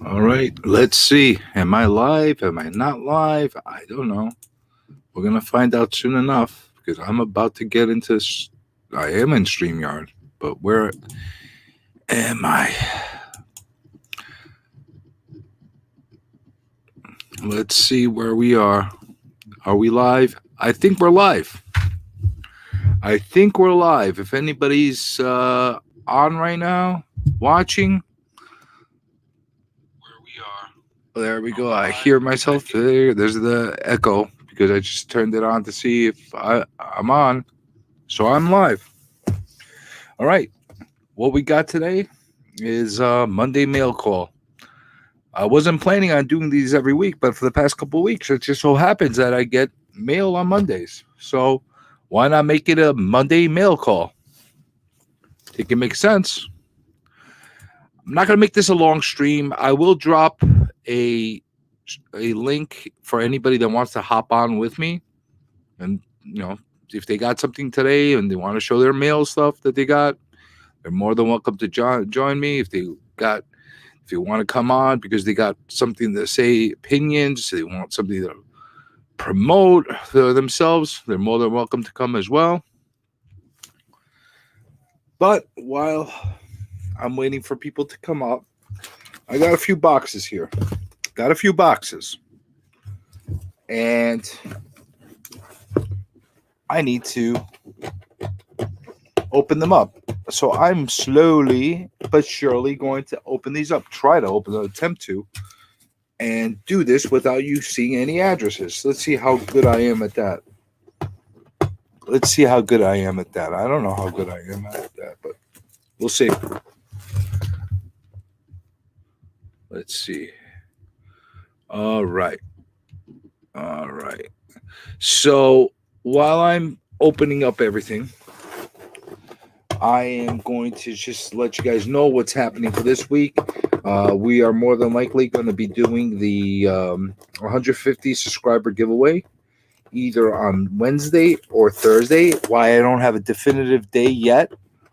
All right, let's see. Am I live? Am I not live? I don't know. We're going to find out soon enough because I'm about to get into. I am in StreamYard, but where am I? Let's see where we are. Are we live? I think we're live. I think we're live. If anybody's on right now, watching, where we are. There we go. I hear myself. There's the echo because I just turned it on to see if I'm on. So I'm live. All right. What we got today is Monday mail call. I wasn't planning on doing these every week, but for the past couple of weeks, it just so happens that I get mail on Mondays. So why not make it a Monday mail call? Think it makes sense. I'm not going to make this a long stream. I will drop a link for anybody that wants to hop on with me, and if they got something today and they want to show their mail stuff that they got, they're more than welcome to join me. If you want to come on because they got something to say, opinions, they want something to promote themselves, they're more than welcome to come as well. But while I'm waiting for people to come up, I got a few boxes here. And I need to open them up. So I'm slowly but surely going to open these up. Attempt to, and do this without you seeing any addresses. Let's see how good I am at that. I don't know how good I am at that, but we'll see. Let's see. All right. So while I'm opening up everything, I am going to just let you guys know what's happening for this week. We are more than likely going to be doing the 150 subscriber giveaway either on Wednesday or Thursday. Why I don't have a definitive day yet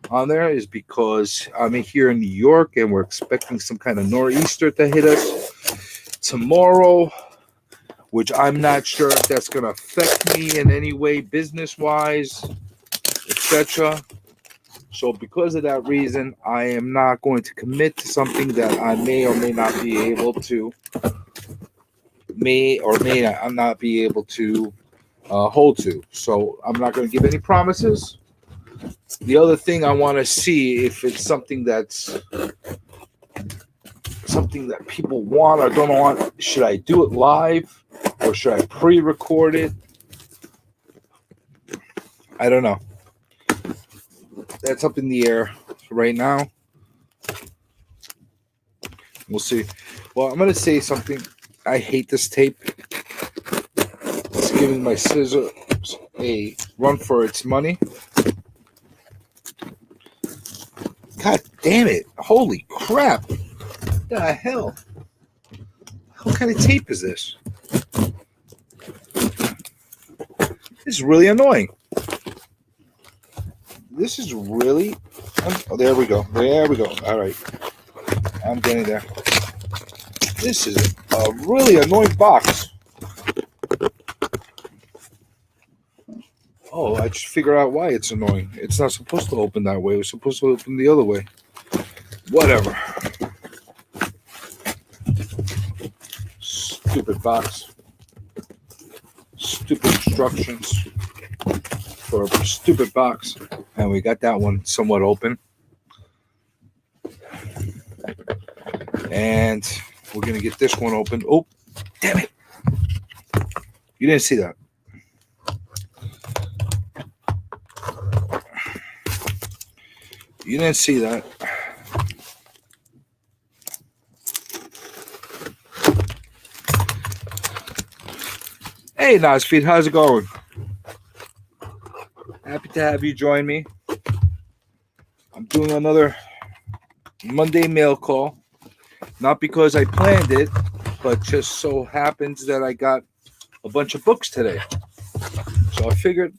on there is because I'm here in New York and we're expecting some kind of nor'easter to hit us tomorrow, which I'm not sure if that's going to affect me in any way business-wise, etc. So because of that reason, I am not going to commit to something that I may or may not be able to, hold to. So I'm not going to give any promises. The other thing I want to see if it's something that people want or don't want. Should I do it live or should I pre-record it? I don't know. That's up in the air right now. We'll see. Well, I'm going to say something. I hate this tape. It's giving my scissors a run for its money. God damn it. Holy crap. What the hell? What kind of tape is this? This is really annoying. This is really... Oh, there we go. All right. I'm getting there. This is a really annoying box. Oh, I just figured out why it's annoying. It's not supposed to open that way. It's supposed to open the other way. Whatever. Stupid box. Stupid instructions for a stupid box. And we got that one somewhat open. And we're going to get this one open. Oh, damn it. You didn't see that. You didn't see that. Hey, Nasfeed, how's it going? Happy to have you join me. I'm doing another Monday mail call. Not because I planned it, but just so happens that I got a bunch of books today. So I figured,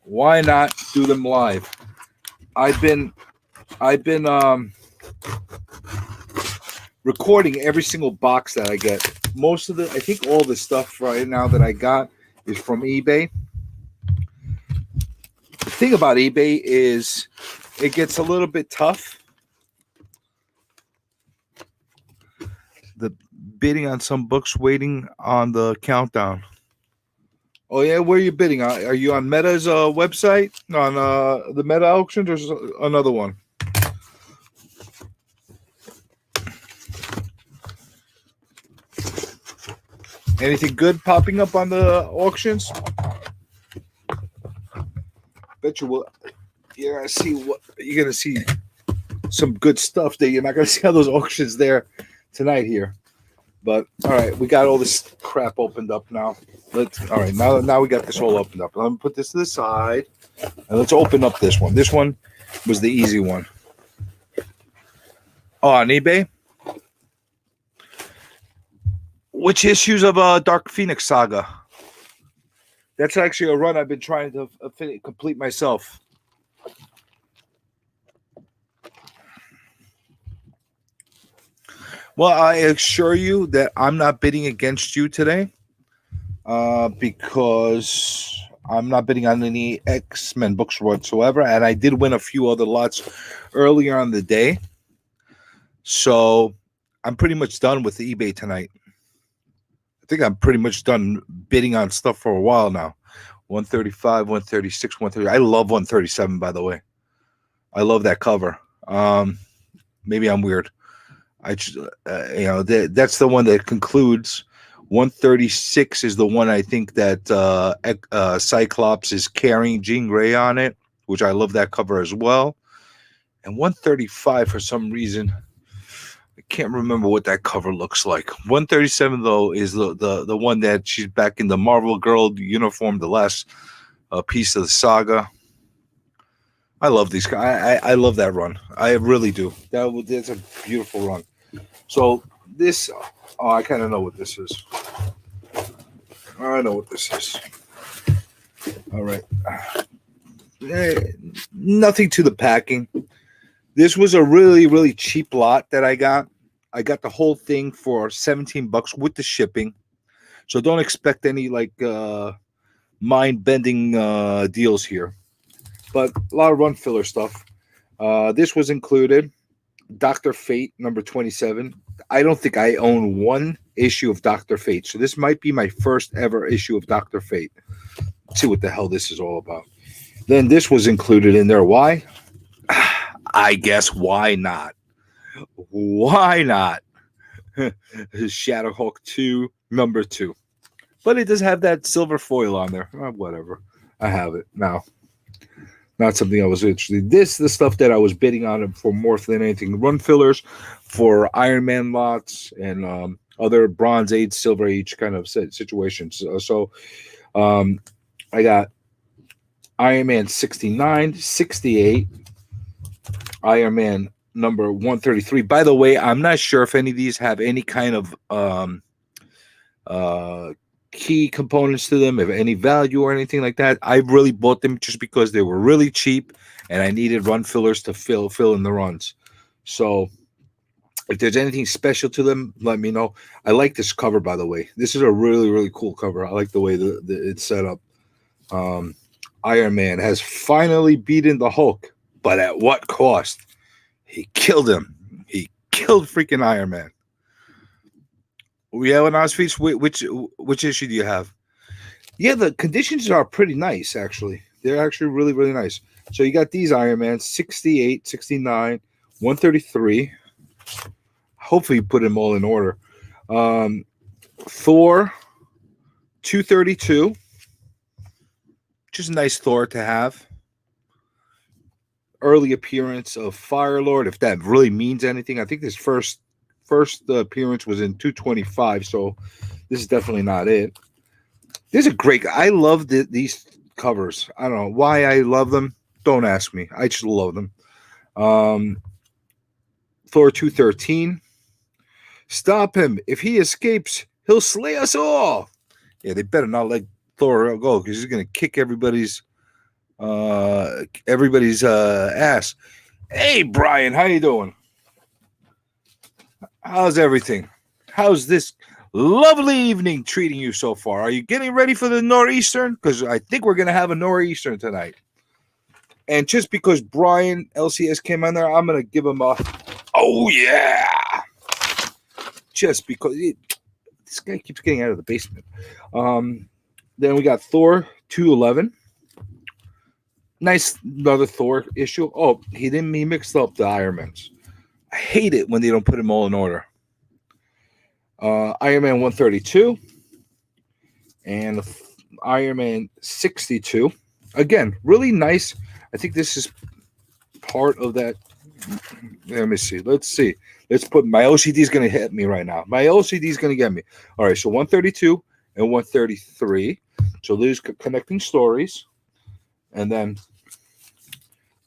why not do them live? I've been recording every single box that I get. I think all the stuff right now that I got is from eBay. The thing about eBay is it gets a little bit tough. The bidding on some books, waiting on the countdown. Oh yeah, where are you bidding? Are you on Meta's website, on the Meta auctions, or another one? Anything good popping up on the auctions? Bet you will. You're gonna see some good stuff that you're not gonna see on those auctions there tonight here. But all right, we got all this crap opened up now. Now we got this all opened up. Let me put this to the side, and let's open up this one. This one was the easy one. Oh, on eBay. Which issues of Dark Phoenix Saga? That's actually a run I've been trying to complete myself. Well, I assure you that I'm not bidding against you today, because I'm not bidding on any X-Men books whatsoever, and I did win a few other lots earlier on the day. So I'm pretty much done with the eBay tonight. I think I'm pretty much done bidding on stuff for a while now. 135, 136, 130. I love 137, by the way. I love that cover. Maybe I'm weird. That's the one that concludes. 136 is the one I think that Cyclops is carrying Jean Grey on it, which I love that cover as well. And 135, for some reason, I can't remember what that cover looks like. 137 though is the one that she's back in the Marvel Girl uniform, the last piece of the saga. I love these guys. I love that run. I really do. That's a beautiful run. So this, I kind of know what this is. I know what this is. All right. Nothing to the packing. This was a really, really cheap lot that I got. I got the whole thing for $17 with the shipping. So don't expect any mind-bending deals here. But a lot of run filler stuff. This was included. Dr. Fate, number 27. I don't think I own one issue of Dr. Fate. So this might be my first ever issue of Dr. Fate. Let's see what the hell this is all about. Then this was included in there. Why? I guess why not? Why not? Shadowhawk 2, number 2. But it does have that silver foil on there. Whatever. I have it now. Not something I was interested in. This is the stuff that I was bidding on for more than anything. Run fillers for Iron Man lots and other Bronze Age, Silver Age kind of situations. So I got Iron Man 69, 68, Iron Man number 133. By the way, I'm not sure if any of these have any kind of key components to them, if any value or anything like that. I really bought them just because they were really cheap and I needed run fillers to fill in the runs. So if there's anything special to them, let me know. I like this cover, by the way. This is a really, really cool cover. I like the way it's set up. Iron Man has finally beaten the Hulk, but at what cost? He killed him. He killed freaking Iron Man. We have an Ozfeast. Which issue do you have? Yeah, the conditions are pretty nice, actually. They're actually really, really nice. So you got these Iron Man, 68, 69, 133. Hopefully you put them all in order. Thor, 232. Just a nice Thor to have. Early appearance of Firelord, if that really means anything. I think this first appearance was in 225, so this is definitely not it. This is a great. I love these covers. I don't know why I love them. Don't ask me. I just love them. Thor 213. Stop him. If he escapes, he'll slay us all. Yeah, they better not let Thor go because he's gonna kick everybody's ass. Hey, Brian, how you doing? How's everything? How's this lovely evening treating you so far? Are you getting ready for the nor'eastern? Because I think we're gonna have a nor'eastern tonight. And just because Brian LCS came on there, I'm gonna give him a oh yeah. Just because this guy keeps getting out of the basement. Then we got Thor 211. Nice, another Thor issue. Oh, he mixed up the Ironmans. I hate it when they don't put them all in order. Iron Man 132 and Iron Man 62. Again, really nice. I think this is part of that. Let me see. Let's see. Let's put my OCD is going to hit me right now. My OCD is going to get me. All right, so 132 and 133. So these connecting stories. And then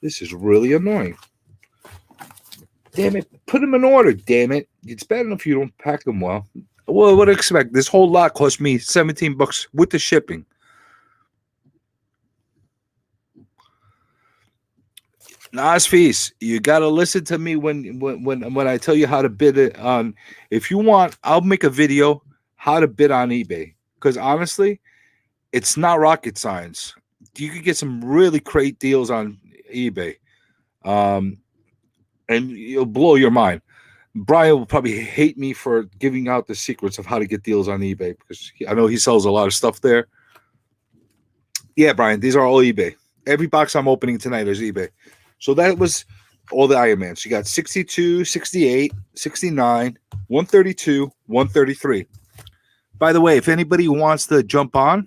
this is really annoying. Damn it. Put them in order, damn it. It's bad enough you don't pack them well. Well, what do you expect? This whole lot cost me $17 with the shipping. Nas fees. You gotta listen to me when I tell you how to bid it on. If you want, I'll make a video how to bid on eBay. Because honestly, it's not rocket science. You could get some really great deals on eBay. And it'll blow your mind. Brian will probably hate me for giving out the secrets of how to get deals on eBay because I know he sells a lot of stuff there. Yeah, Brian, these are all eBay. Every box I'm opening tonight is eBay. So that was all the Iron Mans. You got 62, 68, 69, 132, 133. By the way, if anybody wants to jump on,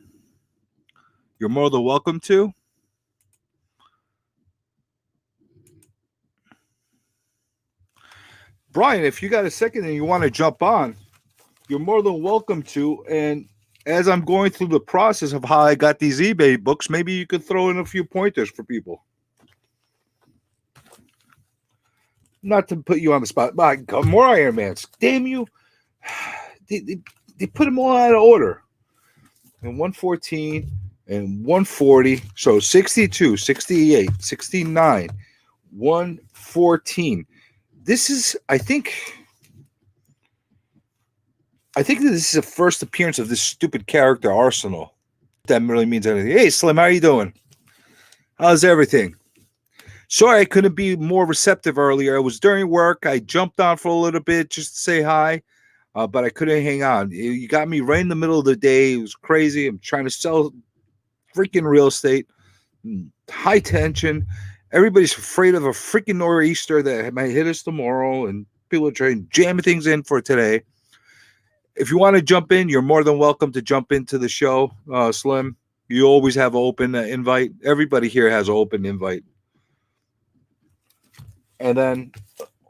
you're more than welcome to. Brian, if you got a second and you want to jump on, you're more than welcome to. And as I'm going through the process of how I got these eBay books, maybe you could throw in a few pointers for people. Not to put you on the spot. My God, more Iron Mans. Damn you. They put them all out of order. And 114 and 140. So 62, 68, 69, 114. This is, I think this is the first appearance of this stupid character, Arsenal. That really means anything. Hey, Slim, how you doing? How's everything? Sorry I couldn't be more receptive earlier. It was during work. I jumped on for a little bit just to say hi, but I couldn't hang on. You got me right in the middle of the day. It was crazy. I'm trying to sell freaking real estate. High tension. Everybody's afraid of a freaking nor'easter that might hit us tomorrow, and people are trying to jam things in for today. If you want to jump in, you're more than welcome to jump into the show, Slim. You always have an open invite. Everybody here has an open invite. And then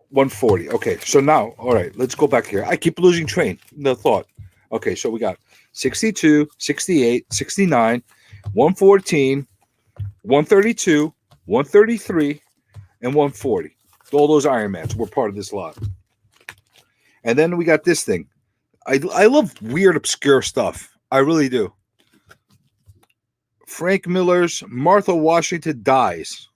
140. Okay, so now, all right, let's go back here. I keep losing train, the thought. Okay, so we got 62, 68, 69, 114, 132, 133, and 140. All those Iron Mans were part of this lot. And then we got this thing. I love weird, obscure stuff. I really do. Frank Miller's Martha Washington Dies.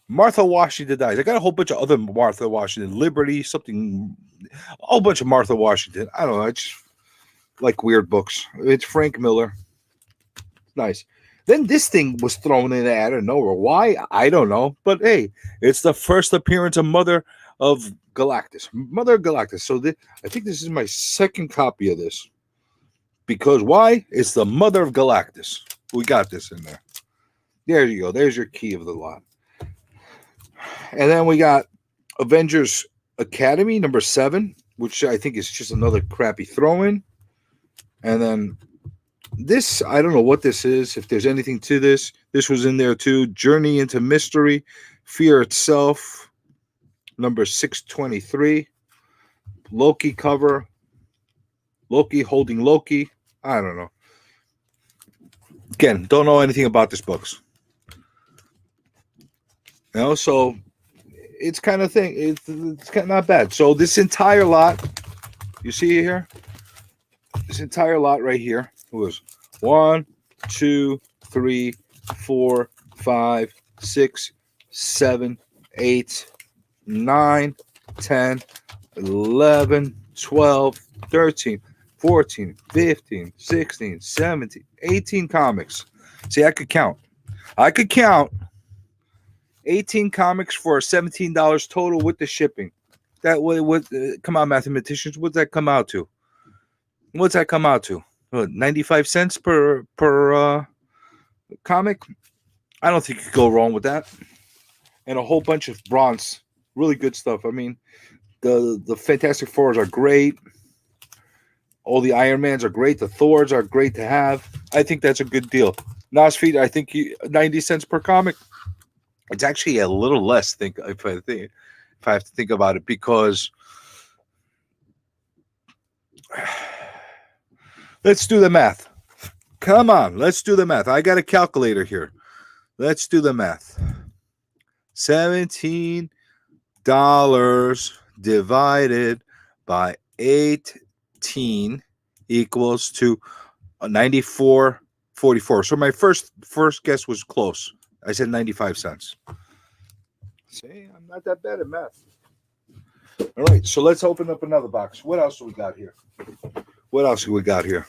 Martha Washington Dies. I got a whole bunch of other Martha Washington. Liberty, something. A whole bunch of Martha Washington. I don't know. I just like weird books. It's Frank Miller. Nice. Then this thing was thrown in out of nowhere. Why? I don't know. But hey, it's the first appearance of Mother of Galactus. Mother of Galactus. So I think this is my second copy of this. Because why? It's the Mother of Galactus. We got this in there. There you go. There's your key of the lot. And then we got Avengers Academy number 7, which I think is just another crappy throw-in. And then this, I don't know what this is, if there's anything to this. This was in there too. Journey into Mystery, Fear Itself, number 623. Loki cover. Loki holding Loki. I don't know. Again, don't know anything about this books. You know, so it's kind of thing. It's kind of not bad. So this entire lot, you see here? This entire lot right here was 1, 2, 3, 4, 5, 6, 7, 8, 9, 10, 11, 12, 13, 14, 15, 16, 17, 18 comics. See, I could count. I could count 18 comics for $17 total with the shipping. That way, what? Come on, mathematicians, what's that come out to? What's that come out to? What, 95 cents per comic? I don't think you could go wrong with that. And a whole bunch of bronze, really good stuff. I mean, the Fantastic Fours are great. All the Iron Mans are great. The Thors are great to have. I think that's a good deal. Nosfeed, I think 90 cents per comic. It's actually a little less. If I have to think about it, because let's do the math. Come on, let's do the math. I got a calculator here. Let's do the math. $17 divided by 18 equals to 94.44. So my first guess was close. I said 95 cents. See, I'm not that bad at math. All right, so let's open up another box. What else do we got here? What else do we got here?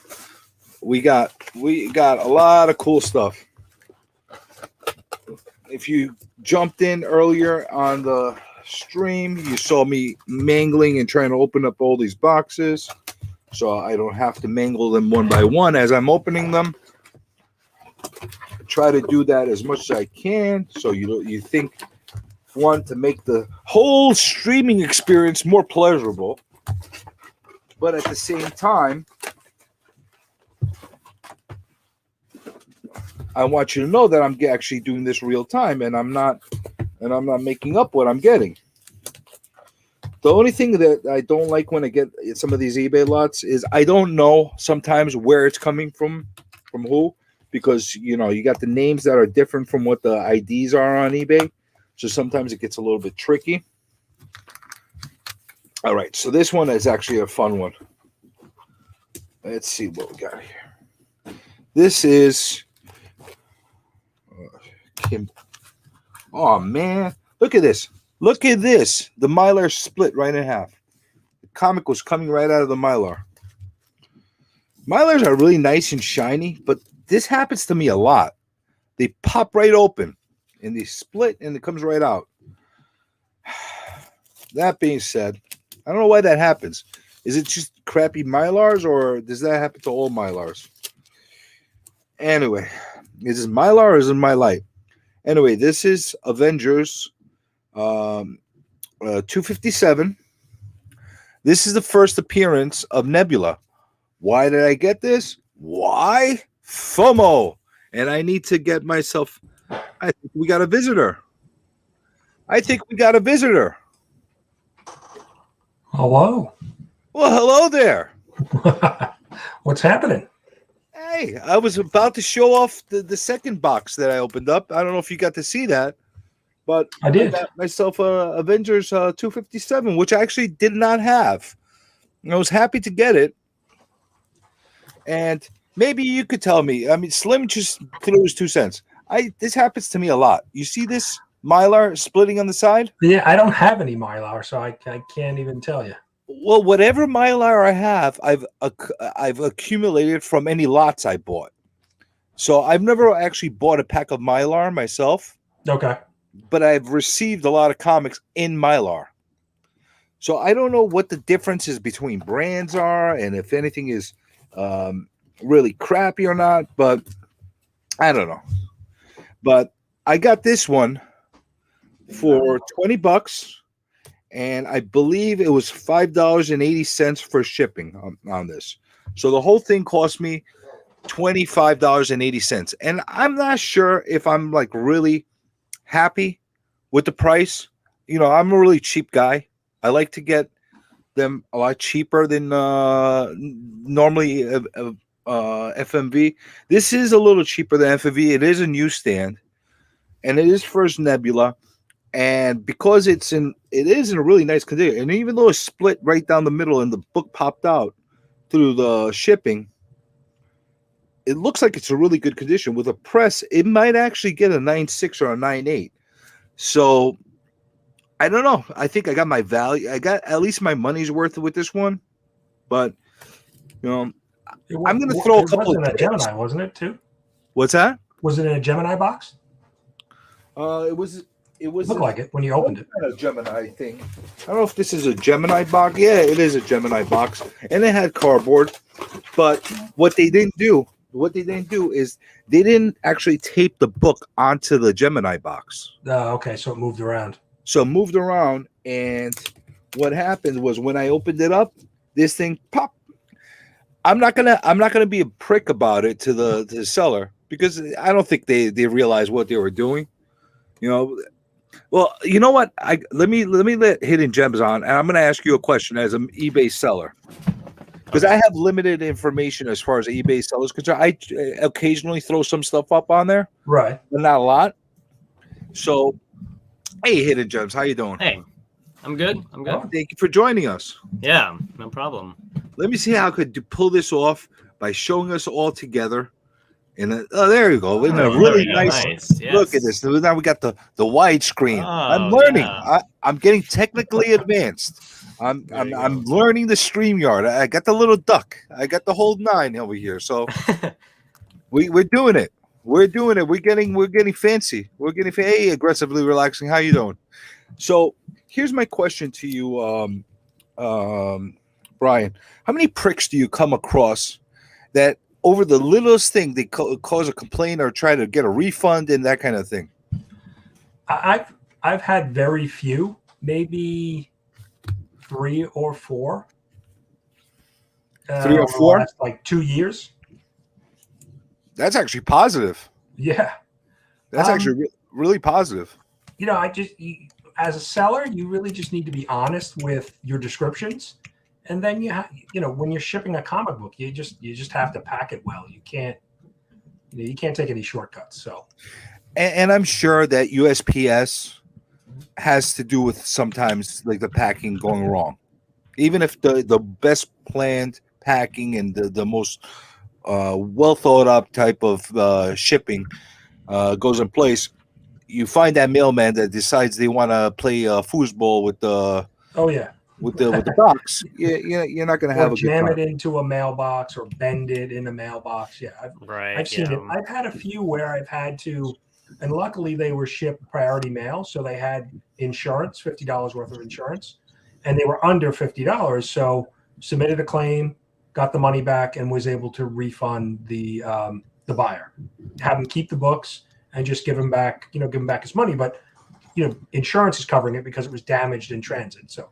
We got a lot of cool stuff. If you jumped in earlier on the stream, you saw me mangling and trying to open up all these boxes, so I don't have to mangle them one by one as I'm opening them. Try to do that as much as I can, so you think, one, to make the whole streaming experience more pleasurable, but at the same time, I want you to know that I'm actually doing this real time, and I'm not making up what I'm getting. The only thing that I don't like when I get some of these eBay lots is I don't know sometimes where it's coming from who, because you got the names that are different from what the IDs are on eBay, so sometimes it gets a little bit tricky. All right, so this one is actually a fun one. Let's see what we got here. This is Kim. Oh man, look at this. Look at this. The Mylar split right in half. The comic was coming right out of the Mylar. Mylars are really nice and shiny, but this happens to me a lot. They pop right open and they split and it comes right out. That being said, I don't know why that happens. Is it just crappy Mylars, or does that happen to all Mylars? Anyway, is this Mylar or is it My Light? Anyway, this is Avengers 257. This is the first appearance of Nebula. Why did I get this? Why? FOMO. And I need to get myself... I think we got a visitor. Hello. Well, hello there. What's happening? Hey, I was about to show off the second box that I opened up. I don't know if you got to see that, but I did. I got myself a Avengers 257, which I actually did not have. And I was happy to get it. And maybe you could tell me. I mean, Slim just threw his 2 cents. This happens to me a lot. You see this Mylar splitting on the side? Yeah, I don't have any Mylar, so I can't even tell you. Well, whatever Mylar I have, I've accumulated from any lots I bought. So I've never actually bought a pack of Mylar myself. Okay. But I've received a lot of comics in Mylar. So I don't know what the differences between brands are and if anything is really crappy or not, but I don't know. But I got this one for $20, and I believe it was $5.80 for shipping on this. So the whole thing cost me $25.80. And I'm not sure if I'm like really happy with the price. I'm a really cheap guy. I like to get them a lot cheaper than normally FMV. This is a little cheaper than FMV. It is a newsstand, and it is first Nebula. And because it is in a really nice condition, and even though it's split right down the middle and the book popped out through the shipping, it looks like it's a really good condition. With a press, it might actually get a 9.6 or a 9.8. So I don't know. I think I got my value. I got at least my money's worth with this one. But you know, I'm going to throw a couple of wasn't a tips. Gemini, wasn't it too? What's that? Was it in a Gemini box? It was. It was Looked like it when you opened it. a Gemini thing. I don't know if this is a Gemini box. Yeah, it is a Gemini box, and it had cardboard. But what they didn't do is they didn't actually tape the book onto the Gemini box. Okay, so it moved around. So it moved around, and what happened was when I opened it up, this thing popped. I'm not gonna be a prick about it to the seller because I don't think they realized what they were doing. You know, well, you know what? Let me let Hidden Gems on, and I'm gonna ask you a question as an eBay seller. Because I have limited information as far as eBay sellers concerned. I occasionally throw some stuff up on there, Right? but not a lot. So, hey, Hidden Gems, how you doing? Hey, I'm good. I'm good. Thank you for joining us. Yeah, no problem. Let me see how I could pull this off by showing us all together. And oh, there you go. In a really nice. Yes. Look at this. Now we got the wide screen. I'm Oh, learning. yeah. I'm getting technically advanced. I'm learning the StreamYard. I got the little duck. I got the whole 9 over here. So we're doing it. We're doing it. We're getting fancy. Hey, aggressively relaxing. How you doing? So here's my question to you, Brian. How many pricks do you come across that over the littlest thing they cause a complaint or try to get a refund and that kind of thing? I've had very few, maybe 3 or 4. 3 or 4? Last, like 2 years. That's actually positive. Yeah, That's actually really positive. you know, as a seller, you really just need to be honest with your descriptions, and then when you're shipping a comic book, you just have to pack it well. You can't take any shortcuts. So, And I'm sure that USPS has to do with sometimes like the packing going wrong. Even if the best planned packing and the most well thought up type of shipping goes in place, you find that mailman that decides they want to play foosball with the with the box. You're not going to have a good jam time. it into a mailbox or bend it in a mailbox. Yeah, I've seen it. I've had a few where I've had to, and luckily they were shipped priority mail, so they had insurance, $50 worth of insurance, and they were under $50. So submitted a claim, got the money back, and was able to refund the buyer, have him keep the books, and just give him back his money. But insurance is covering it because it was damaged in transit. So.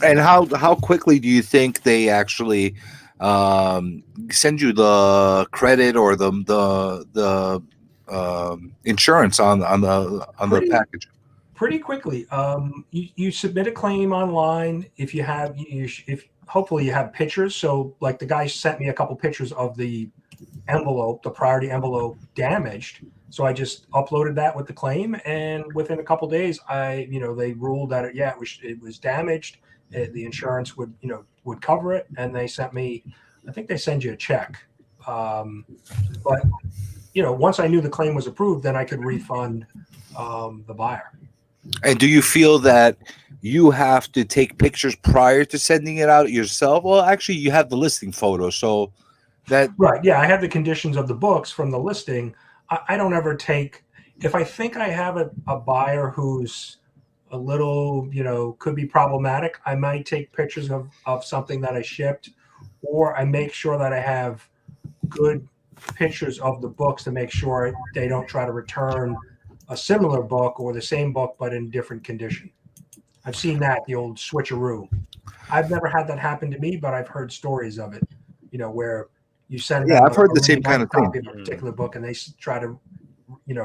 And how quickly do you think they actually send you the credit or the insurance on the package? Pretty quickly. You submit a claim online if you have if hopefully you have pictures. So like the guy sent me a couple pictures of the envelope, the priority envelope damaged. So I just uploaded that with the claim, and within a couple days, they ruled that it was damaged. The insurance would cover it, and they sent me. I think they send you a check, but once I knew the claim was approved, then I could refund the buyer. And do you feel that you have to take pictures prior to sending it out yourself? Well, actually, you have the listing photo, so that right. Yeah, I have the conditions of the books from the listing. I don't ever take, if I think I have a buyer who's a little, could be problematic, I might take pictures of something that I shipped, or I make sure that I have good pictures of the books to make sure they don't try to return a similar book or the same book but in different condition. I've seen that, the old switcheroo. I've never had that happen to me, but I've heard stories of it, where you send them I've heard the same kind of thing. copy of a particular book, and they try to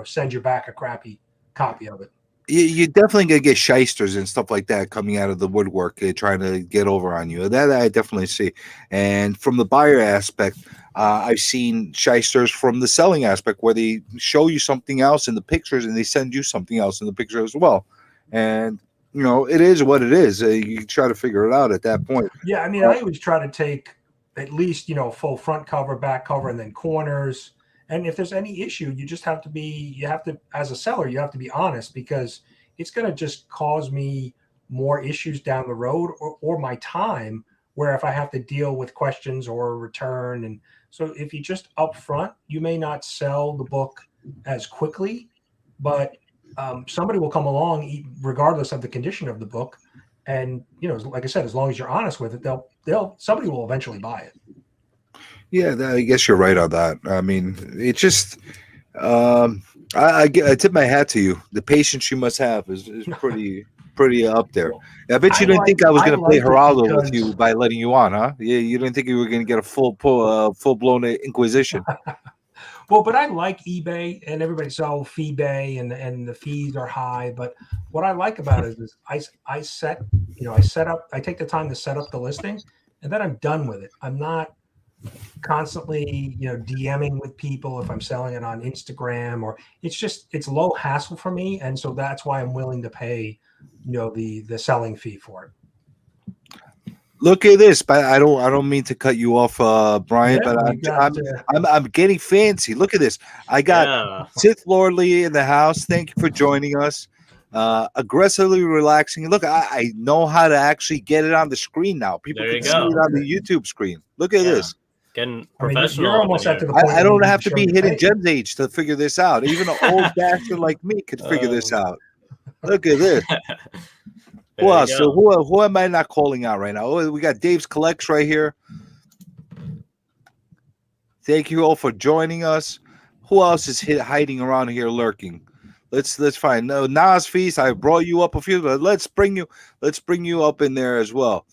send you back a crappy copy of it. You're definitely gonna get shysters and stuff like that coming out of the woodwork, trying to get over on you. That I definitely see. And from the buyer aspect, I've seen shysters from the selling aspect, where they show you something else in the pictures and they send you something else in the picture as well. And it is what it is. You try to figure it out at that point. Yeah, I mean, I always try to take at least full front cover, back cover, and then corners. And if there's any issue, you just have to as a seller, you have to be honest, because it's going to just cause me more issues down the road, or my time, where if I have to deal with questions or return. And so if you just upfront, you may not sell the book as quickly, but somebody will come along regardless of the condition of the book. And, like I said, as long as you're honest with it, somebody will eventually buy it. Yeah, I guess you're right on that. I mean, it just, I tip my hat to you. The patience you must have is pretty up there. I bet you didn't think I was going to play Geraldo with you by letting you on, huh? Yeah, you didn't think you were going to get a full blown Inquisition. Well, but I like eBay, and everybody saw FeeBay, and the fees are high. But what I like about it is I take the time to set up the listing, and then I'm done with it. I'm not constantly, DMing with people if I'm selling it on Instagram, or it's low hassle for me. And so that's why I'm willing to pay, the selling fee for it. Look at this, but I don't mean to cut you off, Brian, Yeah, but I'm getting fancy. Look at this. I got Sith Lord Lee in the house. Thank you for joining us. Aggressively relaxing. Look, I know how to actually get it on the screen now. People can see it on the YouTube screen. Look at this. Getting professional. You're almost at the point I don't have to be Hidden Gems age to figure this out. Even an old bastard like me could figure this out. Look at this. Well, so who am I not calling out right now? Oh, we got Dave's Collects right here. Thank you all for joining us. Who else is hiding around here lurking? Let's find. No, Nas Feast. I brought you up a few, but let's bring you up in there as well.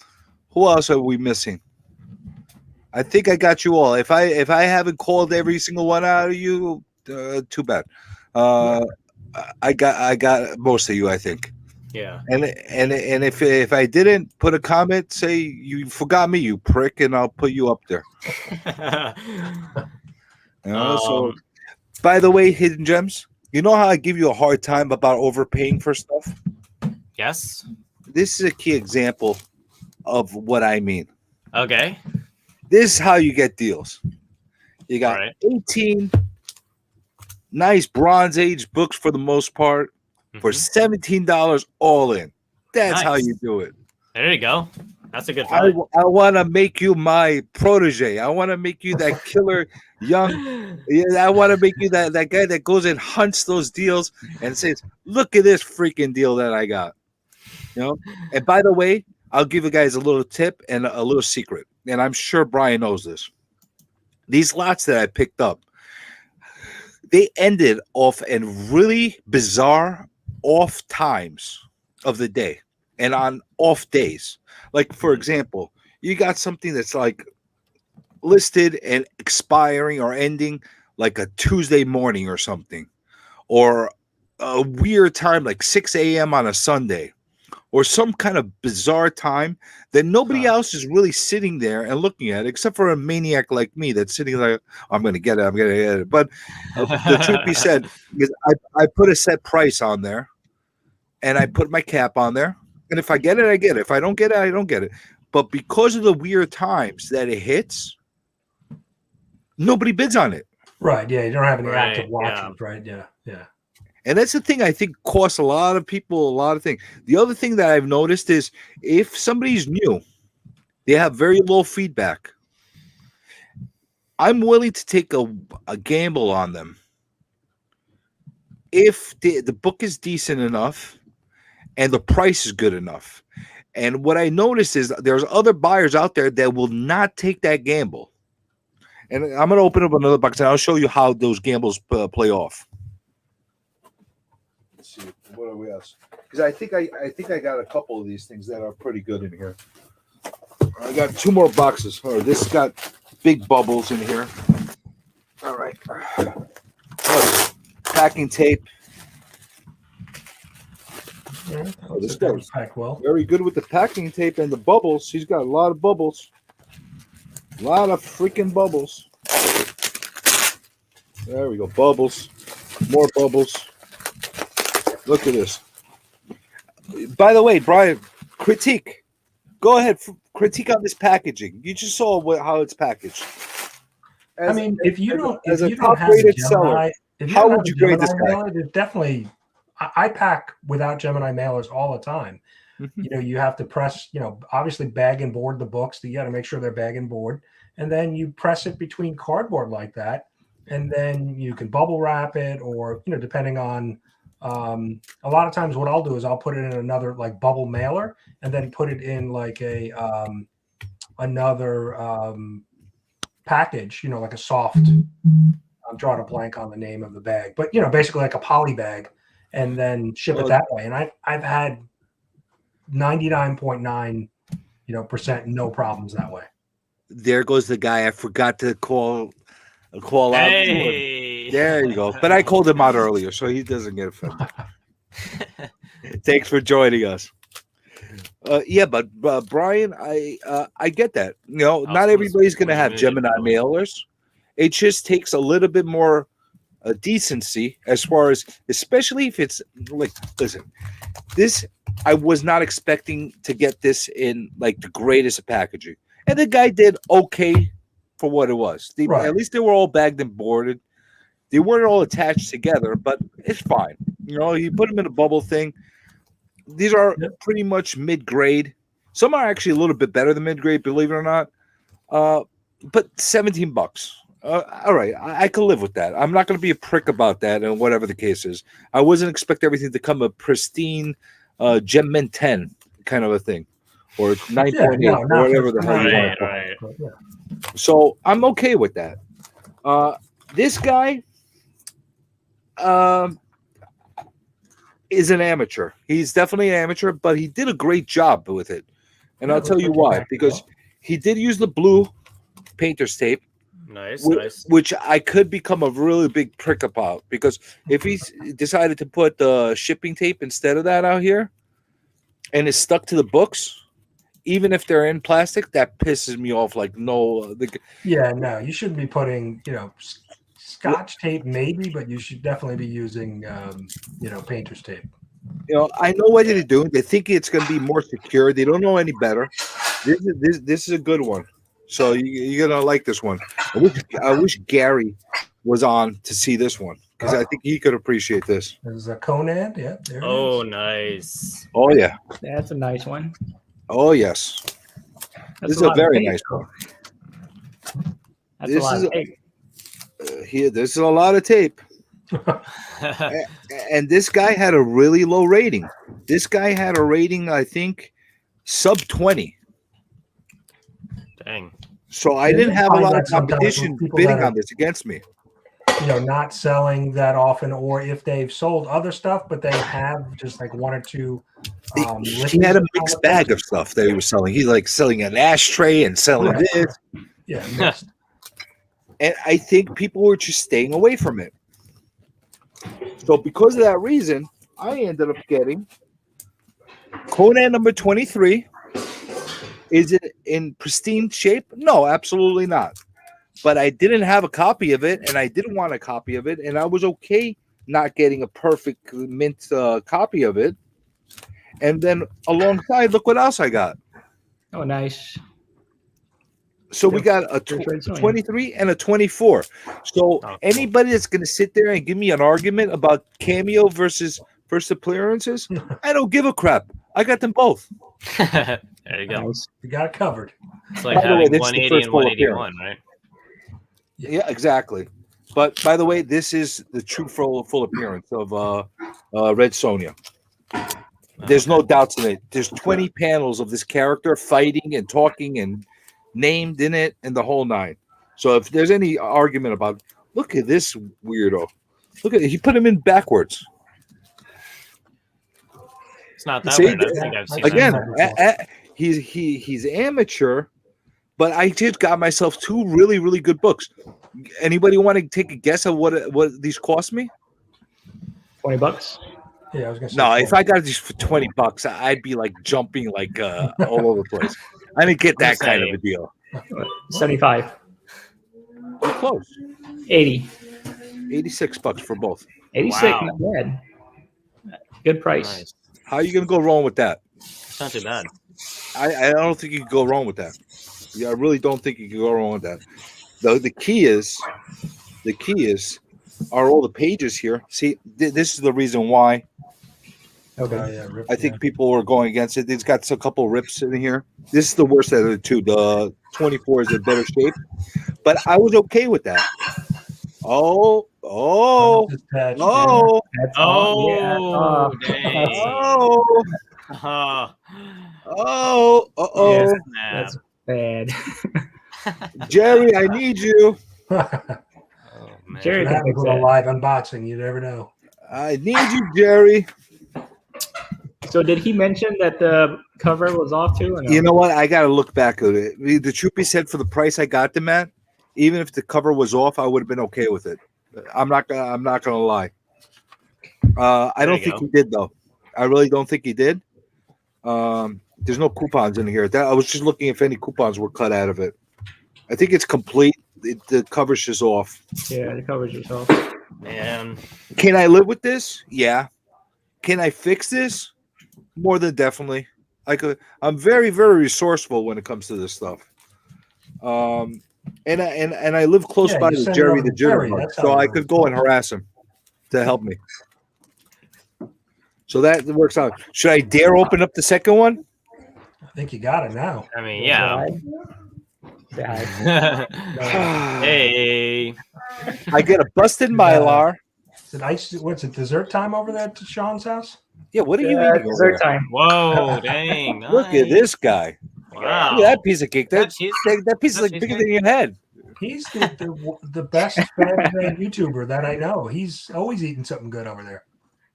Who else are we missing? I think I got you all. If I haven't called every single one out of you, too bad. I got most of you, I think. Yeah. And if I didn't put a comment, say you forgot me, you prick, and I'll put you up there. So, by the way, Hidden Gems, you know how I give you a hard time about overpaying for stuff? Yes. This is a key example of what I mean. Okay. This is how you get deals. You got 18 nice Bronze Age books for the most part. For $17 all in. That's how you do it. There you go. That's a good find. I want to make you my protege. I want to make you that killer young. I want to make you that guy that goes and hunts those deals and says, look at this freaking deal that I got. And by the way, I'll give you guys a little tip and a little secret. And I'm sure Brian knows this. These lots that I picked up, they ended off in really bizarre off times of the day and on off days. Like, for example, you got something that's like listed and expiring or ending like a Tuesday morning or something, or a weird time like 6 a.m. on a Sunday, or some kind of bizarre time that nobody else is really sitting there and looking at, except for a maniac like me that's sitting like, I'm going to get it. But the truth be said, is I put a set price on there, and I put my cap on there. And if I get it, I get it. If I don't get it, I don't get it. But because of the weird times that it hits, nobody bids on it. Right. Yeah. You don't have any active watchers. Right. Yeah. Yeah. And that's the thing I think costs a lot of people a lot of things. The other thing that I've noticed is if somebody's new, they have very low feedback. I'm willing to take a gamble on them. If the book is decent enough and the price is good enough. And what I noticed is there's other buyers out there that will not take that gamble. And I'm going to open up another box and I'll show you how those gambles play off. Let's see, what are we else? Because I think I got a couple of these things that are pretty good in here. I got two more boxes. Oh, this got big bubbles in here. All right. Packing tape. Yeah, this guy was packed well. Very good with the packing tape and the bubbles. He's got a lot of bubbles. A lot of freaking bubbles. There we go. Bubbles. More bubbles. Look at this. By the way, Brian, critique. Go ahead. Critique on this packaging. You just saw how it's packaged. If you don't as a top top-rated seller, how would you grade this guy? There's definitely I pack without Gemini mailers all the time. Mhm. You have to press, obviously bag and board the books. You got to make sure they're bag and board, and then you press it between cardboard like that, and then you can bubble wrap it, or depending on. A lot of times, what I'll do is I'll put it in another like bubble mailer, and then put it in like a another package. Like a soft. I'm drawing a blank on the name of the bag, but basically like a poly bag, and then ship it that way. And I've had 99.9 percent no problems that way. There goes the guy I forgot to call out. Hey. There you go. But I called him out earlier, so he doesn't get offended. Thanks for joining us. But Brian, I get that. Not was everybody's going to have muted, Gemini probably. mailers. It just takes a little bit more decency as far as, especially if it's like, listen, this, I was not expecting to get this in like the greatest of packaging. And the guy did okay for what it was. Right. At least they were all bagged and boarded. They weren't all attached together, but it's fine. You put them in a bubble thing. These are pretty much mid-grade. Some are actually a little bit better than mid-grade, believe it or not. But $17. All right, I can live with that. I'm not going to be a prick about that, and whatever the case is. I wasn't expecting everything to come a pristine Gem Mint 10 kind of a thing, or 9.8, or whatever the hell you want to call it. Right. So I'm okay with that. This guy is an amateur. He's definitely an amateur, but he did a great job with it. And I'll tell you why. Because he did use the blue painter's tape, Nice. which I could become a really big prick about. Because if he's decided to put the shipping tape instead of that out here, and it's stuck to the books, even if they're in plastic, that pisses me off. Like, no. No, you shouldn't be putting, Scotch tape maybe, but you should definitely be using, painter's tape. I know what they're doing. They think it's going to be more secure. They don't know any better. This is a good one. So you're going to like this one. I wish Gary was on to see this one, because I think he could appreciate this. There's a Conan. Yeah. There Oh, it is. nice. Oh, yeah. That's a nice one. Oh, yes. That's This is a lot of very tape. nice one. That's This a lot is of tape. Here, this is a lot of tape. And this guy had a really low rating. This guy had a rating, I think, sub 20. Dang. So I Yeah, didn't you have a find lot that of sometimes competition with people bidding that are- on this against me. Not selling that often, or if they've sold other stuff, but they have just like one or two. He listings had a on mixed the bag page. of stuff that he was selling. He's like selling an ashtray and selling Right. this. Yeah, mixed. And I think people were just staying away from it. So because of that reason, I ended up getting Conan number 23. Is it in pristine shape? No, absolutely not. But I didn't have a copy of it, and I didn't want a copy of it, and I was okay not getting a perfect mint copy of it. And then alongside, look what else I got. Oh, nice. So we got a Red Sonja. 23 and a 24. So cool. anybody that's going to sit there and give me an argument about cameo versus first appearances, I don't give a crap. I got them both. There you go. Nice. You got it covered. It's like By the way, having this is the 180 first and full 181, right? Yeah, exactly. But by the way, this is the true full appearance of Red Sonja. There's no doubts in it. There's 20 panels of this character fighting and talking and named in it and the whole nine. So if there's any argument about, look at this weirdo. Look at he put him in backwards. It's not that See, weird. I think I've seen Again, that. he's amateur, but I just got myself two really, really good books. Anybody want to take a guess of what these cost me? $20. Yeah, I was gonna say. No, if I got these for $20, I'd be like jumping like all over the place. I didn't get that kind of a deal. 75. We're close. 80. $86 for both. 86. Wow. Not bad. Good price. Nice. How are you gonna go wrong with that? It's not too bad. I don't think you can go wrong with that. Yeah, I really don't think you can go wrong with that. The key is are all the pages here. See, this is the reason why Okay. Oh, yeah, ripped, I think people were going against it. It's got a couple rips in here. This is the worst out of the two. The 24 is in better shape, but I was okay with that. Oh, yeah. oh, Just patched, yeah. oh, That's all. Yeah. Oh, dang. oh, Oh, oh, Yeah. oh. snap. That's bad. Jerry, I need you. Oh, man. Jerry What can happens fix with a that. live unboxing? You never know. I need you, Jerry. So did he mention that the cover was off too? Or no? You know what? I got to look back at it. The truth be said, for the price I got them at, even if the cover was off, I would have been okay with it. I'm not gonna lie. I There don't you think go. he did though. I really don't think he did. There's no coupons in here. I was just looking if any coupons were cut out of it. I think it's complete. The cover's just off. Yeah, the cover's yourself. Man. Can I live with this? Yeah. Can I fix this? More than definitely. I'm very, very resourceful when it comes to this stuff. And I live close Yeah, by you to send it Jerry over the to Jerry, Jitterbug, that's so how it I could works. go and harass him to help me. So that works out. Should I dare open up the second one? I think you got it now. I mean, yeah. Say hi. Hey. I get a busted Mylar. Is it ice? What's it? Dessert time over there at Sean's house? Yeah, what are you Yeah, eating over dessert there? time. Whoa, dang. Look at nice. this guy. Wow. Look at that piece of cake. That cheese- That piece is that like bigger than your head. He's the best fan-made YouTuber that I know. He's always eating something good over there.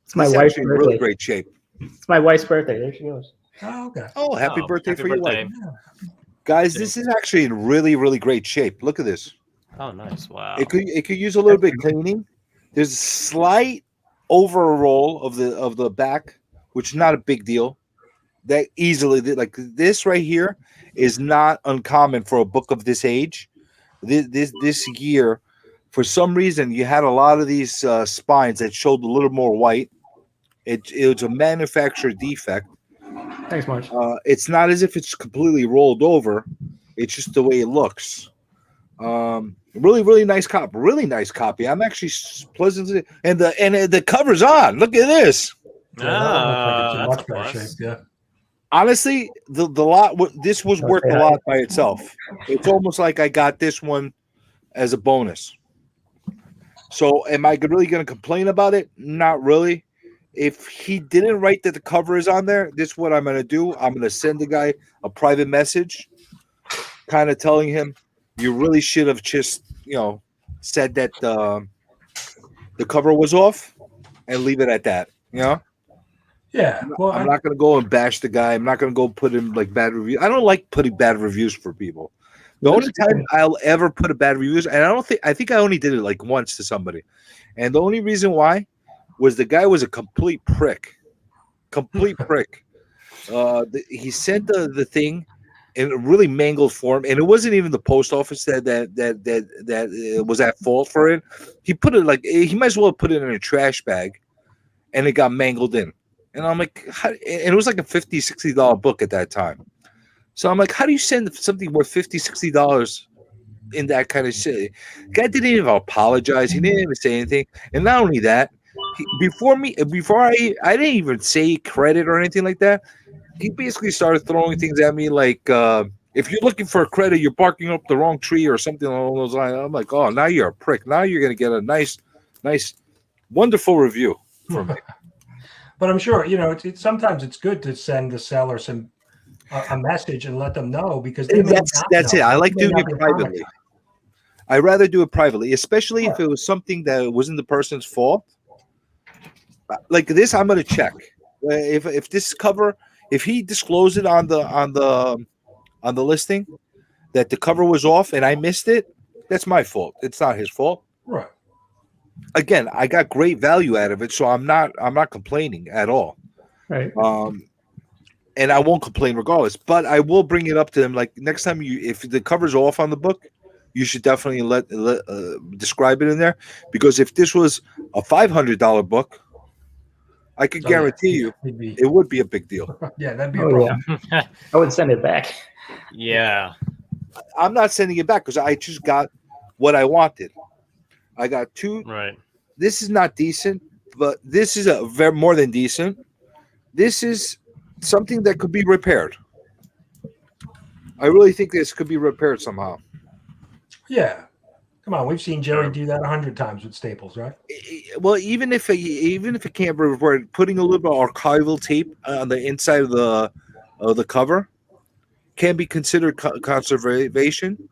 It's my He's wife's actually in birthday. really great shape. It's my wife's birthday. There she goes. Oh, okay. Oh, happy Oh, birthday happy for your birthday. wife. Guys, this is actually in really, really great shape. Look at this. Oh, nice. Wow. It could use a little bit cleaning. There's a slight overroll of the back, which is not a big deal. That easily, like this right here, is not uncommon for a book of this age. This year, for some reason, you had a lot of these spines that showed a little more white. It was a manufacturer defect. Thanks much. It's not as if it's completely rolled over. It's just the way it looks. Really, really nice copy. Really nice copy. I'm actually pleasantly, and the cover's on. Look at this. Yeah, that that's looks like a it's in much better plus. shape. Yeah. Honestly, the lot. This was worth a lot by itself. It's almost like I got this one as a bonus. So, am I really going to complain about it? Not really. If he didn't write that the cover is on there, this is what I'm going to do. I'm going to send the guy a private message, kind of telling him, you really should have just, said that the cover was off, and leave it at that. Yeah. Well, I'm not going to go and bash the guy. I'm not going to go put him like bad reviews. I don't like putting bad reviews for people. The only time I'll ever put a bad reviews, and I think I only did it like once to somebody, and the only reason why was the guy was a complete prick. He sent the thing in a really mangled form, and it wasn't even the post office that was at fault for it. He put it he might as well have put it in a trash bag, and it got mangled in. And I'm like, and it was like a $50, $60 book at that time. So I'm like, how do you send something worth $50, $60 in that kind of shit? Guy didn't even apologize. He didn't even say anything. And not only that, before I didn't even say credit or anything like that. He basically started throwing things at me like, if you're looking for a credit, you're barking up the wrong tree or something along those lines. I'm like, oh, now you're a prick. Now you're going to get a nice, wonderful review from me. But I'm sure sometimes it's good to send the seller a message and let them know, because they may That's not it. know. I like They may doing not it be privately. commenting. I'd rather do it privately, especially if it was something that wasn't the person's fault. Like this, I'm going to check if this cover, if he disclosed it on the listing that the cover was off and I missed it. That's my fault. It's not his fault. Right. Again, I got great value out of it, so I'm not complaining at all. Right. And I won't complain regardless. But I will bring it up to him. Like next time if the cover's off on the book, you should definitely let describe it in there, because if this was a $500 book, I could guarantee you it would be a big deal. Yeah, that'd be a Oh, problem. yeah. I would send it back. Yeah. I'm not sending it back because I just got what I wanted. I got two. Right. This is not decent, but this is more than decent. this is something that could be repaired. I really think this could be repaired somehow. Yeah. Come on, we've seen Jerry do that 100 times with Staples, right? Well, even if it can't be repaired, putting a little bit of archival tape on the inside of the cover can be considered conservation.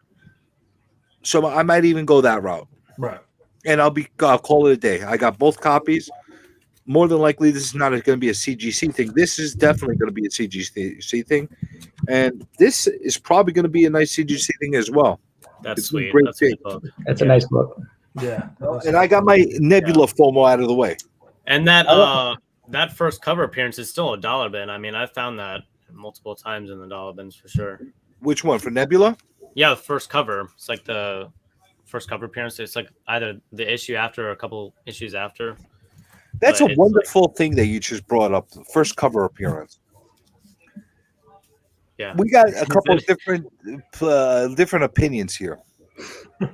So I might even go that route. Right. And I'll call it a day. I got both copies. More than likely, this is not going to be a CGC thing. This is definitely going to be a CGC thing, and this is probably going to be a nice CGC thing as well. That's It's a sweet. great That's a thing. good book. That's a nice book. Yeah. And I got my Nebula FOMO out of the way. And that first cover appearance is still a dollar bin. I mean, I found that multiple times in the dollar bins for sure. Which one for Nebula? Yeah, the first cover. It's like the first cover appearance. It's like either the issue after or a couple issues after. That's But a it's wonderful thing that you just brought up. The first cover appearance. Yeah. We got a couple of different opinions here.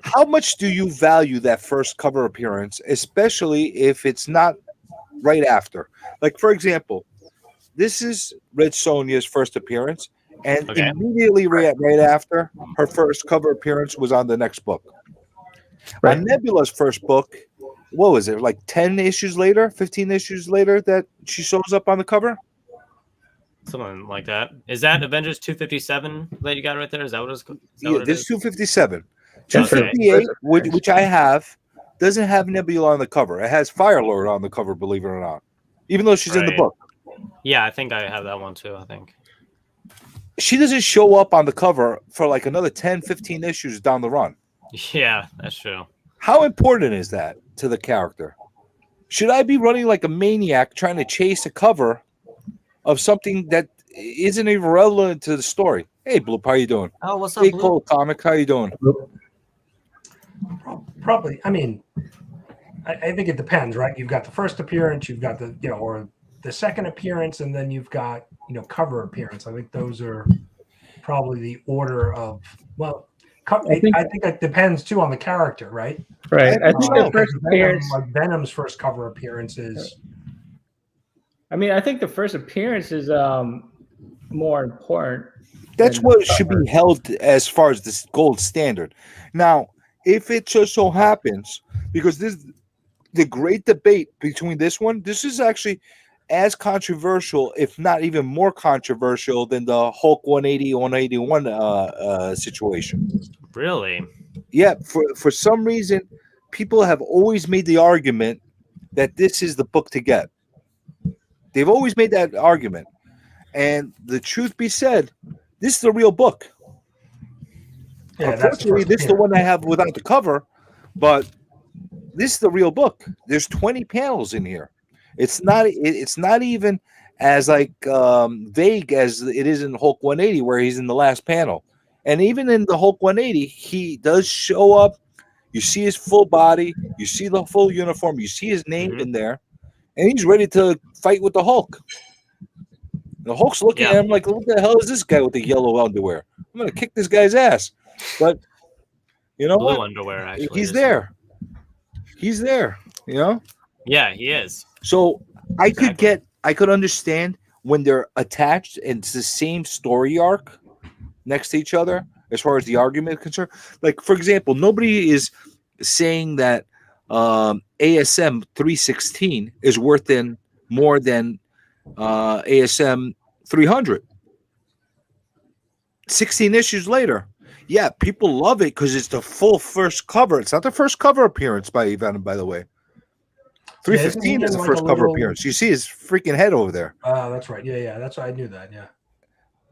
How much do you value that first cover appearance, especially if it's not right after? Like, for example, this is Red Sonja's first appearance, and Okay. immediately right after, her first cover appearance was on the next book. Right. On Nebula's first book, what was it, like 10 issues later, 15 issues later that she shows up on the cover? Something like that. Is that Avengers 257 that you got right there? Is that what it's called? Yeah, this is 257. That's her 258, first which I have, doesn't have Nebula on the cover. It has Firelord on the cover, believe it or not, even though she's in the Right. book. Yeah, I think I have that one too. I think. She doesn't show up on the cover for like another 10, 15 issues down the run. Yeah, that's true. How important is that to the character? Should I be running like a maniac trying to chase a cover of something that isn't even relevant to the story? Hey, Bloop, how you doing? Oh, what's Hey, Cole Comic, how you doing? Probably. I mean, I think it depends, right? You've got the first appearance, you've got the, or the second appearance, and then you've got, cover appearance. I think those are probably the order of, well, I think it depends too on the character, right? Right. I think the first appearance. Venom's first cover appearance is. I mean, I think the first appearance is more important. That's than what the should cover. be held as far as this gold standard. Now, if it just so happens, because the great debate between this one, this is actually as controversial, if not even more controversial than the Hulk 180, 181 situation. Really? Yeah, for some reason, people have always made the argument that this is the book to get. They've always made that argument. And the truth be said, this is the real book. Yeah, Unfortunately, this is the one I have without the cover, but this is the real book. There's 20 panels in here. It's not even as like vague as it is in Hulk 180, where he's in the last panel. And even in the Hulk 180, he does show up. You see his full body, you see the full uniform, you see his name in there, and he's ready to fight with the Hulk. The Hulk's looking at him like, what the hell is this guy with the yellow underwear? I'm gonna kick this guy's ass. But you know Blue what? underwear, actually. He's there. He's there, Yeah, he is. So I could understand when they're attached and it's the same story arc next to each other as far as the argument is concerned. Like, for example, nobody is saying that ASM 316 is worth more than ASM 300. 16 issues later. Yeah, people love it because it's the full first cover. It's not the first cover appearance by Venom, by the way. 315 is the first cover appearance. You see his freaking head over there. That's right. Yeah. That's right. I knew that. Yeah.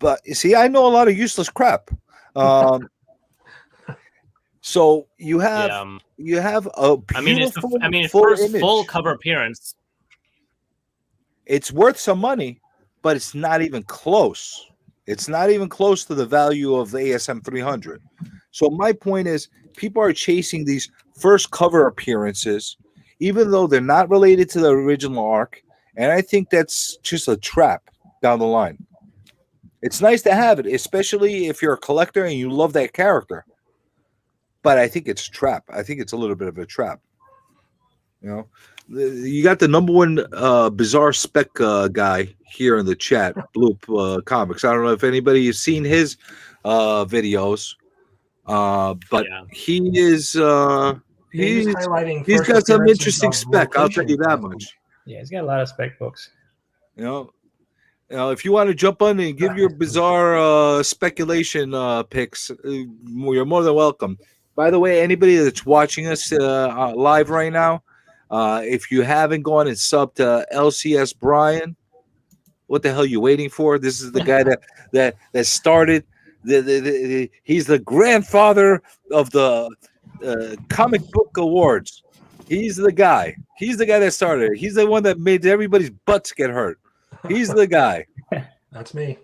But you see, I know a lot of useless crap. So you have a beautiful, full cover appearance. It's worth some money, but it's not even close. It's not even close to the value of the ASM 300. So my point is, people are chasing these first cover appearances, even though they're not related to the original arc. And I think that's just a trap down the line. It's nice to have it, especially if you're a collector and you love that character. But I think it's a trap. I think it's a little bit of a trap. You got the number one bizarre spec guy here in the chat, Bloop Comics. I don't know if anybody has seen his videos, but Yeah. he is He's he's highlighting. he's first got some appearances interesting of spec. I'll tell you that location much. Yeah, he's got a lot of spec books. You know, if you want to jump on and give your bizarre speculation picks, you're more than welcome. By the way, anybody that's watching us live right now, if you haven't gone and subbed to LCS Brian, what the hell are you waiting for? This is the guy that started. He's the grandfather of the comic book awards. He's the guy. He's the guy that started it. He's the one that made everybody's butts get hurt. He's the guy. That's me.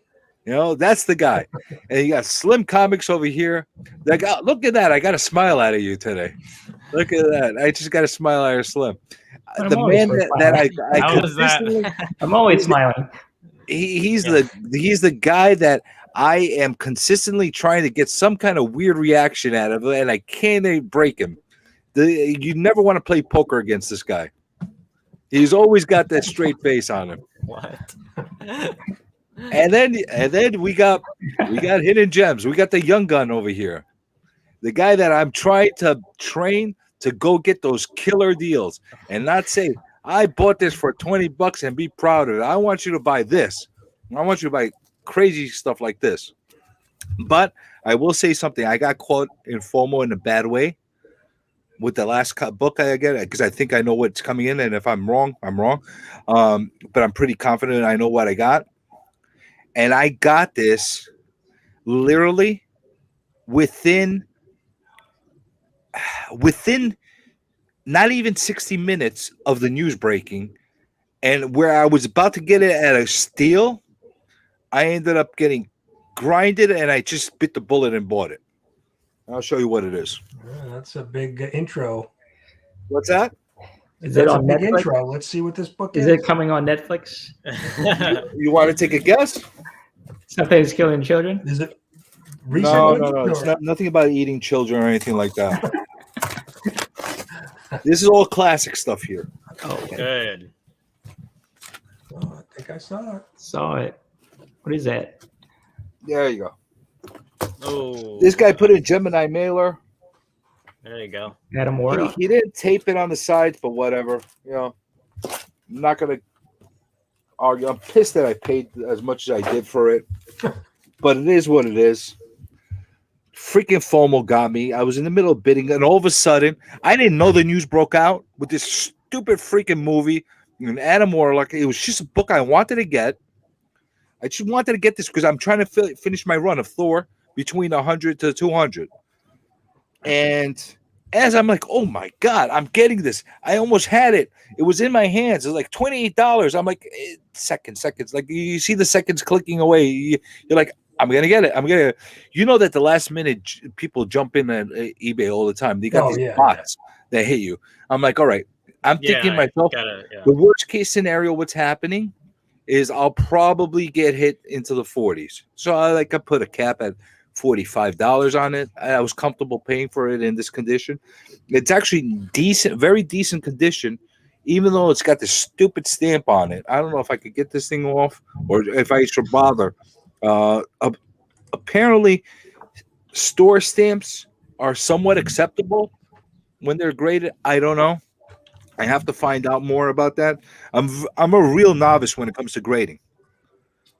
You know, that's the guy. And you got Slim Comics over here. Look at that. I got a smile out of you today. Look at that. I just got a smile out of Slim. I'm The always man that I How was that? consistently- I'm always smiling. he's the guy that I am consistently trying to get some kind of weird reaction out of, and I can't break him. You never want to play poker against this guy. He's always got that straight face on him. What? And then we got hidden gems. We got the young gun over here, the guy that I'm trying to train to go get those killer deals and not say I bought this for $20 and be proud of it. I want you to buy this. I want you to buy crazy stuff like this. But I will say something. I got caught in FOMO in a bad way with the last book I get, because I think I know what's coming in, and if I'm wrong, I'm wrong. But I'm pretty confident I know what I got. And I got this literally within not even 60 minutes of the news breaking, and where I was about to get it at a steal, I ended up getting grinded, and I just bit the bullet and bought it. I'll show you what it is. That's a big intro. What's that? Is it That's a on big Netflix? intro. Let's see what this book Is is. it coming on Netflix? You want to take a guess? Something's killing children. Is it No, recent? no. It's not nothing about eating children or anything like that. This is all classic stuff here. Oh, okay. Good. Oh, I think I saw it. Saw it. What is that? There you go. Oh, This guy put in Gemini mailer. there you go. Adam Warlock. He didn't tape it on the side, but whatever. You know, I'm not gonna argue. I'm pissed that I paid as much as I did for it, but it is what it is. Freaking FOMO got me. I was in the middle of bidding, and all of a sudden, I didn't know the news broke out with this stupid freaking movie. And Adam Warlock. It was just a book I wanted to get. I just wanted to get this because I'm trying to finish my run of Thor between 100 to 200. And as I'm like, oh my God, I'm getting this. I almost had it. It was in my hands. It was like $28. I'm like, seconds. Like you see the seconds clicking away. You're like, I'm going to get it. You know that the last minute people jump in at eBay all the time. They got these bots that hit you. I'm like, all right. I'm thinking myself, the worst case scenario, what's happening is I'll probably get hit into the 40s. So I put a cap at $45 on it. I was comfortable paying for it in this condition. It's actually decent, very decent condition, even though it's got this stupid stamp on it. I don't know if I could get this thing off or if I should bother. Apparently, store stamps are somewhat acceptable when they're graded. I don't know. I have to find out more about that. I'm a real novice when it comes to grading.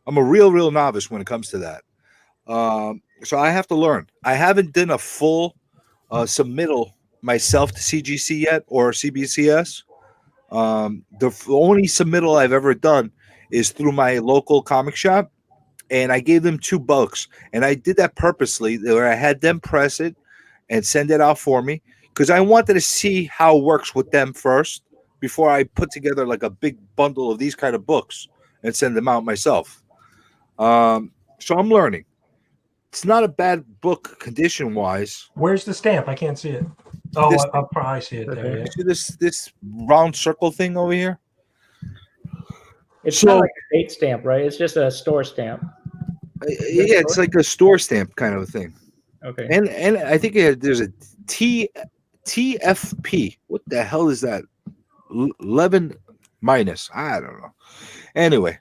I'm a real novice when it comes to that. So I have to learn. I haven't done a full submittal myself to CGC yet or CBCS. The only submittal I've ever done is through my local comic shop, and I gave them $2, and I did that purposely, where I had them press it and send it out for me, because I wanted to see how it works with them first before I put together like a big bundle of these kind of books and send them out myself. So I'm learning. It's not a bad book condition wise. Where's the stamp? I can't see it. Oh, This- I'll probably see it there. Yeah. See this round circle thing over here? It's So- not like a date stamp, right? It's just a store stamp. Yeah, it's like a store stamp kind of a thing. Okay. And I think there's a TFP. What the hell is that? 11 minus. I don't know. Anyway,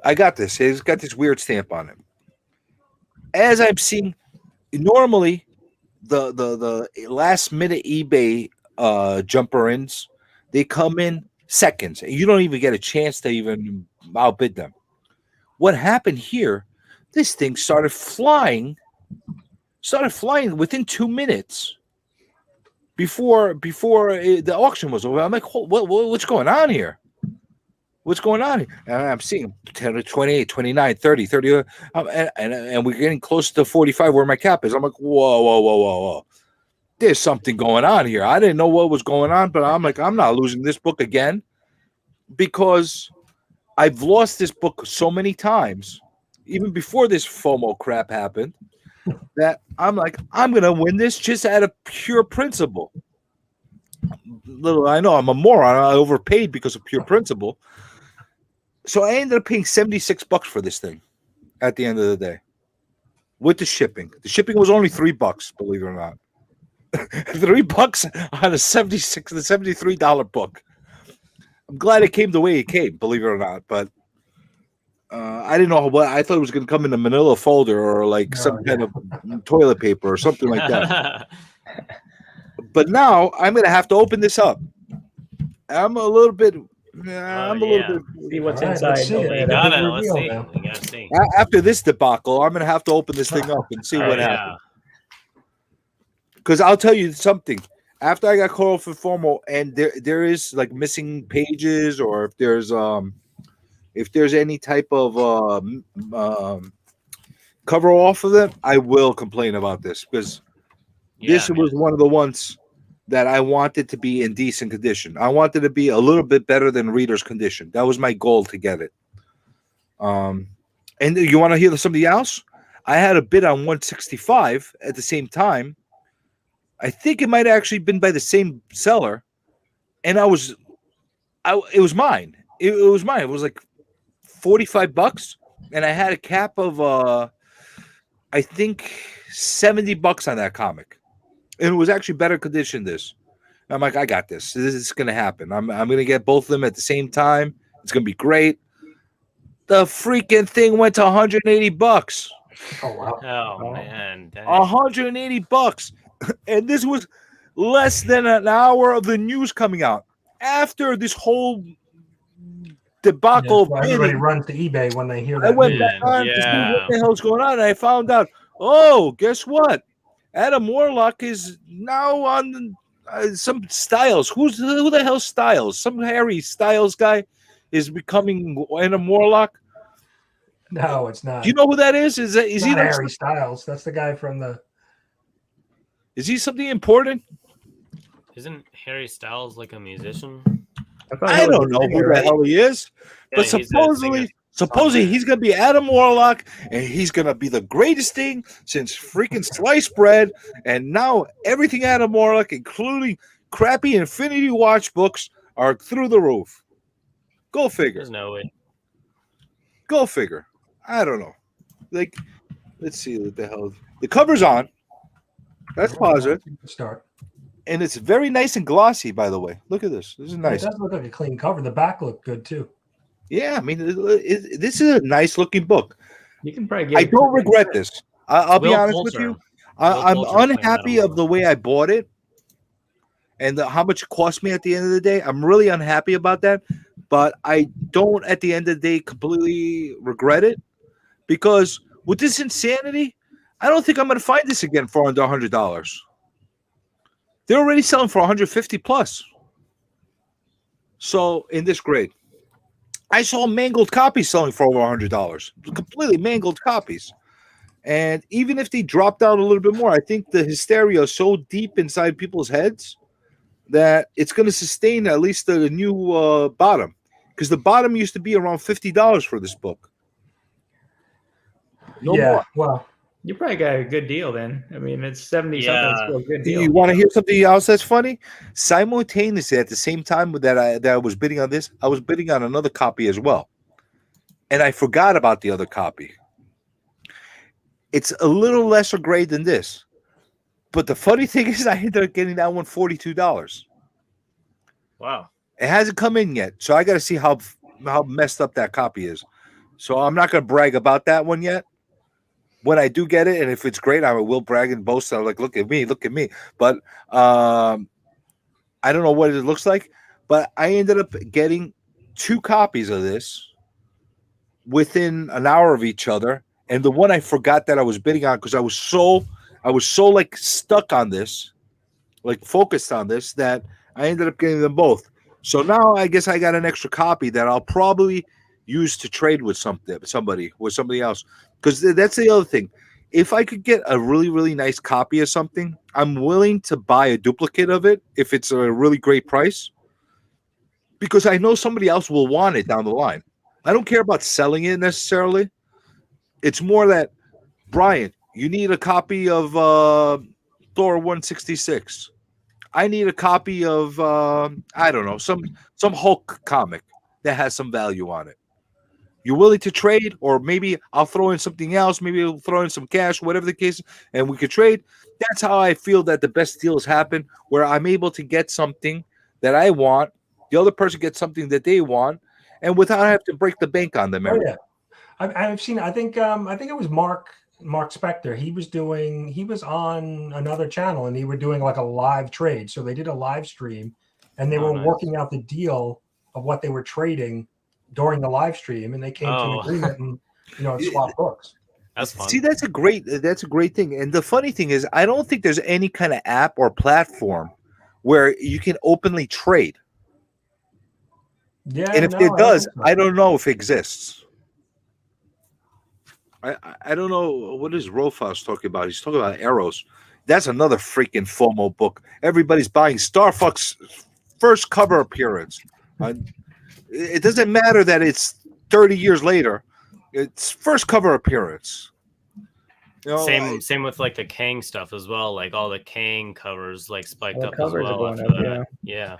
I got this. It's got this weird stamp on it. As I'm seeing, normally the last minute eBay jumper ins, they come in seconds. You don't even get a chance to even outbid them. What happened here? This thing started flying within 2 minutes before the auction was over. I'm like, what's going on here? What's going on here? And I'm seeing 10 28, 29, 30, 30, and we're getting close to 45 where my cap is. I'm like, whoa. There's something going on here. I didn't know what was going on, but I'm like, I'm not losing this book again, because I've lost this book so many times, even before this FOMO crap happened, that I'm like, I'm going to win this just out of pure principle. Little I know I'm a moron. I overpaid because of pure principle. So I ended up paying $76 for this thing at the end of the day with the shipping. The shipping was only $3, believe it or not. $3 on a $73 book. I'm glad it came the way it came, believe it or not. But I didn't know what I thought it was going to come in a manila folder or like some kind of toilet paper or something like that. But now I'm going to have to open this up. I'm a little bit. See what's All right, inside. let's see it. Open You it got up. it. Let's Reveal see. now. We gotta see. After this debacle, I'm going to have to open this thing up and see what happens. Because I'll tell you something. After I got called for FOMO, and there is like missing pages, or if there's any type of cover off of them, I will complain about this, because this was one of the ones that I wanted to be in decent condition. I wanted to be a little bit better than reader's condition. That was my goal to get it. And you want to hear something else? I had a bid on 165 at the same time. I think it might have actually been by the same seller, and it was mine. It was mine. It was like $45, and I had a cap of I think $70 on that comic, and it was actually better condition. This, I'm like, I got this. This is going to happen. I'm going to get both of them at the same time. It's going to be great. The freaking thing went to $180. Oh wow! Oh man, dang. $180. And this was less than an hour of the news coming out after this whole debacle. Yeah, everybody runs to eBay when they hear that. I went news. back on to see what the hell's going on, and I found out, guess what? Adam Warlock is now on some Styles. Who the hell Styles? Some Harry Styles guy is becoming Adam Warlock. No, it's not. Do you know who that is? Is It's he not like, Harry Styles? That's the guy from the. is he something important? Isn't Harry Styles like a musician? I don't know who the hell he is, but Yeah, he's a singer. supposedly he's gonna be Adam Warlock, and he's gonna be the greatest thing since freaking sliced bread. And now everything Adam Warlock, including crappy Infinity Watch books, are through the roof. Go figure. There's no way. Go figure. I don't know. Like, let's see what the hell. The cover's on. That's positive. Start. And it's very nice and glossy, by the way. Look at this. This is nice. It does look like a clean cover. The back looked good too. Yeah, I mean, this is a nice looking book. You can probably get. I don't regret this. I'll be Will honest Poulter. with you. Will I'm Poulter playing unhappy that of the way I bought it and how much it cost me at the end of the day. I'm really unhappy about that. But I don't, at the end of the day, completely regret it, because with this insanity, I don't think I'm going to find this again for under $100. They're already selling for 150 plus. So in this grade, I saw mangled copies selling for over $100, completely mangled copies. And even if they dropped out a little bit more, I think the hysteria is so deep inside people's heads that it's going to sustain at least the new bottom, because the bottom used to be around $50 for this book. No more. Well, You probably got a good deal then. I mean, it's 70 something. It's still a good Do deal. you want to hear something else that's funny? Simultaneously, at the same time that I was bidding on this, I was bidding on another copy as well, and I forgot about the other copy. It's a little lesser grade than this, but the funny thing is, I ended up getting that one $42. Wow. It hasn't come in yet, so I got to see how messed up that copy is. So I'm not going to brag about that one yet. When I do get it, and if it's great, I will brag and boast. I'm like, look at me. But I don't know what it looks like. But I ended up getting 2 copies of this within an hour of each other, and the one I forgot that I was bidding on because I was so like stuck on this, like focused on this, that I ended up getting them both. So now I guess I got an extra copy that I'll probably use to trade with somebody else. Because that's the other thing. If I could get a really, really nice copy of something, I'm willing to buy a duplicate of it if it's a really great price, because I know somebody else will want it down the line. I don't care about selling it necessarily. It's more that, Brian, you need a copy of Thor 166. I need a copy of I don't know, some Hulk comic that has some value on it. You're willing to trade, or maybe I'll throw in something else. Maybe I'll throw in some cash, whatever the case, and we could trade. That's how I feel that the best deals happen, where I'm able to get something that I want, the other person gets something that they want, and without having to break the bank on them. Oh yeah, I've seen. I think it was Mark Spector. He was on another channel, and they were doing like a live trade. So they did a live stream, and they were nice. working out the deal of what they were trading during the live stream, and they came to an agreement and swapped books. That's fun. See, that's a great thing. And the funny thing is, I don't think there's any kind of app or platform where you can openly trade. Yeah, And if it does, I don't know if it exists. I don't know what is Rofus talking about. He's talking about Arrows. That's another freaking FOMO book. Everybody's buying Star Fox first cover appearance. It doesn't matter that it's 30 years later. It's first cover appearance. Same with like the Kang stuff as well. Like all the Kang covers like spiked up as covers are well. going After up, that. Yeah.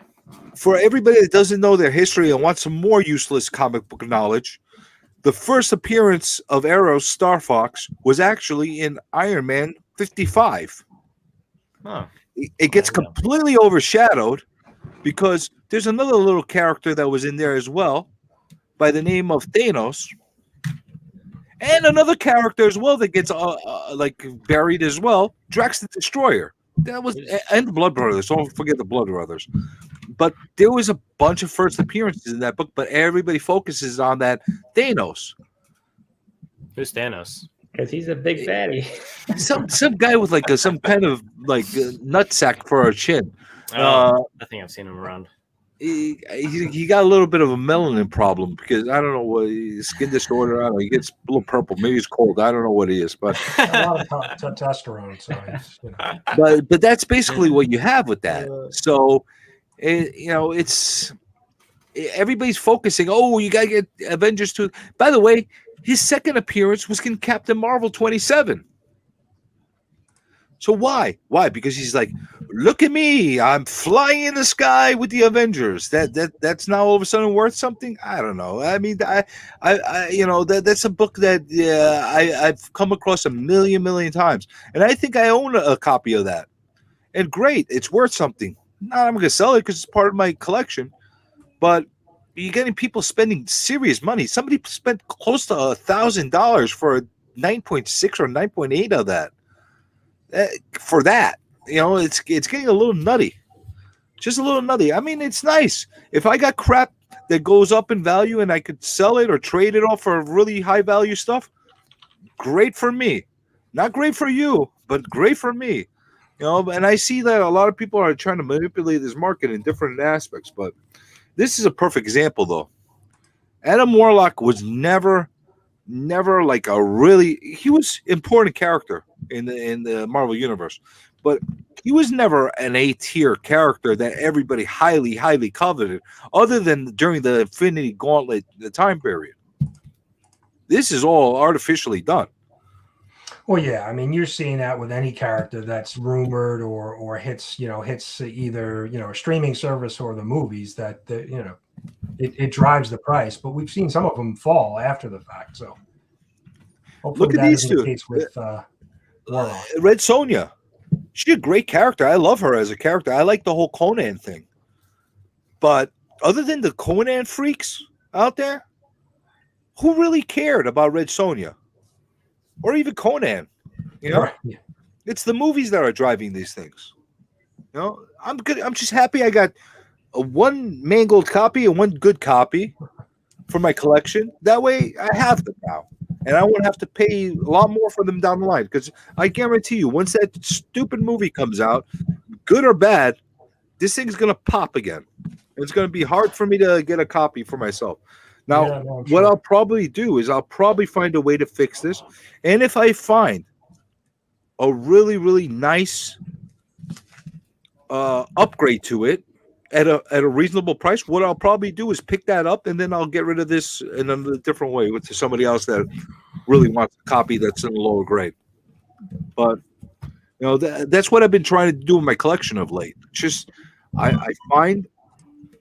For everybody that doesn't know their history and wants some more useless comic book knowledge, the first appearance of Arrow's Star Fox was actually in Iron Man 55. Huh. It gets completely overshadowed because there's another little character that was in there as well by the name of Thanos, and another character as well that gets like buried as well, Drax the Destroyer. That was, and the Blood Brothers. Don't forget the Blood Brothers. But there was a bunch of first appearances in that book, but everybody focuses on that Thanos. Who's Thanos? Because he's a big fatty. Some guy with like some kind of like nutsack for a chin. I think I've seen him around. He got a little bit of a melanin problem because I don't know what skin disorder. I don't know. He gets a little purple. Maybe he's cold. I don't know what he is, but a lot of testosterone. So but that's basically what you have with that. So it's everybody's focusing. Oh, you gotta get Avengers 2. By the way, his second appearance was in Captain Marvel 27. So why? Because he's like, look at me, I'm flying in the sky with the Avengers. That's now all of a sudden worth something. I don't know. I mean, I that's a book that I've come across a million times, and I think I own a copy of that. And great, it's worth something. Not I'm going to sell it because it's part of my collection, but you're getting people spending serious money. Somebody spent close to $1,000 for a 9.6 or 9.8 of that. For that, it's getting a little nutty, just a little nutty. I mean, it's nice if I got crap that goes up in value and I could sell it or trade it off for really high value stuff. Great for me, not great for you, but great for me. And I see that a lot of people are trying to manipulate this market in different aspects. But this is a perfect example, though. Adam Warlock was never like he was important character in the Marvel universe, but he was never an A-tier character that everybody highly coveted, other than during the Infinity Gauntlet, the time period. This is all artificially done. Well, yeah, I mean, you're seeing that with any character that's rumored or hits either a streaming service or the movies that it drives the price. But we've seen some of them fall after the fact. So hopefully look at that these isn't two. the case with Warlock. Red Sonja, she's a great character. I love her as a character. I like the whole Conan thing. But other than the Conan freaks out there, who really cared about Red Sonja or even Conan? You know, Right. Yeah. it's the movies that are driving these things. You know, I'm good. I'm just happy I got one mangled copy and one good copy for my collection. That way, I have them now, and I won't have to pay a lot more for them down the line. Because I guarantee you, once that stupid movie comes out, good or bad, this thing's gonna pop again. It's gonna be hard for me to get a copy for myself. Now, Yeah, no, I'm what sure. I'll probably do is I'll probably find a way to fix this, and if I find a really, really nice upgrade to it at a reasonable price, what I'll probably do is pick that up, and then I'll get rid of this in a different way with somebody else that really wants a copy that's in a lower grade. But you know, that's what I've been trying to do in my collection of late. Just I find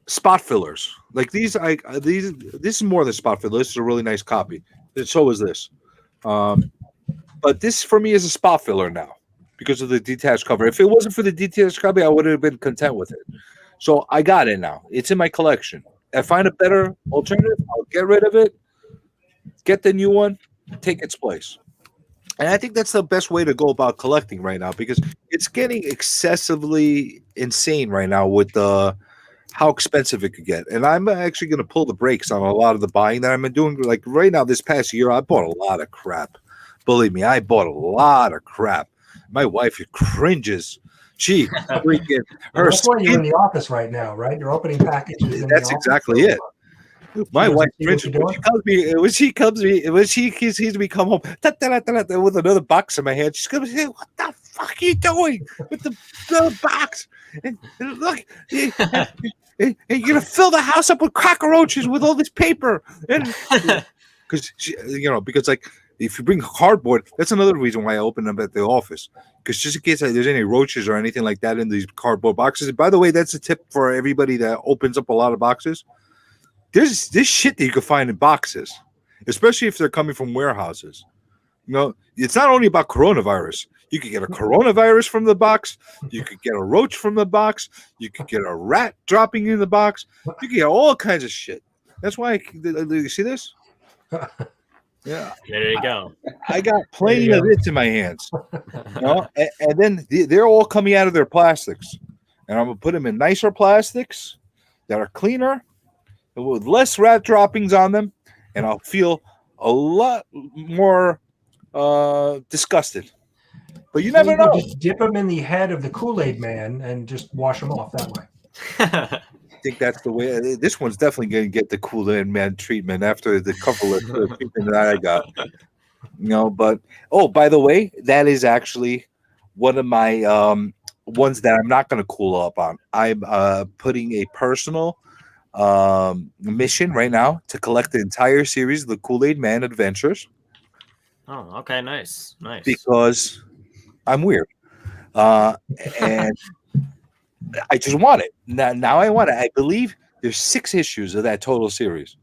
spot fillers like these. This is more than spot filler. This is a really nice copy. And so is this. But this for me is a spot filler now because of the detached cover. If it wasn't for the detached cover, I would have been content with it. So I got it now. It's in my collection. If I find a better alternative, I'll get rid of it, get the new one, take its place. And I think that's the best way to go about collecting right now because it's getting excessively insane right now with how expensive it could get. And I'm actually going to pull the brakes on a lot of the buying that I've been doing. Like right now, this past year, I bought a lot of crap. Believe me, I bought a lot of crap. My wife cringes. She freaking Well, her that's why you're in skin. the office right now, right? You're opening packages. In That's the office. exactly it. My She wife doesn't see what cringes you're when she sees me come home with another box in my hand. She's gonna say, "What the fuck are you doing with the box?" And look, and you're gonna fill the house up with cockroaches with all this paper, and because like if you bring cardboard, that's another reason why I open them at the office. Because just in case there's any roaches or anything like that in these cardboard boxes. And by the way, that's a tip for everybody that opens up a lot of boxes. There's this shit that you can find in boxes, especially if they're coming from warehouses. You know, it's not only about coronavirus. You could get a coronavirus from the box. You could get a roach from the box. You could get a rat dropping in the box. You can get all kinds of shit. That's why you see this? Yeah, There you go. I got plenty of it in my hands. You know? And then they're all coming out of their plastics. And I'm going to put them in nicer plastics that are cleaner with less rat droppings on them. And I'll feel a lot more disgusted. But you never know. Just dip them in the head of the Kool-Aid man and just wash them off that way. I think that's the way. This one's definitely going to get the Kool-Aid man treatment after the coverless treatment that I got. You know, but by the way, that is actually one of my ones that I'm not going to cool up on. I'm putting a personal mission right now to collect the entire series of the Kool-Aid Man Adventures. Oh, okay, nice. Because I'm weird, and I just want it now. I want it. I believe there's 6 issues of that total series,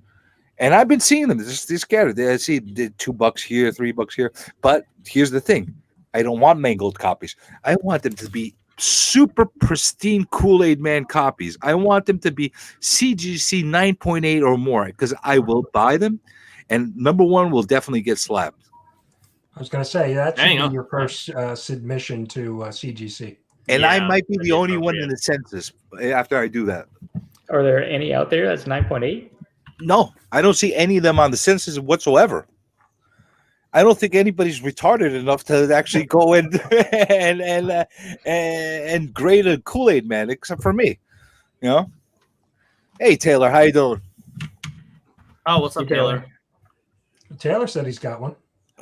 and I've been seeing them. They're scattered. I see $2 here, $3 here. But here's the thing: I don't want mangled copies. I want them to be super pristine Kool-Aid Man copies. I want them to be CGC 9.8 or more because I will buy them, and number 1 will definitely get slapped. I was going to say that There you should go. be your first submission to CGC. And Yeah, I might be that'd the be only one in appropriate. the census after I do that. Are there any out there that's 9.8? No, I don't see any of them on the census whatsoever. I don't think anybody's retarded enough to actually go and grade a Kool-Aid Man, except for me. You know. Hey Taylor, how you doing? Oh, what's up, Hey, Taylor. Taylor? Taylor said he's got one.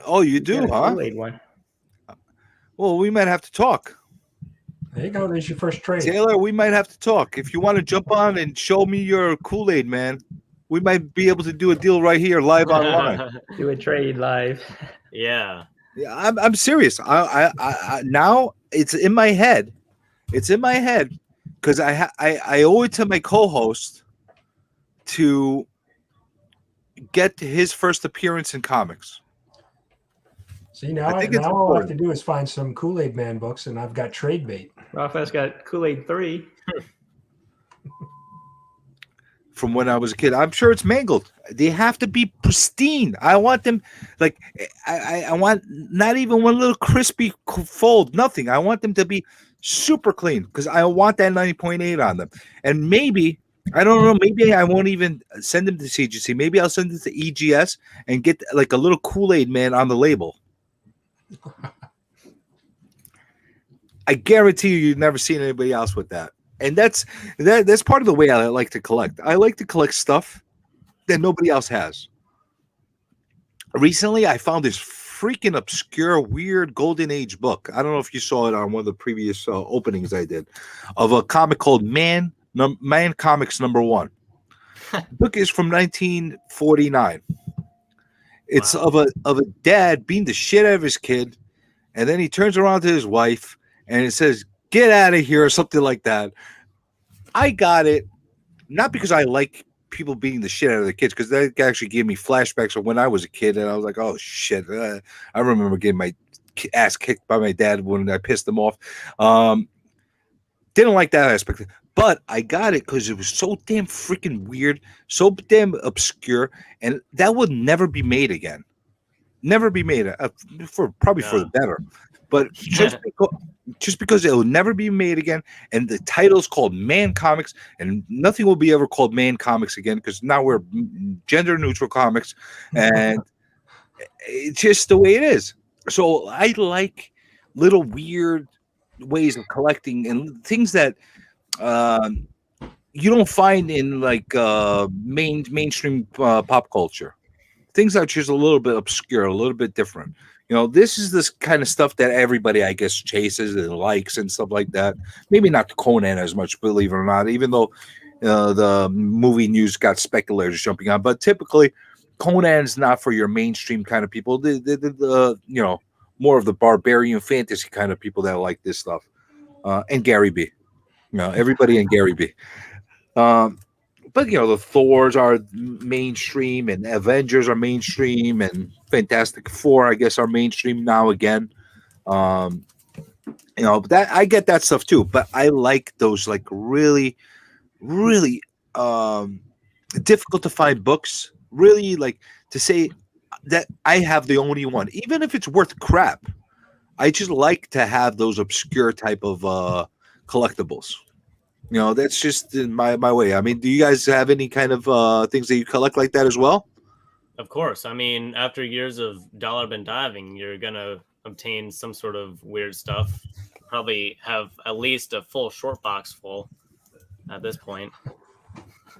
Oh, you do, Yeah, the huh? Kool-Aid one. Well, we might have to talk. There you go. There's your first trade. Taylor, we might have to talk. If you want to jump on and show me your Kool-Aid Man, we might be able to do a deal right here live online. Do a trade live. Yeah. Yeah, I'm serious. I now it's in my head. It's in my head because I owe it to my co-host to get his first appearance in comics. See, now I think it's all I have important. to do is find some Kool-Aid Man books, and I've got trade bait. Rafa's got Kool-Aid 3. from when I was a kid. I'm sure it's mangled. They have to be pristine. I want them like I want not even one little crispy fold, nothing. I want them to be super clean because I want that 90.8 on them. And maybe I don't know, maybe I won't even send them to CGC. Maybe I'll send them to EGS and get like a little Kool-Aid man on the label. I guarantee you've never seen anybody else with that. And that's part of the way I like to collect. I like to collect stuff that nobody else has. Recently, I found this freaking obscure, weird Golden Age book. I don't know if you saw it on one of the previous openings I did of a comic called Man Comics #1. The book is from 1949. It's Wow. of a dad beating the shit out of his kid, and then he turns around to his wife and it says, "Get out of here," or something like that. I got it, not because I like people beating the shit out of their kids, because that actually gave me flashbacks of when I was a kid, and I was like, oh shit. I remember getting my ass kicked by my dad when I pissed him off. Didn't like that aspect, but I got it because it was so damn freaking weird, so damn obscure, and that would never be made again. Never be made for the better. But just because it will never be made again, and the title's called Man Comics, and nothing will be ever called Man Comics again because now we're gender neutral comics, and it's just the way it is. So I like little weird ways of collecting and things that you don't find in like mainstream pop culture. Things that are just a little bit obscure, a little bit different. This is this kind of stuff that everybody, I guess, chases and likes and stuff like that. Maybe not Conan as much, believe it or not, even though the movie news got speculators jumping on. But typically, Conan's not for your mainstream kind of people. The more of the barbarian fantasy kind of people that like this stuff. And Gary B. Everybody and Gary B. But the Thors are mainstream, and Avengers are mainstream, and Fantastic Four, I guess, are mainstream now again. That I get that stuff too. But I like those like really, really difficult to find books. Really like to say that I have the only one, even if it's worth crap. I just like to have those obscure type of collectibles. That's just my way. I mean, do you guys have any kind of things that you collect like that as well? Of course. I mean, after years of dollar bin diving, you're going to obtain some sort of weird stuff. Probably have at least a full short box full at this point.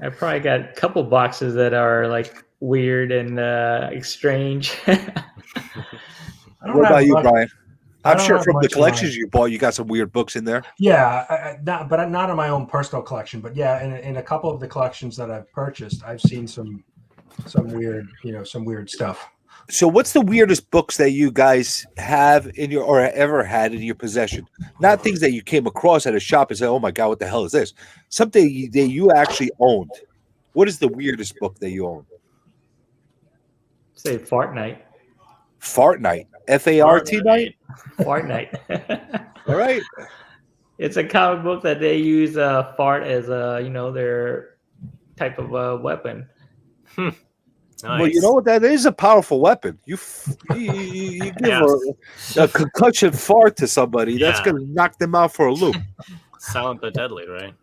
I probably got a couple boxes that are like weird and strange. What about you, Brian? I'm sure from the much collections you bought, you got some weird books in there. Yeah, but not in my own personal collection. But yeah, in a couple of the collections that I've purchased, I've seen some weird, some weird stuff. So, what's the weirdest books that you guys have in your or ever had in your possession? Not things that you came across at a shop and said, "Oh my god, what the hell is this?" Something that you actually owned. What is the weirdest book that you own? Say Fart Night. Fart Night. FART night? Fart Night. All right. It's a comic book that they use fart as their type of weapon. Nice. Well, you know what? That is a powerful weapon. You give a concussion fart to somebody, that's going to knock them out for a loop. Silent but deadly, right?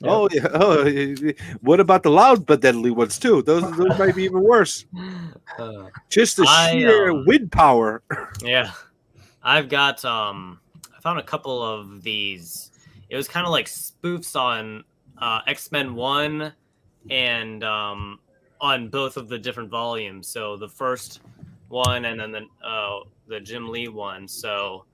Yep. Oh, yeah. Oh, what about the loud but deadly ones, too? Those might be even worse. Just the sheer wind power. Yeah. I've got, I found a couple of these. It was kind of like spoofs on X-Men 1 and on both of the different volumes. So the first one and then the Jim Lee one. So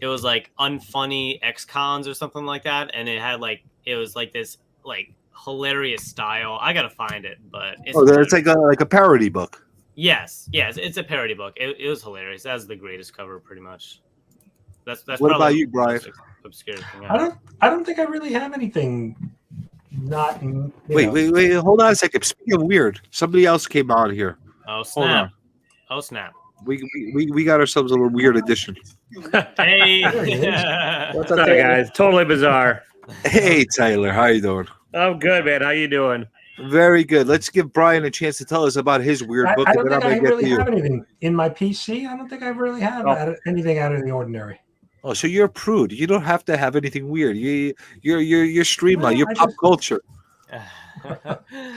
it was like Unfunny X-Cons or something like that. And it was like this like hilarious style. I gotta find it, but it's like a parody book. Yes, it's a parody book. It was hilarious. That's the greatest cover, pretty much. That's what about you, Brian? Obscure thing. I don't think I really have anything. Not wait, hold on a second. Speaking of weird, somebody else came on here. Oh snap! Oh snap! We got ourselves a little weird edition. Hey, What's up, guys? Totally bizarre. Hey, Tyler, how you doing? I'm good, man. How you doing? Very good. Let's give Brian a chance to tell us about his weird book, I and don't then I'm think I going to get to really you. have anything in my PC. I don't think I really have anything out of the ordinary. Oh, so you're a prude. You don't have to have anything weird. You're streamlined. No, You're I pop just- culture.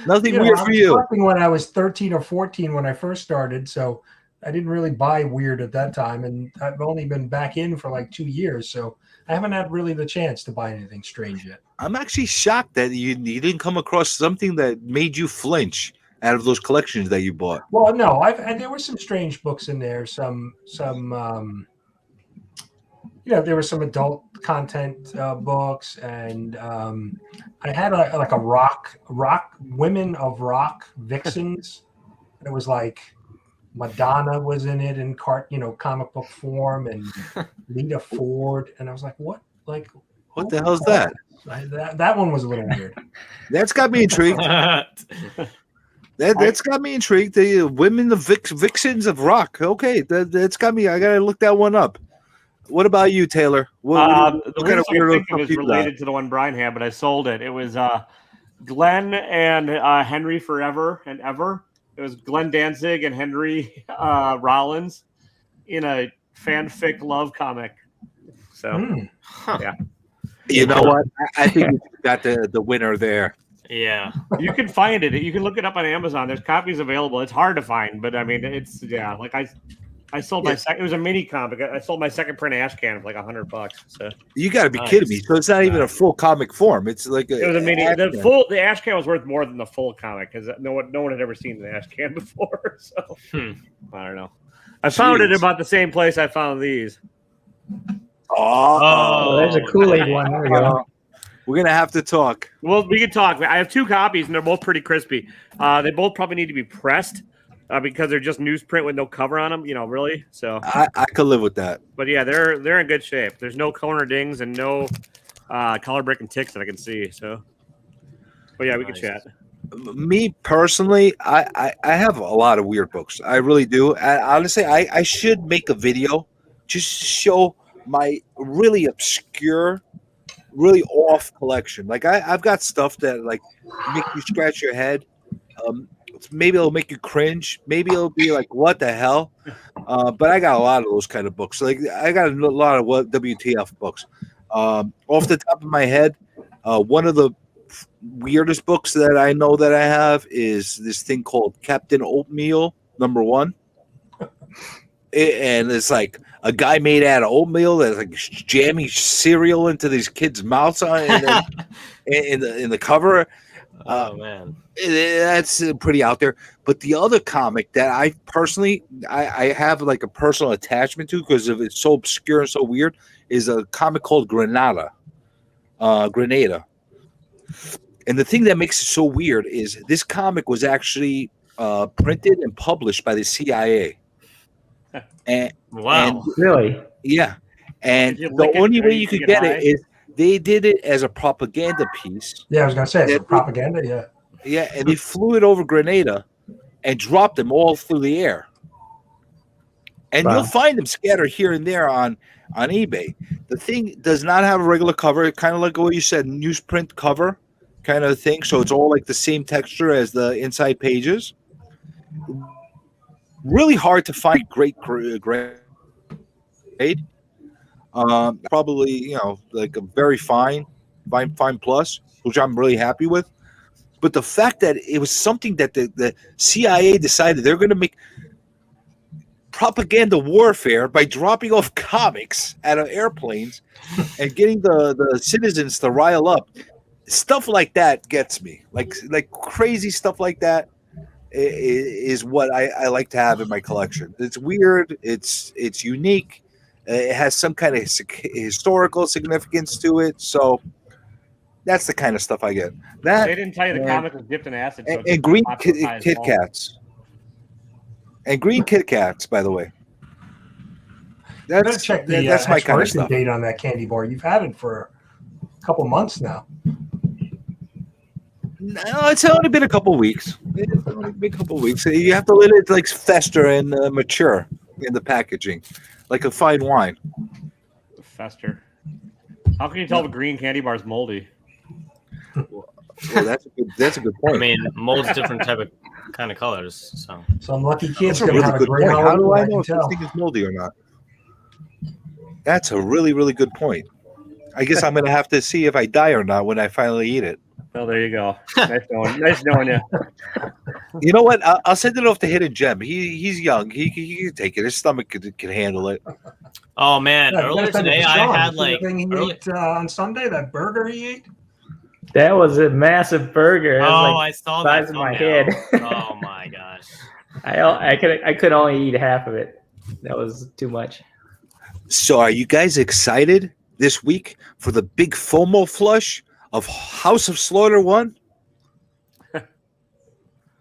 Nothing You know, weird I for was you. collecting when I was 13 or 14 when I first started, so I didn't really buy weird at that time, and I've only been back in for like 2 years, so I haven't had really the chance to buy anything strange yet. I'm actually shocked that you didn't come across something that made you flinch out of those collections that you bought. Well, no, there were some strange books in there. There were some adult content books, and I had like a rock women of rock vixens. It was like Madonna was in it in comic book form, and Lita Ford, and I was like, what? Like, What the hell's that? That one was a little weird. That's got me intrigued. That's got me intrigued. The women, the vixens of rock. Okay, that's got me. I gotta look that one up. What about you, Taylor? What kind of weirdest I weirdo think stuff was you got? related to the one Brian had, but I sold it. It was Glenn and Henry Forever and Ever. It was Glenn Danzig and Henry Rollins in a fanfic love comic. So You know what? I think you got the winner there. Yeah. you can find it. You can look it up on Amazon. There's copies available. It's hard to find, but I mean, it's like I sold my second. It was a mini comic. I sold my second print Ashcan for like $100. So You got to be Nice. kidding me! So it's not even a full comic form. It's like it was a mini. Ashcan. The Ashcan was worth more than the full comic because no one had ever seen the Ashcan before. So I don't know. I found it Jeez. about the same place I found these. Oh, there's a Kool-Aid one. There we go. We're gonna have to talk. Well, we can talk. I have 2 copies, and they're both pretty crispy. They both probably need to be pressed because they're just newsprint with no cover on them. Really. So, I could live with that. but yeah, they're in good shape. There's no corner dings and no color breaking ticks that I can see. So, but yeah, we can Nice. chat. Me personally, I have a lot of weird books. I really do. Honestly, I should make a video just to show my really obscure, really off collection. Like I've got stuff that like make you scratch your head. Maybe it'll make you cringe. Maybe it'll be like, what the hell? But I got a lot of those kind of books. Like I got a lot of WTF books. Off the top of my head, one of the weirdest books that I know that I have is this thing called Captain Oatmeal #1. And it's like a guy made out of oatmeal that's like jamming cereal into these kids' mouths on in the cover. Oh man. That's pretty out there. But the other comic that I personally I have like a personal attachment to because of it's so obscure and so weird is a comic called Grenada. And the thing that makes it so weird is this comic was actually printed and published by the CIA. And Wow. Really? yeah, and Did you the lick it only or way you you could could get buy it it? is they did it as a propaganda piece. Yeah, I was gonna say it's Yeah. propaganda. Yeah. Yeah, and they flew it over Grenada and dropped them all through the air. And Wow. you'll find them scattered here and there on eBay. The thing does not have a regular cover, kind of like what you said, newsprint cover kind of thing. So it's all like the same texture as the inside pages. Really hard to find great grade. Probably, like a very fine plus, which I'm really happy with. But the fact that it was something that the CIA decided they're going to make propaganda warfare by dropping off comics out of airplanes and getting the citizens to rile up. Stuff like that gets me. Like crazy stuff like that is what I like to have in my collection. It's weird. It's unique. It has some kind of historical significance to it. So that's the kind of stuff I get. That They didn't tell you the and- comic was dipped in acid. So and green it's Kit popularized Kit all. Kats. And green Kit Kats, by the way. Better That's check the that's my kind of expiration stuff. date on that candy bar. You've had it for a couple months now. No, it's only been a couple weeks. It's only been a couple weeks. You have to let it like fester and mature in the packaging, like a fine wine. Fester. How can you tell the green candy bar is moldy? Well, Oh, that's a good point. I mean, mold's different type of kind of colors. So Some lucky kid's That's a gonna really have a good great point. How do Halloween. I I know can if this tell. thing is moldy or not? That's a really, really good point. I guess I'm gonna have to see if I die or not when I finally eat it. Oh, there you go. Nice knowing you. You know what? I'll send it off to Hidden Gem. He's young. He can take it. His stomach can handle it. oh man, Yeah, you earlier gotta send it today to I Sean. had See the like thing he early- ate on Sunday. That burger he ate. That was a massive burger. It was oh, like I saw size that of my thumbnail. head. Oh my gosh. I could only eat half of it. That was too much. So, are you guys excited this week for the big FOMO flush of House of Slaughter 1?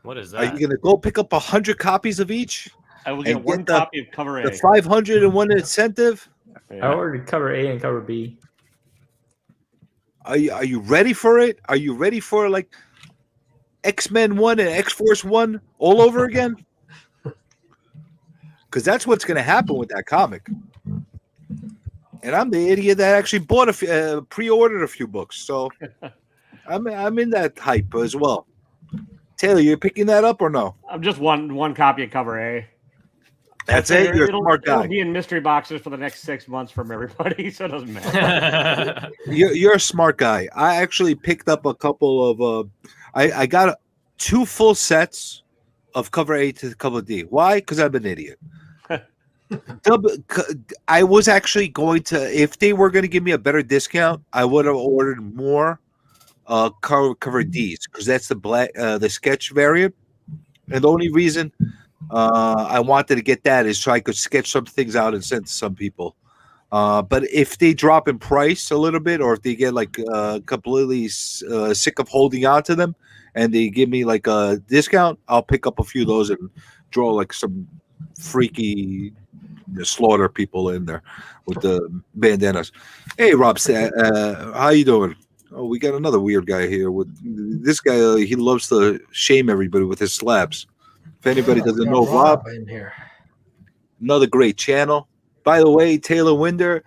What is Are that? you gonna go pick up 100 copies of each? I will And get get one the- copy of cover A. The 501 incentive. Yeah. I ordered cover A and cover B. Are you ready for it? Are you ready for like X-Men 1 and X-Force 1 all over again? Because that's what's going to happen with that comic. And I'm the idiot that actually bought pre-ordered a few books, so I'm in that hype as well. Taylor, you picking that up or no? I'm just one copy of cover A. That's I it. figure You're a smart It'll guy. be in mystery boxes for the next 6 months from everybody, so it doesn't matter. You're a smart guy. I actually picked up a couple of. I got 2 full sets of cover A to cover D. Why? Because I'm an idiot. I was actually going to, if they were going to give me a better discount, I would have ordered more cover Ds because that's the sketch variant. And the only reason I wanted to get that is so I could sketch some things out and send to some people. But if they drop in price a little bit, or if they get like completely sick of holding on to them, and they give me like a discount, I'll pick up a few of those and draw like some freaky slaughter people in there with the bandanas. Hey, Rob, how you doing? Oh, we got another weird guy here. With this guy, he loves to shame everybody with his slaps. If anybody doesn't know, Rob, in here. another great channel. By the way, Taylor Winder,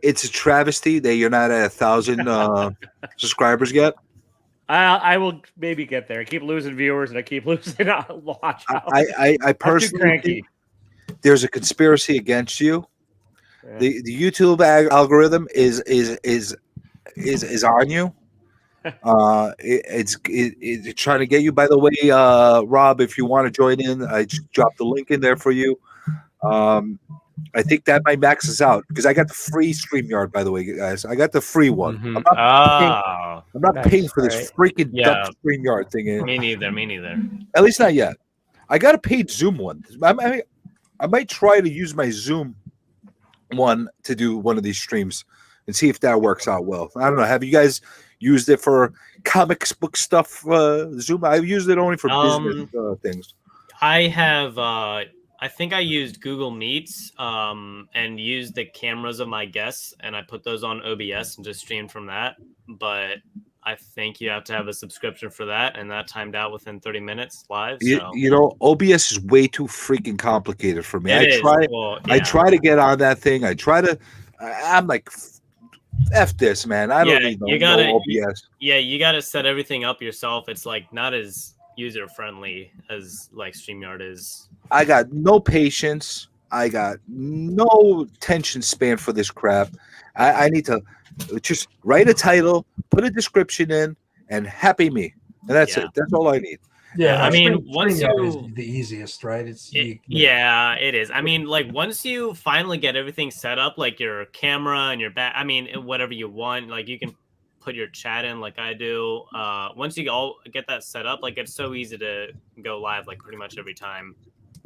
it's a travesty that you're not at 1,000 subscribers yet. I will maybe get there. I keep losing viewers and I keep losing watch. I I'm too personally cranky. think there's a conspiracy against you. Yeah. The YouTube algorithm is on you. It's trying to get you. By the way, Rob, if you want to join in, I just dropped the link in there for you. I think that might max us out because I got the free StreamYard. By the way, guys, I got the free one. Mhm. I'm not Nice, paying for this right. freaking Yeah. dumb StreamYard thing. Me neither. Me neither. At least not yet. I got a paid Zoom one. I might try to use my Zoom one to do one of these streams and see if that works out well. I don't know. Have you guys used it for comics book stuff? Zoom. I've used it only for business things. I have. I think I used Google Meets and used the cameras of my guests, and I put those on OBS and just streamed from that. But I think you have to have a subscription for that, and that timed out within 30 minutes live. So. You know, OBS is way too freaking complicated for me. It I is. try. Well, I yeah. try to get on that thing. I'm like, F this, man. I don't need no OBS. Yeah, you got to set everything up yourself. It's like not as user friendly as like StreamYard is. I got no patience. I got no attention span for this crap. I need to just write a title, put a description in, and happy me. And that's Yeah. it. That's all I need. Yeah, I mean, once StreamYard you- is the easiest, right? Yeah, it is. I mean, like once you finally get everything set up, like your camera and your back, I mean, whatever you want, like you can put your chat in like I do. Once you all get that set up, like it's so easy to go live like pretty much every time.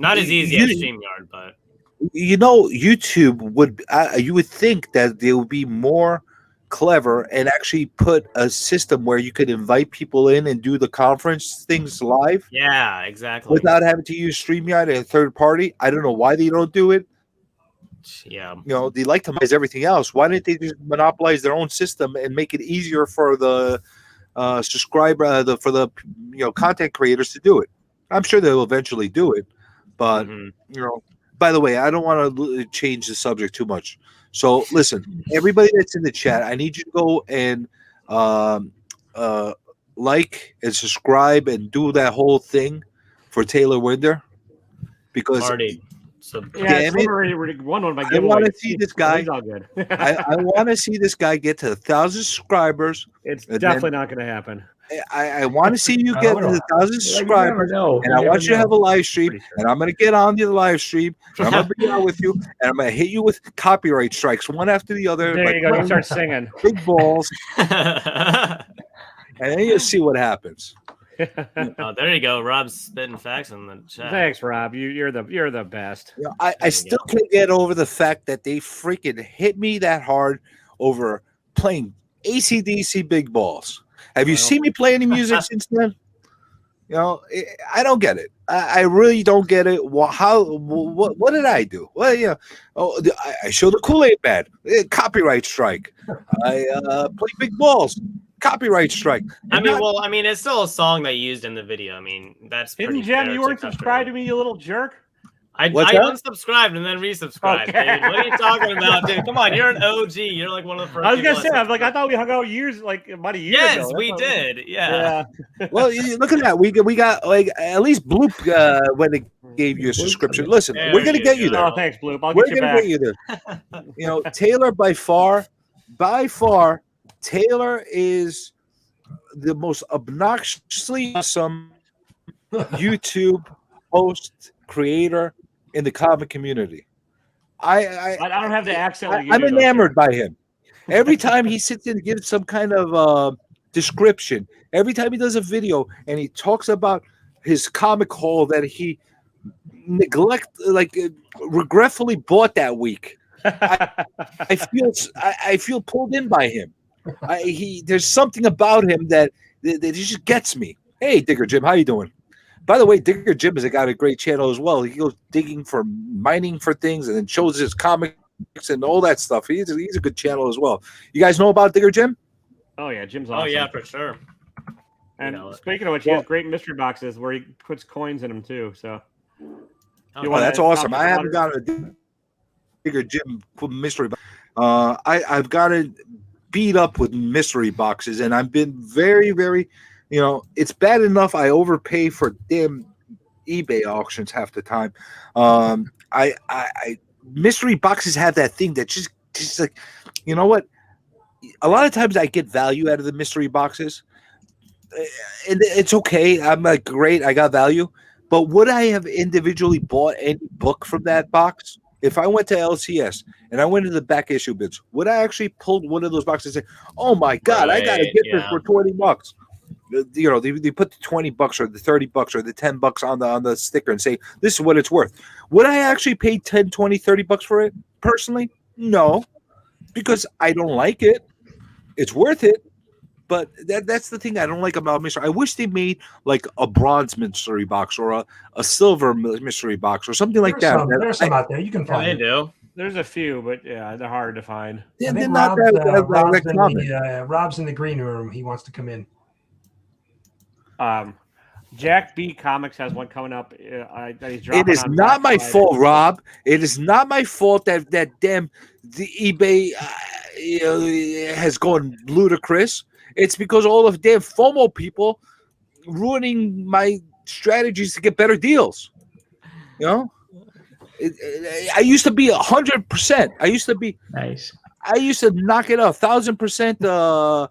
Not as easy as StreamYard, but You know, YouTube would. You would think that they would be more clever and actually put a system where you could invite people in and do the conference things live yeah, exactly. without having to use StreamYard and a third party. I don't know why they don't do it. Yeah. You know, they like to monetize everything else. Why didn't they just monopolize their own system and make it easier for the subscriber, for the content creators to do it? I'm sure they'll eventually do it, but Mhm. By the way, I don't want to change the subject too much. So listen, everybody that's in the chat, I need you to go and like and subscribe and do that whole thing for Taylor Winder? Because Already. So Yeah, Damn it's it. already won one of my I wanna giveaways. see this So guy. He's all good. I want to see this guy get to 1,000 subscribers. It's And definitely not going to happen. I want to see you get we to don't- 1,000 Well, you never subscribers. know. And I want you to have a live stream, Pretty sure. and I'm going to get on the live stream, and I'm going to be on with you, and I'm going to hit you with copyright strikes one after the other, There like you go. You start singing. big balls, and then you'll see what happens. oh, there you go. Rob's spitting facts in the chat. Thanks, Rob. You're the best. You know, I still can't get over the fact that they freaking hit me that hard over playing AC/DC big balls. Have you Well- seen me play any music since then? You know, I don't get it. I really don't get it. What did I do? Well, yeah, I showed the Kool-Aid Man, copyright strike. I play big balls, copyright strike. I mean, it's still a song they used in the video. I mean, that's Hidden pretty Gem, fair you to weren't cut subscribed through. to me, you little jerk. I What's that? unsubscribed and then resubscribed. Okay. Dude. What are you talking about, dude? Come on, you're an OG. You're like one of the first. I was gonna people say, I was like, I subscribed. thought we hung out years, like about a year ago. Yes, That's we what- did. Yeah. Well, look at that. We got like at least Bloop when they gave you a subscription. Listen, There we're gonna you get you go. there. Oh, thanks, Bloop. I'll We're get you gonna back. get you there. You know, Taylor by far, Taylor is the most obnoxiously awesome YouTube host creator in the comic community. I don't have the accent. like you I'm do, though, enamored by him. Every time he sits in and gives some kind of description, every time he does a video and he talks about his comic haul that he regretfully bought that week, I feel pulled in by him. There's something about him that he just gets me. Hey, Digger Jim, how you doing? By the way, Digger Jim has got a great channel as well. He goes digging for mining for things and then shows his comics and all that stuff. He's a good channel as well. You guys know about Digger Jim? Oh yeah, Jim's Oh awesome. yeah, for sure. And You know it. speaking of which, he has great mystery boxes where he puts coins in them too. So Oh, You Oh, wanna that's awesome. talk I about haven't it? got a Digger Jim mystery box. I've got it beat up with mystery boxes, and I've been very, very, it's bad enough I overpay for damn eBay auctions half the time. I mystery boxes have that thing that just like, you know what? A lot of times I get value out of the mystery boxes, and it's okay. I'm like, great, I got value. But would I have individually bought any book from that box? If I went to LCS and I went to the back issue bins, would I actually pull one of those boxes and say, "Oh my God, I gotta Right, get this yeah. for $20"? They put the $20 or the $30 or the $10 on the sticker and say, "This is what it's worth." Would I actually pay 10, 20, $30 for it personally? No, because I don't like it. It's worth it. But that's the thing I don't like about mystery. I wish they made like a bronze mystery box or a silver mystery box or something like that. There's some out there you can Yeah, they find. do. there's a few, but yeah, they're hard to find. I They're think not Rob's, that common. Rob's in the green room. He wants to come in. Jack B Comics has one coming up. That he's It dropping is on not Black my Friday. fault, Rob. It is not my fault that damn the eBay has gone ludicrous. It's because all of damn FOMO people ruining my strategies to get better deals. I used to be 100%. I used to knock it up 1,000%.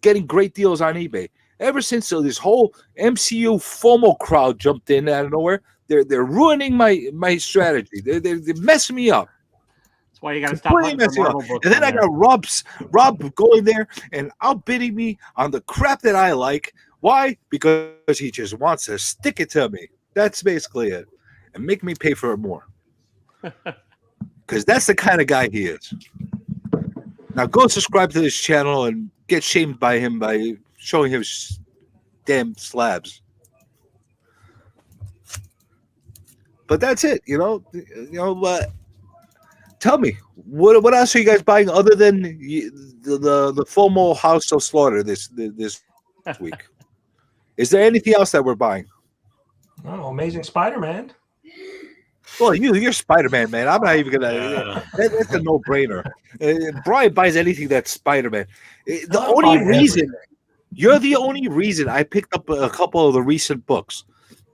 Getting great deals on eBay. Ever since this whole MCU FOMO crowd jumped in out of nowhere, they're ruining my strategy. They're messing me up. That's why you got to stop Completely hunting for messing up. Marvel books. And then on I there. got Rob going there and outbidding me on the crap that I like. Why? Because he just wants to stick it to me. That's basically it. And make me pay for it more. Because that's the kind of guy he is. Now go subscribe to this channel and get shamed by him by showing him damn slabs. But that's it, tell me, what else are you guys buying other than the FOMO House of Slaughter this week? Is there anything else that we're buying? Oh, Amazing Spider-Man. Well, you're Spider-Man, man. I'm not even gonna. That's a no-brainer. Brian buys anything that's Spider-Man. The I'm only buying reason You're the only reason I picked up a couple of the recent books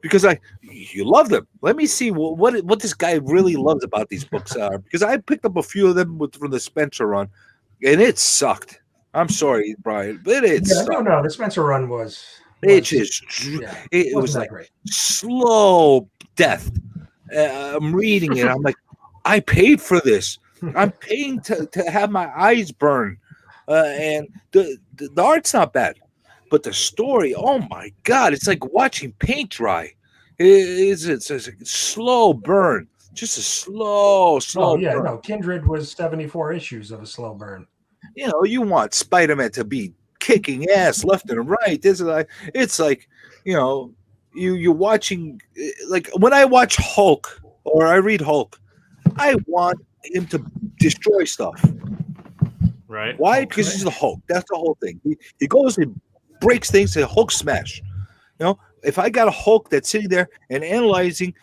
because you love them. Let me see what this guy really loves about these books are because I picked up a few of them from the Spencer run, and it sucked. I'm sorry, Brian, but it Yeah, sucked. no, the Spencer run was It just yeah, it wasn't was that like great. slow death. I'm reading it. I'm like, I paid for this. I'm paying to have my eyes burn, and the art's not bad, but the story, oh my god, it's like watching paint dry. It's a slow burn, just a slow Oh yeah, burn. no, Kindred was 74 issues of a slow burn. You know, you want Spider-Man to be kicking ass left and right. This is like it's like, you know, you're watching like when I watch Hulk or I read Hulk, I want him to destroy stuff. Right. Why? Hulk Because he's the smash. Hulk. That's the whole thing. He goes and breaks things and Hulk smash. You know, if I got a Hulk that's sitting there and analyzing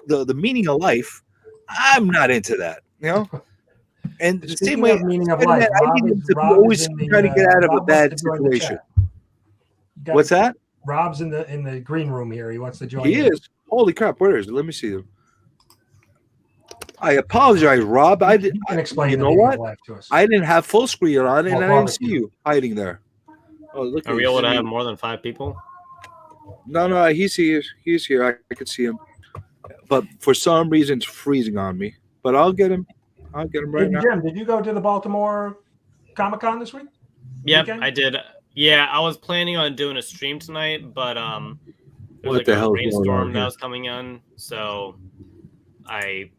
the meaning of life, I'm not into that. You know. And the same Speaking way, of meaning of Spider-Man, life, I need him to be Rob is always in the, trying to get out of a Rob wants to bad join the situation. chat. You got- What's that? Rob's in the green room here. He wants to join. He in. is. Holy crap! Where is it? Let me see him. I apologize, Rob. I did. You can explain You the know meaning what? of life to us. I didn't have full screen on, and Well, I didn't see barbecue. you hiding there. Oh, look! Are we able to have more than 5 people? No, he's here. He's here. I can see him. But for some reason, it's freezing on me. But I'll get him. I'll get him right Hey, now. Jim, did you go to the Baltimore Comic-Con this week? Yep, Weekend? I did. Yeah, I was planning on doing a stream tonight, but there was What the hell's going on rainstorm that here? was coming on, so I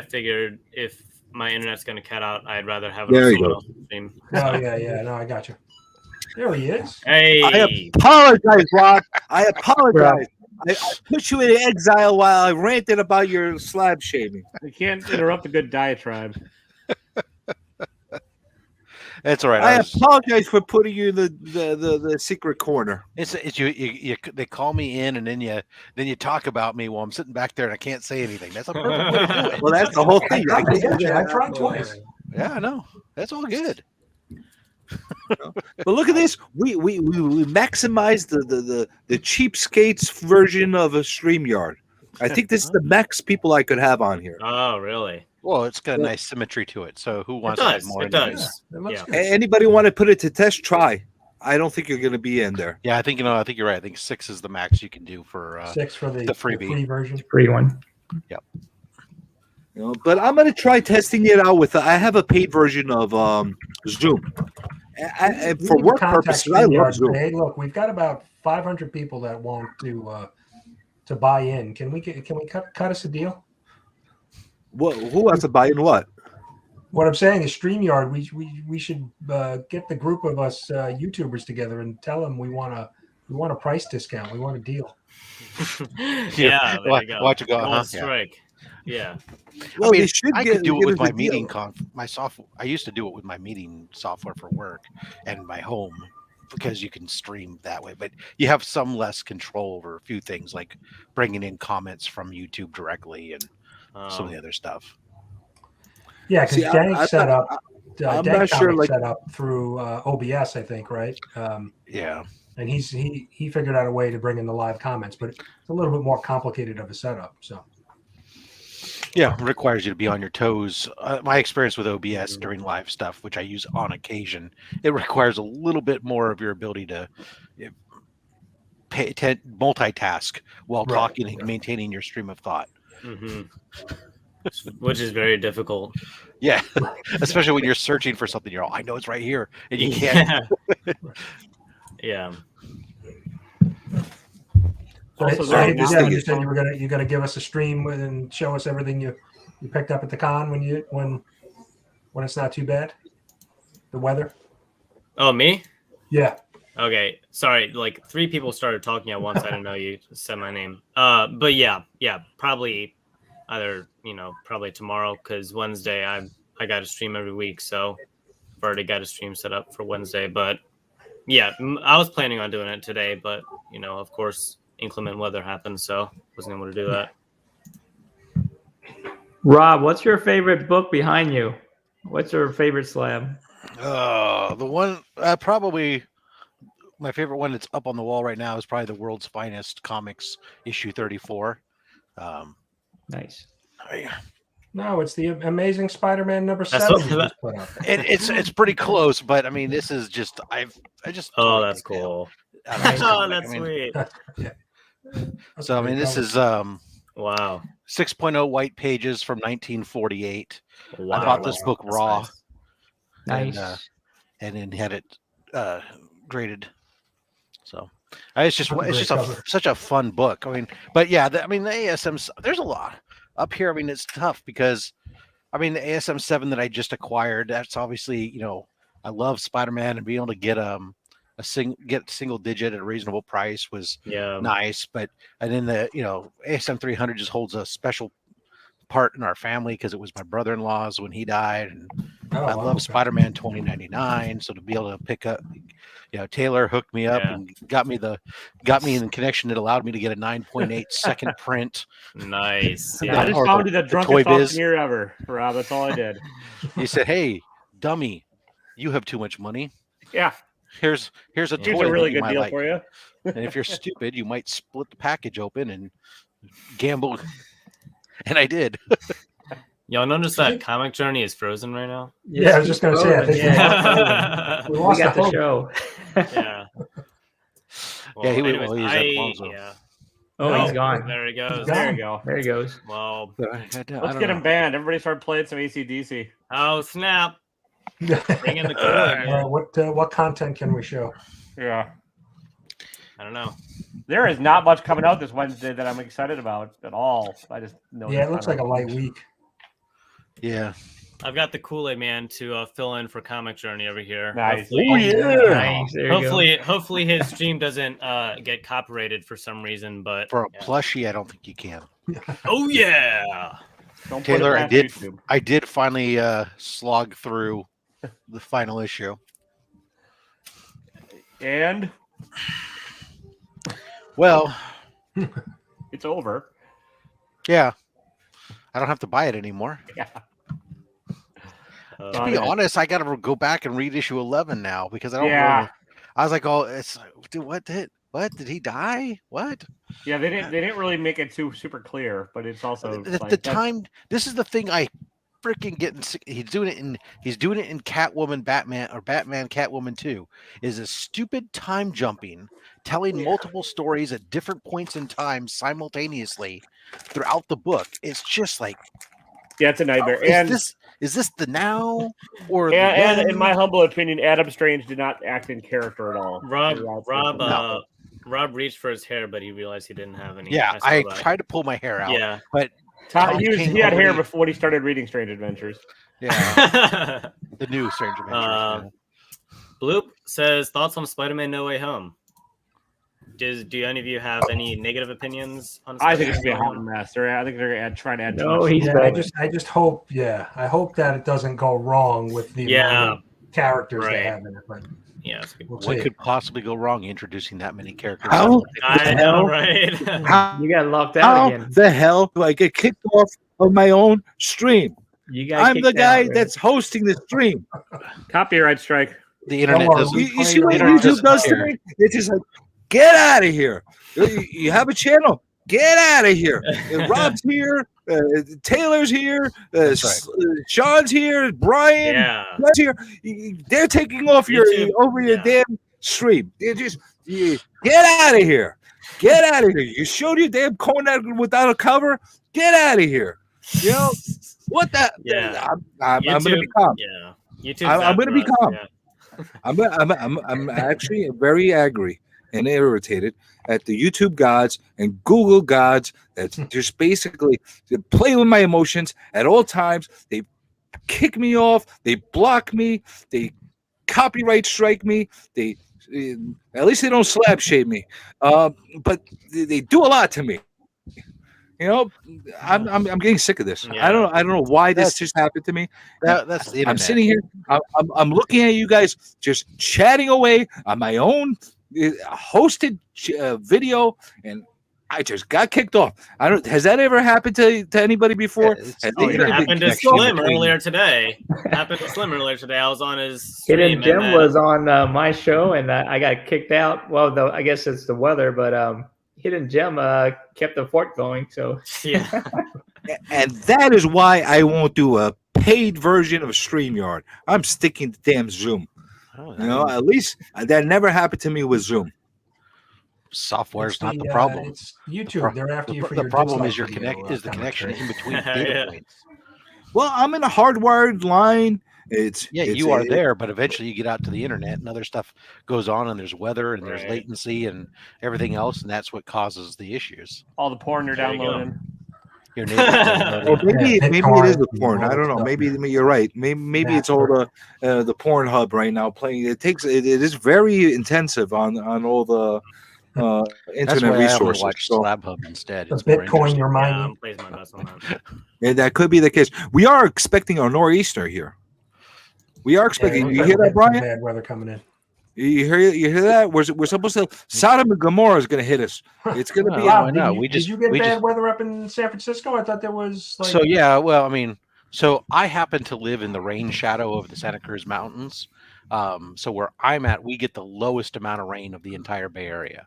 figured if my internet's gonna cut out, I'd rather have it There on you someone go. else's stream. Oh yeah. No, I got you. There he is. Hey, I apologize, Rob. I apologize. I put you in exile while I ranted about your slab shaming. You can't interrupt a good diatribe. It's all right. I apologize for putting you in the secret corner. It's you they call me in and then you talk about me while I'm sitting back there and I can't say anything. That's a perfect way to do it. Well, that's the whole thing. I got you. I tried twice. Yeah, I know. That's all good. But look at this. We maximized the cheapskates version of a StreamYard. I think this is the max people I could have on here. oh really? Well, it's got a nice symmetry to it. So who It wants to add does. more? It into does. this? It looks Yeah. good. Anybody want to put it to test? Try. I don't think you're going to be in there. Yeah, I think you're right. I think 6 is the max you can do for 6 for the freebie. free version. Free one. You know, but I'm going to try testing it out with. I have a paid version of Zoom. And We for need to work contact purposes, I StreamYard love and Zoom. say, hey, look, we've got about 500 people that want to buy in. Can we cut us a deal? Who wants to buy in what? What I'm saying is StreamYard. We should get the group of us YouTubers together and tell them we want a price discount. We want a deal. Yeah, there Watch- you go. watch it go, One huh? Yeah. strike. Yeah. Well, I mean, they should I get, could do it give with us my a deal. meeting my software. I used to do it with my meeting software for work and my home because you can stream that way. But you have some less control over a few things like bringing in comments from YouTube directly and some of the other stuff. Yeah, because See, Dank set up. I'm Dank not sure, Comics like- set up through OBS, I think, right? Yeah. And he figured out a way to bring in the live comments, but it's a little bit more complicated of a setup. So Yeah, it requires you to be on your toes. My experience with OBS during live stuff, which I use on occasion, it requires a little bit more of your ability to multitask while Right, talking and right. maintaining your stream of thought. hmm Which is very difficult. Yeah, especially when you're searching for something. You're all, I know it's right here, and you can't. Yeah. Also, So, hey, there's- Jen, you said you're gonna give us a stream and show us everything you picked up at the con when it's not too bad. The weather. Oh, me? Yeah. Okay. Sorry. Like 3 people started talking at once. I didn't know you said my name. But yeah, probably either, probably tomorrow because Wednesday I got to stream every week. So I've already got a stream set up for Wednesday. But yeah, I was planning on doing it today, but of course, inclement weather happened, so wasn't able to do that. Rob, what's your favorite book behind you? What's your favorite slab? The one probably my favorite one that's up on the wall right now is probably the World's Finest Comics issue 34. Nice. No, it's the Amazing Spider-Man number That's 7 what- you just put up. It's pretty close, but I mean, this is just I just Oh, totally that's dig the hell cool. out of this Oh, comic. that's I mean, sweet. That's So I a mean, great this cover. is Wow. 6.0 white pages from 1948. Wow. I bought this book That's raw. nice. Nice. And then had it graded. So it's just That's a great cover. such a fun book. I mean, but yeah, I mean the ASMs. There's a lot up here. I mean, it's tough because I mean the ASM 7 that I just acquired. That's obviously I love Spider-Man and being able to get get single digit at a reasonable price was Yeah. nice. But and then the ASM 300 just holds a special part in our family because it was my brother-in-law's when he died, and Oh, I wow, love okay. Spider-Man 2099. So to be able to pick up, Taylor hooked me up Yeah. and got me in connection that allowed me to get a 9.8 second print. Nice. I Yeah. just Or found you the Toy drunkest Biz. auctioneer ever, Rob. That's all I did. He said, "Hey, dummy, you have too much money. Yeah, Here's a here's toy a really that you good might deal like. for you. And if you're stupid, you might split the package open and gamble." And I did. Y'all notice that Comic Journey is frozen right now? Yeah, I was just gonna say, I think yeah, we we lost got the the hope. show. Yeah. Yeah, he was- anyways, well, he's at Alonzo. yeah. Oh, he's gone. There he goes. He's There gone. you go. There he goes. Well, Let's get him banned. Everybody start playing some ACDC. oh snap! Bring in the cooler. What content can we show? Yeah. I don't know. There is not much coming out this Wednesday that I'm excited about at all. I just know. Yeah, it looks like a light week. Yeah. I've got the Kool-Aid Man to fill in for Comic Journey over here. Nice. Hopefully, Oh, yeah. Nice. There you hopefully his stream doesn't get copyrighted for some reason. But For a yeah. plushie, I don't think you can. Oh yeah. Don't Taylor, put it I past did. YouTube. I did finally slog through the final issue. And Well, it's over. yeah, I don't have to buy it anymore. Yeah. To be honest, I got to go back and read issue 11 now because I don't. Yeah. Really, I was like, oh, it's dude, what did he die? What? Yeah, they didn't really make it too super clear, but it's also The like, that's- time. This is the thing I freaking getting sick. He's doing it in Catwoman, Batman, or Batman, Catwoman 2. Is a stupid time jumping, telling multiple stories at different points in time simultaneously throughout the book. It's just like, yeah, it's a nightmare. is this the now or And the in my humble opinion, Adam Strange did not act in character at all. Rob reached for his hair, but he realized he didn't have any. yeah? saw I that. tried to pull my hair out. Yeah. but Tom, he had hair already- before he started reading Strange Adventures. yeah, the new Strange Adventures. Bloop says thoughts on Spider-Man: No Way Home. Do any of you have any negative opinions on? I think it's gonna be a Spider-Man? hot mess. I think they're gonna try to add. too No, much. he's Yeah, back. I just hope. Yeah, I hope that it doesn't go wrong with the amount of characters right. they have in it. But Yeah, it's good. we'll What see. could possibly go wrong introducing that many characters? How? I know, right? How, You got locked out how again. the hell do I get kicked off of my own stream? You got I'm the kicked guy out, right? that's hosting the stream. Copyright strike. The internet Don't worry, doesn't. You see what Internet YouTube doesn't does to care. me? It's just like, get out of here. You have a channel. Get out of here. Rob's here. Taylor's here. That's Sean's here. Brian. Yeah. That's here. They're taking off your YouTube, over your yeah. damn stream. They're just get out of here. Get out of here. You showed your damn corn without a cover. Get out of here. You know what? That Yeah. I'm going to YouTube- be calm. Yeah. YouTube. I'm gonna be calm. Yeah. I'm actually very angry and irritated at the YouTube gods and Google gods that just basically they play with my emotions at all times. They kick me off. They block me. They copyright strike me. They at least they don't slap shame me. But they do a lot to me. You know, I'm getting sick of this. Yeah. I don't know why this just happened to me. That's the internet. I'm sitting here. I'm looking at you guys just chatting away on my own hosted video, and I just got kicked off. I don't. Has that ever happened to anybody before? Yeah, it's- Has oh, anybody yeah. been Happened to kicked off Slim between- earlier today. Happened to Slim earlier today. I was on his Hidden stream. Gem and was on my show, and I got kicked out. Well, though I guess it's the weather, but Hidden Gem kept the fort going. So yeah. And that is why I won't do a paid version of StreamYard. I'm sticking to damn Zoom. Oh, You know, at least that never happened to me with Zoom. software's It's not the the, problem. It's YouTube. They're after you for The your problem dislike is your video, the connection commentary. in between Yeah. data points. Well, I'm in a hardwired line. It's You are there, but eventually you get out to the internet and other stuff goes on, and there's weather and there's Right. latency and everything else, and that's what causes the issues. All the porn you're There you go. downloading. Your neighbors downloading. Well, maybe Yeah, maybe BitTorrent it is the and porn. all I don't that know. stuff, Maybe man. you're right. Maybe it's all the porn hub right now playing. It is very intensive on all the That's internet why I only resources. watch So, Slab Hub instead. The It's more Bitcoin interesting. you're Yeah, mining. I'm plays my best on that. and that could be the case. We are expecting a nor'easter here. We are expecting. Yeah, You hear that, Brian? Bad weather coming in. You hear that? We're supposed to. Sodom and Gomorrah is going to hit us. It's going to be. Wow. Rob, no, did we you, just- did you get we bad just- weather up in San Francisco? I thought there was like. So yeah, well, I mean, so I happen to live in the rain shadow of the Santa Cruz Mountains. So where I'm at, we get the lowest amount of rain of the entire Bay Area.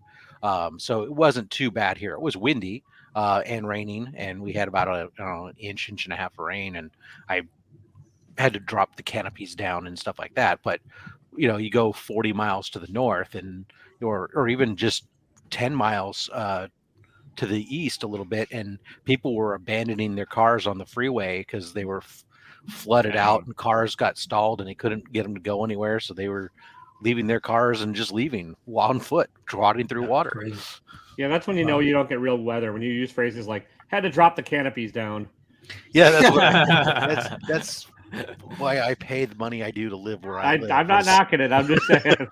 So it wasn't too bad here. It was windy and raining, and we had about an inch and a half of rain, and I had to drop the canopies down and stuff like that. But you know, you go 40 miles to the north, and or even just 10 miles to the east a little bit, and people were abandoning their cars on the freeway because they were flooded out, and cars got stalled, and they couldn't get them to go anywhere, so they were leaving their cars and just leaving on foot, trotting through water. Crazy. Yeah, that's when you know you don't get real weather. When you use phrases like "had to drop the canopies down." Yeah, that's what that's why I pay the money I do to live where I live. I'm not knocking it. I'm just saying.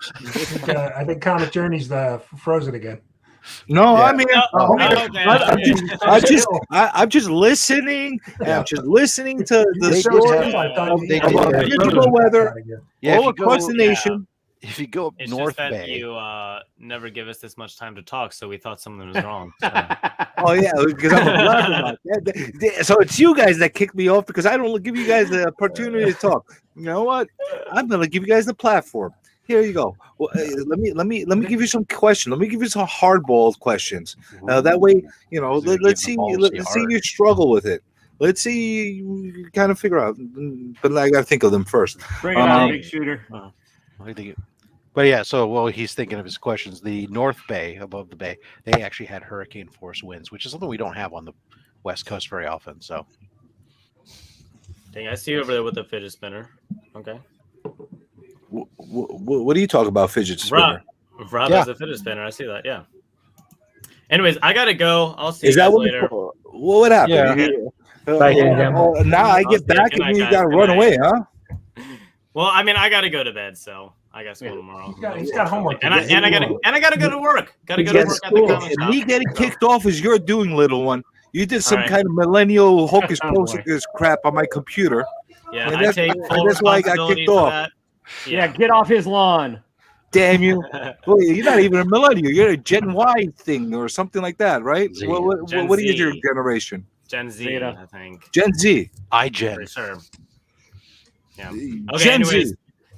I think Comic Journey's frozen again. No, Yeah. I mean, No, I'm just listening. Yeah. I'm just listening to the They story did I thought of you- they I thought did. you Digital frozen weather. out again. Yeah, all across the nation. if you go up It's North just that Bay, you never give us this much time to talk, so we thought something was wrong. So. Oh yeah, because I'm a blabbermouth. So it's you guys that kick me off because I don't give you guys the opportunity to talk. You know what? I'm gonna give you guys the platform. Here you go. Well, let me give you some questions. Let me give you some hardball questions. That way, you know, These are let's getting see. balls Let's to see hard. you struggle with it. Let's see you kind of figure out. But I gotta think of them first. Bring it on, Um, big shooter. I think but yeah, so while he's thinking of his questions, the North Bay, above the bay, they actually had hurricane force winds, which is something we don't have on the West Coast very often. So Dang, I see you over there with the fidget spinner. Okay. What do you talk about, fidget spinner? Rob Yeah. has a fidget spinner. I see that. Yeah. Anyways, I gotta go. I'll see Is you that guys what? later. What happened? Yeah. Bye, Jim. Now I I'll get see you. back Good and night, you guys. gotta Good run night. away, huh? Well, I mean, I gotta go to bed, so I got school tomorrow. He's got homework. And I gotta go to work. Gotta go He to gets work at the school. comic And shop. me getting kicked off is your doing, little one. You did some All right. kind of millennial hocus Oh, boy. pocus crap on my computer. Yeah, And I that's- take and full that's why I got responsibility kicked for off. that. Yeah, get off his lawn. Damn you! Well, you're not even a millennial. You're a Gen Y thing or something like that, right? Z. What is your Z. generation? Gen Z, Zeta. I think. Gen Z. iGen. For sure. Yeah. Gen Okay, anyways. Z.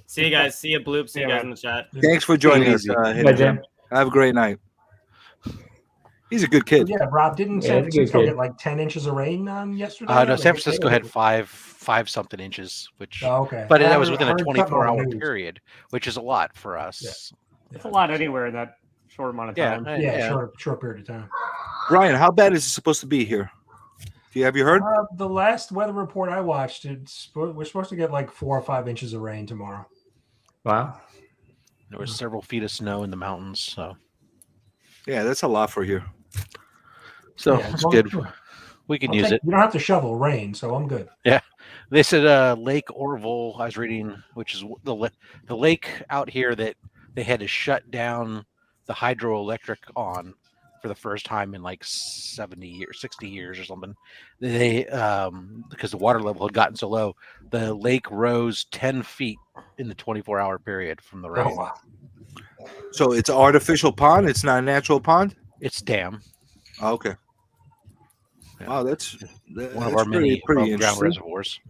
See you guys. See you, Bloop. See you Yeah, guys in the chat. Thanks for joining us. Easy. Bye, Hidden Jim. Gem. Have a great night. He's a good kid. Yeah, Rob, didn't Yeah, San he's a good Francisco kid. get like 10 inches of rain yesterday? No, Like, San Francisco had they- five something inches, which Oh, okay. but I that was heard- within I a heard something on 24-hour the news. period, which is a lot for us. It's a lot anywhere in that short amount of Yeah, time. Yeah, short period of time. Brian, how bad is it supposed to be here? Have you heard? The last weather report I watched, we're supposed to get like 4 or 5 inches of rain tomorrow. Wow. There was several feet of snow in the mountains, so Yeah, that's a lot for here. So Yeah, it's well, good. sure. we can I'll use take- it. You don't have to shovel rain, so I'm good. They said Lake Orville, I was reading, which is the lake out here that they had to shut down the hydroelectric on for the first time in like 70 years, 60 years or something. They because the water level had gotten so low, the lake rose 10 feet in the 24-hour period from the rain. Oh, wow. So it's an artificial pond. It's not a natural pond. It's dam. Oh, okay. Yeah. Wow, that's One of our many pretty above ground interesting. reservoirs.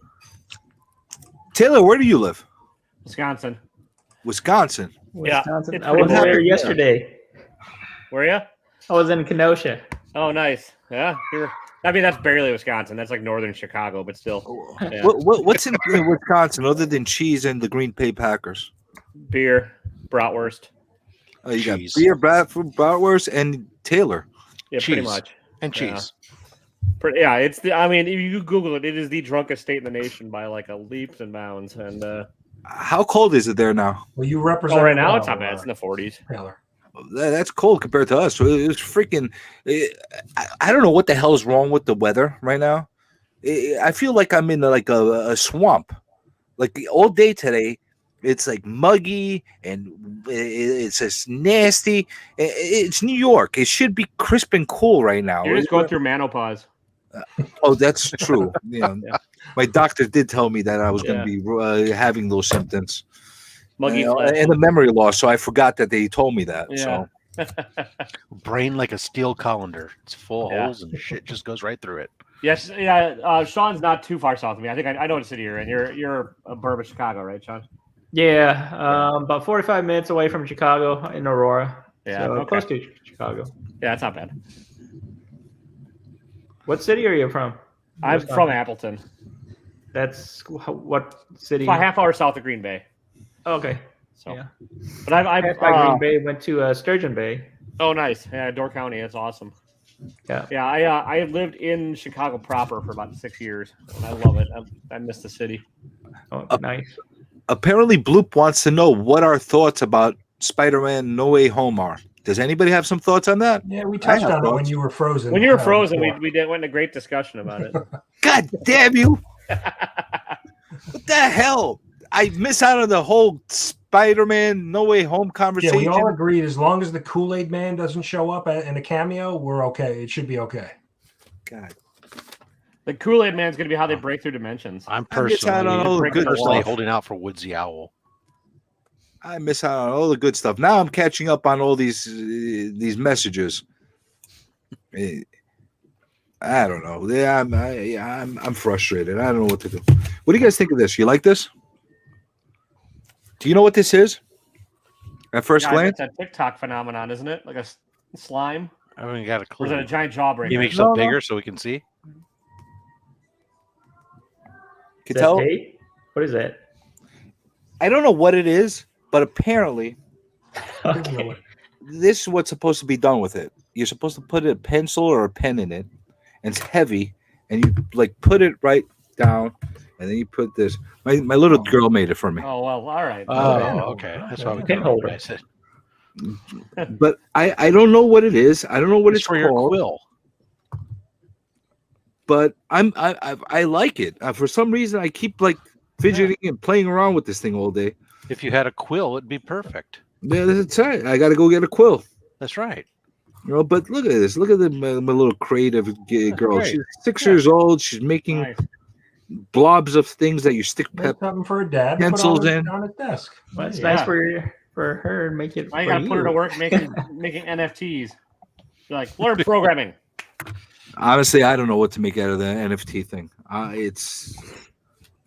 Taylor, where do you live? Wisconsin. Wisconsin. Yeah, Wisconsin. it's I pretty was cool. there Happened there? yesterday. Were you? I was in Kenosha. Oh, nice. Yeah. I mean, that's barely Wisconsin. That's like northern Chicago, but still. Yeah. What's in Wisconsin other than cheese and the Green Bay Packers? Beer, bratwurst. You got Cheese. beer, bratwurst, and Taylor. Yeah, pretty Cheese. much. And Yeah. cheese. Yeah, it's the. I mean, if you Google it, it is the drunkest state in the nation by like a leaps and bounds. And How cold is it there now? Well, you represent. right now it's well, not bad. It's in the 40s. Taylor. That's cold compared to us. So it's freaking. I don't know what the hell is wrong with the weather right now. I feel like I'm in like a swamp. Like all day today, it's like muggy and it's just nasty. It's New York. It should be crisp and cool right now. You're just going through menopause. Oh, that's true. Yeah. My doctor did tell me that I was going to be having those symptoms. Muggy And the memory loss, so I forgot that they told me that. Yeah. So Brain like a steel colander. It's full of Yeah. holes and shit just goes right through it. Yes, yeah. Sean's not too far south of me. I think I know what city you're in. You're a Bourbon, Chicago, right, Sean? Yeah, about 45 minutes away from Chicago in Aurora. Yeah, so okay. close to Chicago. Yeah, that's not bad. What city are you from? I'm Wisconsin. from Appleton. That's what city? About a half hour south of Green Bay. Okay. So, Yeah. but I've Half by Green Bay went to Sturgeon Bay. oh, nice. Yeah, Door County. That's awesome. Yeah. Yeah, I lived in Chicago proper for about 6 years, and I love it. I miss the city. Oh, nice. apparently, Bloop wants to know what our thoughts about Spider-Man: No Way Home are. Does anybody have some thoughts on that? Yeah, we touched have on it when thoughts. you were frozen. When you were frozen, before. we went into great discussion about it. God damn you! What the hell? I miss out on the whole Spider-Man: No Way Home Yeah, conversation. we all agreed as long as the Kool-Aid Man doesn't show up in a cameo, we're okay. It should be okay. God. The Kool-Aid Man's going to be how they break through dimensions. I'm I miss out on all the good personally stuff. holding out for Woodsy Owl. I miss out on all the good stuff. Now I'm catching up on all these messages. I don't know. Yeah, I'm frustrated. I don't know what to do. What do you guys think of this? You like this? Do you know what this is? At first Yeah, glance, it's a TikTok phenomenon, isn't it? Like a slime? I haven't got a Or is it a clue. giant Can you jawbreaker? make yourself No. bigger so we can see? can Is that tell. tape? What is that? I don't know what it is, but apparently Okay. this is what's supposed to be done with it. You're supposed to put a pencil or a pen in it, and it's heavy, and you like put it right down, and then you put this. My little girl made it for me, Oh, well, all right. Oh, pen okay. holder. That's why we Pen couldn't holder. recognize it. but I don't know what it is. I don't know what It's it's for your called. quill. But I like it. For some reason, I keep like fidgeting and playing around with this thing all day. If you had a quill, it'd be perfect. Yeah, that's right. I got to go get a quill. That's right. You know, but look at this. Look at my little creative girl. great. She's 6 Yeah. years old. She's making Nice. blobs of things that you stick Make something for a dad. to put pencils on his, in. on his desk. Well, it's Yeah. nice for her and make it. I for got to put her you. to work making NFTs. You're like, learn programming. Honestly, I don't know what to make out of the NFT thing. It's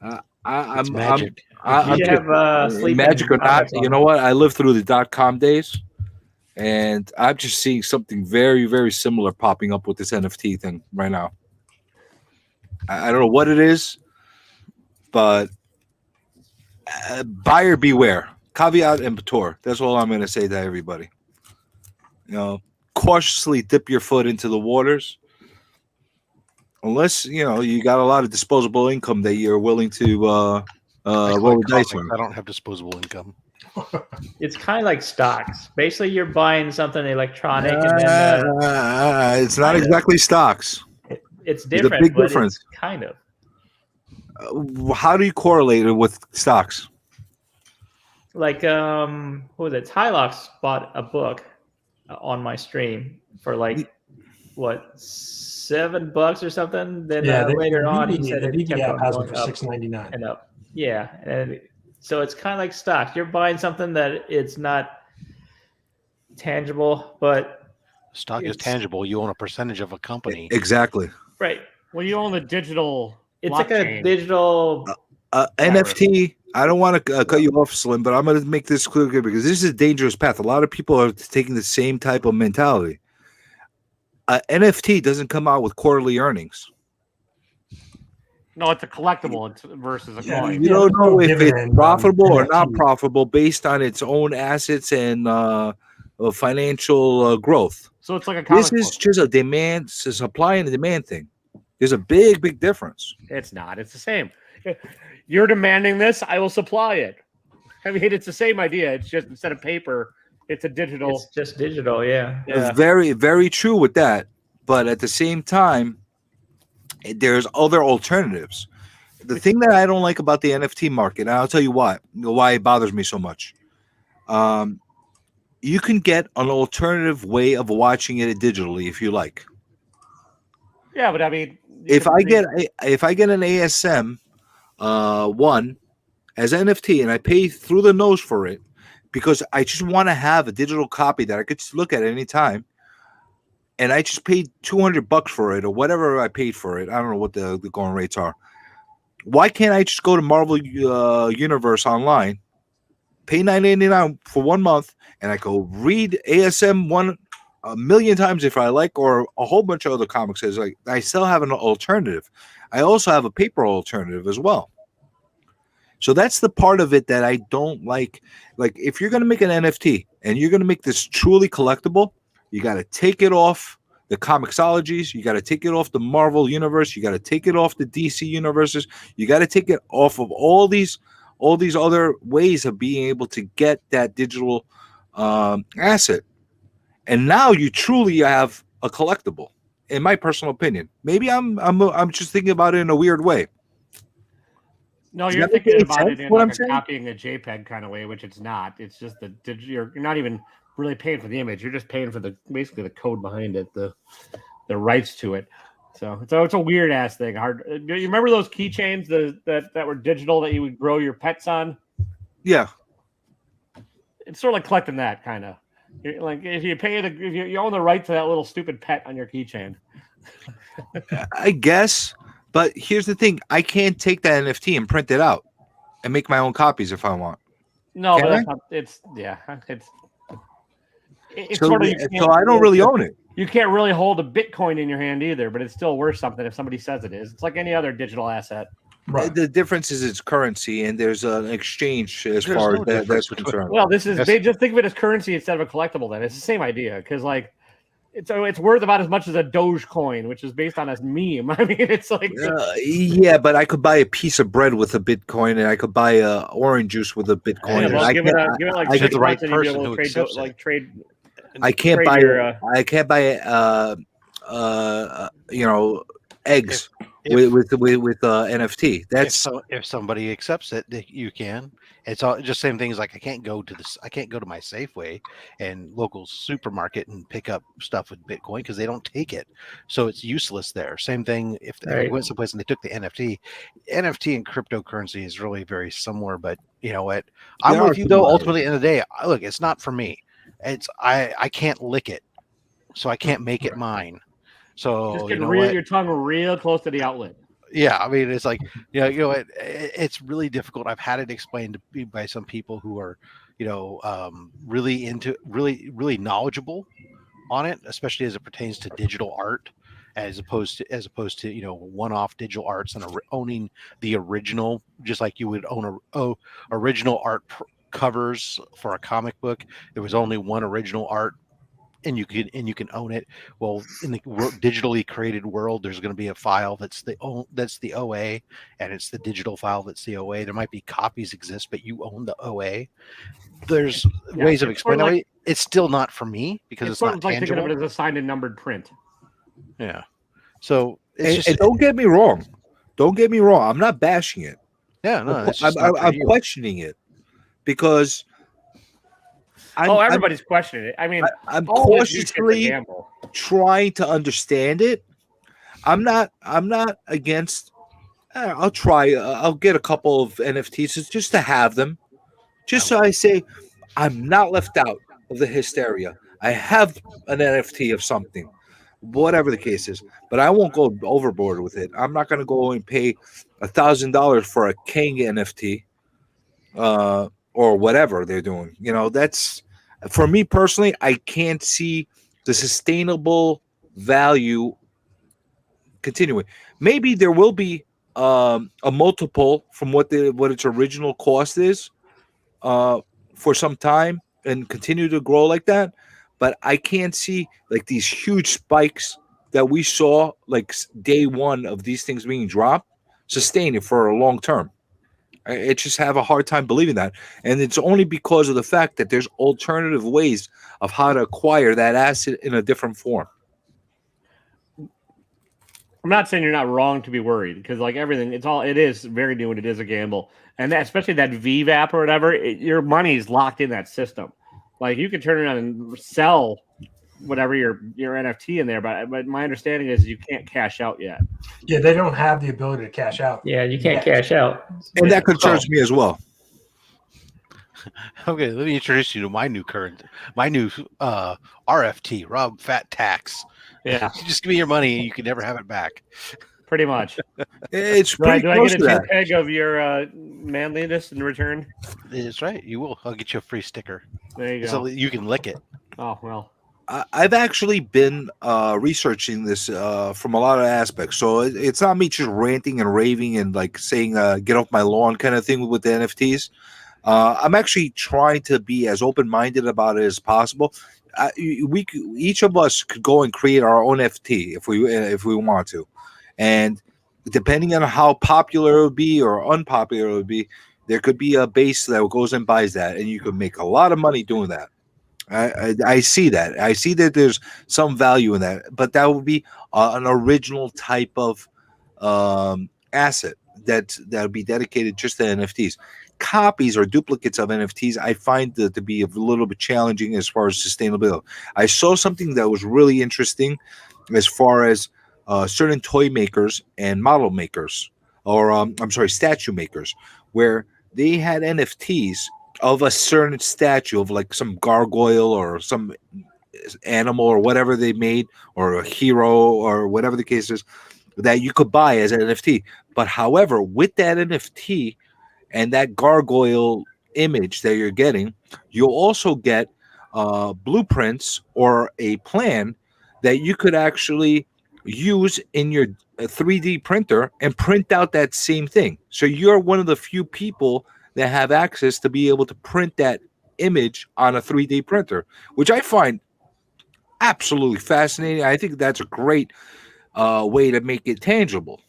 It's magic. I'm You have sleep magic or and not. comics You on know what? I lived through the .com days, and I'm just seeing something very, very similar popping up with this NFT thing right now. I don't know what it is, but buyer beware. Caveat emptor. That's all I'm going to say to everybody. You know, cautiously dip your foot into the waters. Unless, you know, you got a lot of disposable income that you're willing to I roll the collect dice comics. on. I don't have disposable income. It's kind of like stocks. Basically, you're buying something electronic, and then It's not exactly stocks. it's a different. big but difference. It's kind of. How do you correlate it with stocks? Like what was it? Tylox bought a book on my stream for like what $7 or something. Then later on he said the it BD kept app on has them going for up $6.99. and up. Yeah, and so it's kind of like stocks. You're buying something that it's not tangible, but Stock is It's- tangible. You own a percentage of a company. Exactly. Right. Well, you own the digital. It's like a blockchain. digital. NFT. I don't want to cut you off, Slim, but I'm going to make this clear because this is a dangerous path. A lot of people are taking the same type of mentality. NFT doesn't come out with quarterly earnings. No, it's a collectible. It's versus a Yeah, coin. You don't know if it's dividend on profitable or not NFT. profitable based on its own assets and financial growth. So it's like a comic This is book. just it's a supply and a demand thing. There's a big difference. It's not. It's the same. You're demanding this. I will supply it. I mean, it's the same idea. It's just instead of paper, it's a digital. It's just digital. Yeah. Yeah. Very, very true with that. But at the same time, there's other alternatives. The thing that I don't like about the NFT market, and I'll tell you why it bothers me so much. You can get an alternative way of watching it digitally if you like. Yeah, but I mean, If I get an ASM one as NFT and I pay through the nose for it because I just want to have a digital copy that I could look at any time, and I just paid $200 for it or whatever I paid for it. I don't know what the going rates are. Why can't I just go to Marvel Universe online, pay $9.99 for 1 month, and I go read ASM one a million times if I like, or a whole bunch of other comics? As like I still have an alternative. I also have a paper alternative as well. So that's the part of it that I don't like. Like if you're going to make an NFT and you're going to make this truly collectible, you got to take it off the Comixologies. You got to take it off the Marvel universe. You got to take it off the DC universes. You got to take it off of all these other ways of being able to get that digital asset. And now you truly have a collectible, in my personal opinion. Maybe I'm just thinking about it in a weird way. no, Does you're that make thinking any about it sense, in what I'm like a saying? copying a JPEG kind of way, which it's not. It's just you're not even really paying for the image. You're just paying for basically the code behind it, the rights to it. So it's a weird ass thing. Hard. You remember those keychains that were digital that you would grow your pets on? Yeah. It's sort of like collecting that kind of. Like if you pay if you own the right to that little stupid pet on your keychain. I guess. But here's the thing. I can't take that NFT and print it out and make my own copies if I want. No, Can but I? that's not, it's So, sort of so I don't really own it. You can't really hold a Bitcoin in your hand either, but it's still worth something if somebody says it is. It's like any other digital asset. Right. The difference is it's currency and there's an exchange as There's far no as that's difference between- concerned. Well, this is Yes. just think of it as currency instead of a collectible. Then it's the same idea because like it's worth about as much as a Dogecoin, which is based on a meme. I mean, it's like Yeah, but I could buy a piece of bread with a Bitcoin, and I could buy a orange juice with a Bitcoin. yeah, and well, I give it can't- like I get the right 6 months and you'd be person able who to accepts it. trade. I can't trade buy your, I can't buy eggs If- with NFT. That's if somebody accepts it, you can. It's all just same things. Like I can't go to my Safeway and local supermarket and pick up stuff with Bitcoin because they don't take it, so it's useless there. Same thing if I Right. went someplace and they took the NFT. NFT and cryptocurrency is really very similar, but you know what? I'm There are with you though. similarities. Ultimately, at the end of the day, look, it's not for me. It's I can't lick it, so I can't make it mine. So just you get know what? your tongue real close to the outlet. Yeah, I mean, it's like, you know, it's really difficult. I've had it explained to me by some people who are, really knowledgeable on it, especially as it pertains to digital art, as opposed to one-off digital arts and owning the original, just like you would own original art covers for a comic book. There was only one original art. And you can own it. Well, in the digitally created world, there's going to be a file that's the OA, and it's the digital file that's the OA. There might be copies exist, but you own the OA. There's ways of it's sort explaining. of like- it. It's still not for me because it's sort not of like tangible. thinking of it as a signed and numbered print. Yeah. So it's and, just and don't get me wrong. Don't get me wrong. I'm not bashing it. yeah. No, it's just not for I'm you. questioning it because Everybody's questioning it. I mean, I'm all this new shit's a cautiously gamble. trying to understand it. I'm not against. I'll try. I'll get a couple of NFTs just to have them, just so I say I'm not left out of the hysteria. I have an NFT of something, whatever the case is, but I won't go overboard with it. I'm not going to go and pay $1,000 for a King NFT, or whatever they're doing. That's for me personally. I can't see the sustainable value continuing. Maybe there will be a multiple from what its original cost is for some time and continue to grow like that. But I can't see like these huge spikes that we saw like day one of these things being dropped sustaining for a long term. I just have a hard time believing that. And it's only because of the fact that there's alternative ways of how to acquire that asset in a different form. I'm not saying you're not wrong to be worried, because like everything, it is very new and it is a gamble. And especially that VVAP or whatever, your money is locked in that system. Like you can turn around and sell whatever your NFT in there, but my understanding is you can't cash out yet. Yeah, they don't have the ability to cash out. Yeah, you can't cash out. And that concerns me as well. Okay, let me introduce you to my new RFT, Rob Fat Tax. Yeah, Just give me your money and you can never have it back. pretty much. It's Do I pretty close get to a that. peg of your manliness in return? That's right. You will. I'll get you a free sticker There you go. so you can lick it. Oh, well. I've actually been researching this from a lot of aspects. So it's not me just ranting and raving and like saying get off my lawn kind of thing with the NFTs. I'm actually trying to be as open-minded about it as possible. Each of us could go and create our own NFT if we want to, and depending on how popular it would be or unpopular it would be, there could be a base that goes and buys that, and you could make a lot of money doing that. I see that. I see that there's some value in that, but that would be an original type of asset that would be dedicated just to NFTs. Copies or duplicates of NFTs, I find that to be a little bit challenging as far as sustainability. I saw something that was really interesting as far as certain toy makers and model makers, or statue makers, where they had NFTs of a certain statue of like some gargoyle or some animal or whatever they made, or a hero or whatever the case is, that you could buy as an NFT. But however, with that NFT and that gargoyle image that you're getting, you'll also get blueprints or a plan that you could actually use in your 3D printer and print out that same thing. So you're one of the few people that have access to be able to print that image on a 3D printer, which I find absolutely fascinating. I think that's a great way to make it tangible.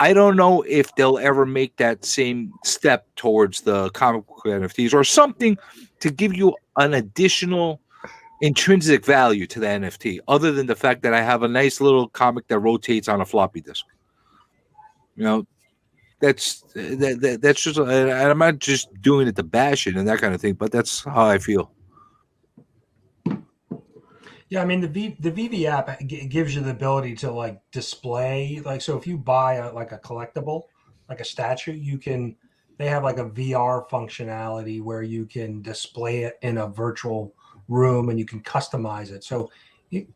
I don't know if they'll ever make that same step towards the comic book NFTs or something to give you an additional intrinsic value to the NFT, other than the fact that I have a nice little comic that rotates on a floppy disk. That's just, and I'm not just doing it to bash it and that kind of thing, but that's how I feel. Yeah, I mean the VV app gives you the ability to like display, like, so if you buy a collectible, like a statue, they have like a VR functionality where you can display it in a virtual room and you can customize it. So it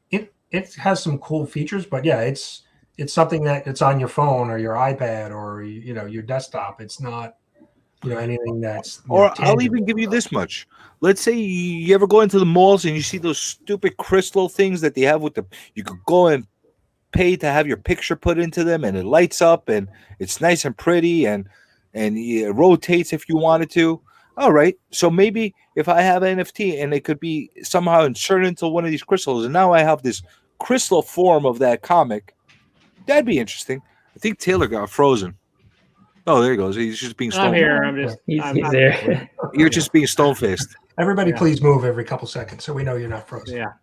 has some cool features, but yeah, it's something that it's on your phone or your iPad or your desktop. It's not anything that's I'll even give you this much. Let's say you ever go into the malls and you see those stupid crystal things that they have you could go and pay to have your picture put into them, and it lights up and it's nice and pretty and it rotates if you wanted to. All right, so maybe if I have an NFT and it could be somehow inserted into one of these crystals, and now I have this crystal form of that comic, that'd be interesting. I think Taylor got frozen. Oh, there he goes. He's just being stone. I'm here. I'm just. He's I'm there. You're just being stone-faced. Everybody, Yeah. please move every couple seconds so we know you're not frozen. Yeah.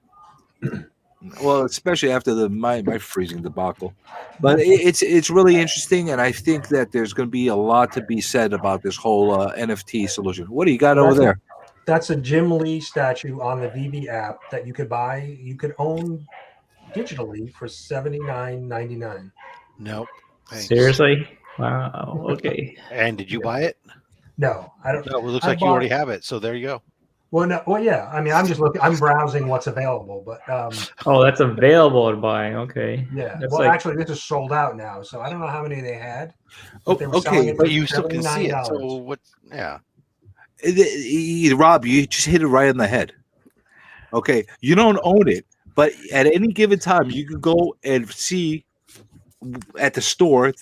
Well, especially after my freezing debacle. But it's really interesting, and I think that there's going to be a lot to be said about this whole NFT solution. What do you got over there? That's a Jim Lee statue on the VV app that you could buy. You could own digitally for $79.99. Nope. Thanks. Seriously? Wow. Okay. And did you buy it? No, I don't. No, it looks I like you bought- already have it. So there you go. Well, no, well, yeah. I mean, I'm just looking. I'm browsing what's available, but Oh, that's available to buy. Okay. yeah. That's Well, like actually, this is sold out now, so I don't know how many they had. Oh, But they were selling okay. it for But you still can see it. $79. So what? Yeah. Rob, you just hit it right on the head. Okay, you don't own it, but at any given time, you can go and see at the store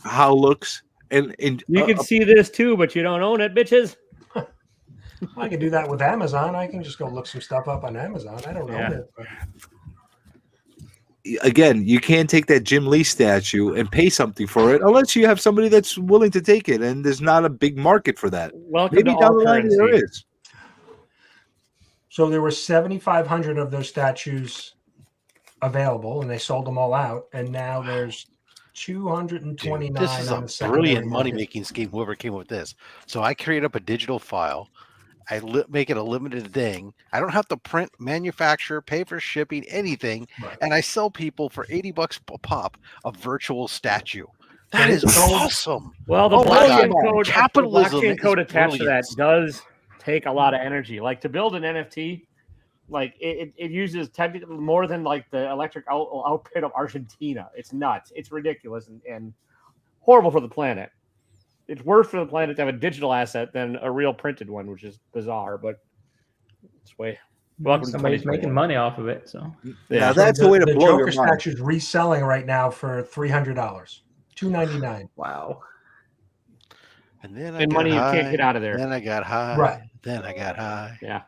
how it looks, and You can see this too, but you don't own it, bitches. I can do that with Amazon. I can just go look some stuff up on Amazon. I don't own it. But again, you can't take that Jim Lee statue and pay something for it unless you have somebody that's willing to take it, and there's not a big market for that. Welcome Maybe to down all the line currency. there is. so there were 7,500 of those statues available, and they sold them all out. And now there's 229 Dude, this is on a the secondary brilliant market. money-making scheme. Whoever came up with this. So I create up a digital file. I make it a limited thing. I don't have to print, manufacture, pay for shipping, anything, Right. and I sell people for $80 a pop a virtual statue. So That is it's sold- awesome. Well, the Oh my blockchain God. code, Capitalism the blockchain is code attached to that brilliant. does take a lot of energy. Like to build an NFT, like it uses technically more than like the electric output of Argentina. It's nuts. It's ridiculous and horrible for the planet. It's worse for the planet to have a digital asset than a real printed one, which is bizarre. But it's way. Welcome to somebody's 2021. making money off of it. So Now that's the way to the blow Joker your mind. statue's reselling right now for $300, $299. wow. And then I And got money you high. can't get out of there. Then I got high. Right. Then I got high. Yeah.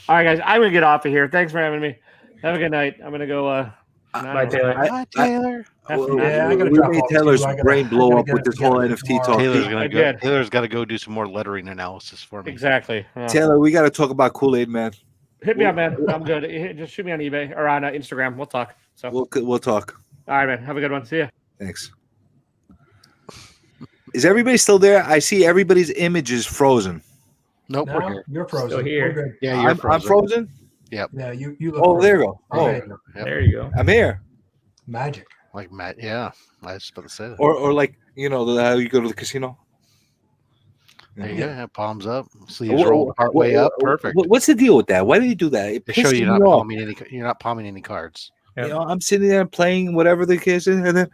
All right, guys. I'm gonna get off of here. Thanks for having me. Have a good night. I'm gonna go. Bye, Taylor. Hi, Taylor. Yeah, I gotta we drop made off too. Taylor's I gotta- brain I blow gotta up get with it this whole together NFT tomorrow. talk. Taylor's I gonna go. did. Taylor's got to go do some more lettering analysis for me. Exactly. Yeah. Taylor, we got to talk about Kool-Aid Man. Hit me up, man. I'm good. Just shoot me on eBay or on Instagram. We'll talk. So, We'll talk. all right, man. Have a good one. See ya. Thanks. Is everybody still there? I see everybody's image is frozen. Nope, we're No, here. you're frozen. Still here. We're good. Yeah, you're I'm frozen. Yeah, you look. Oh, there frozen. you go. Oh, Okay. Yep. There you go. I'm here. Magic. Like Matt. Yeah, I was about to say that. Or like how you go to the casino. There you go. Yeah, palms up, sleeves rolled part way up. Perfect. What's the deal with that? Why do you do that? It They show pisses you me not off. palming any. You're not palming any cards. You know, I'm sitting there playing whatever the case is, and then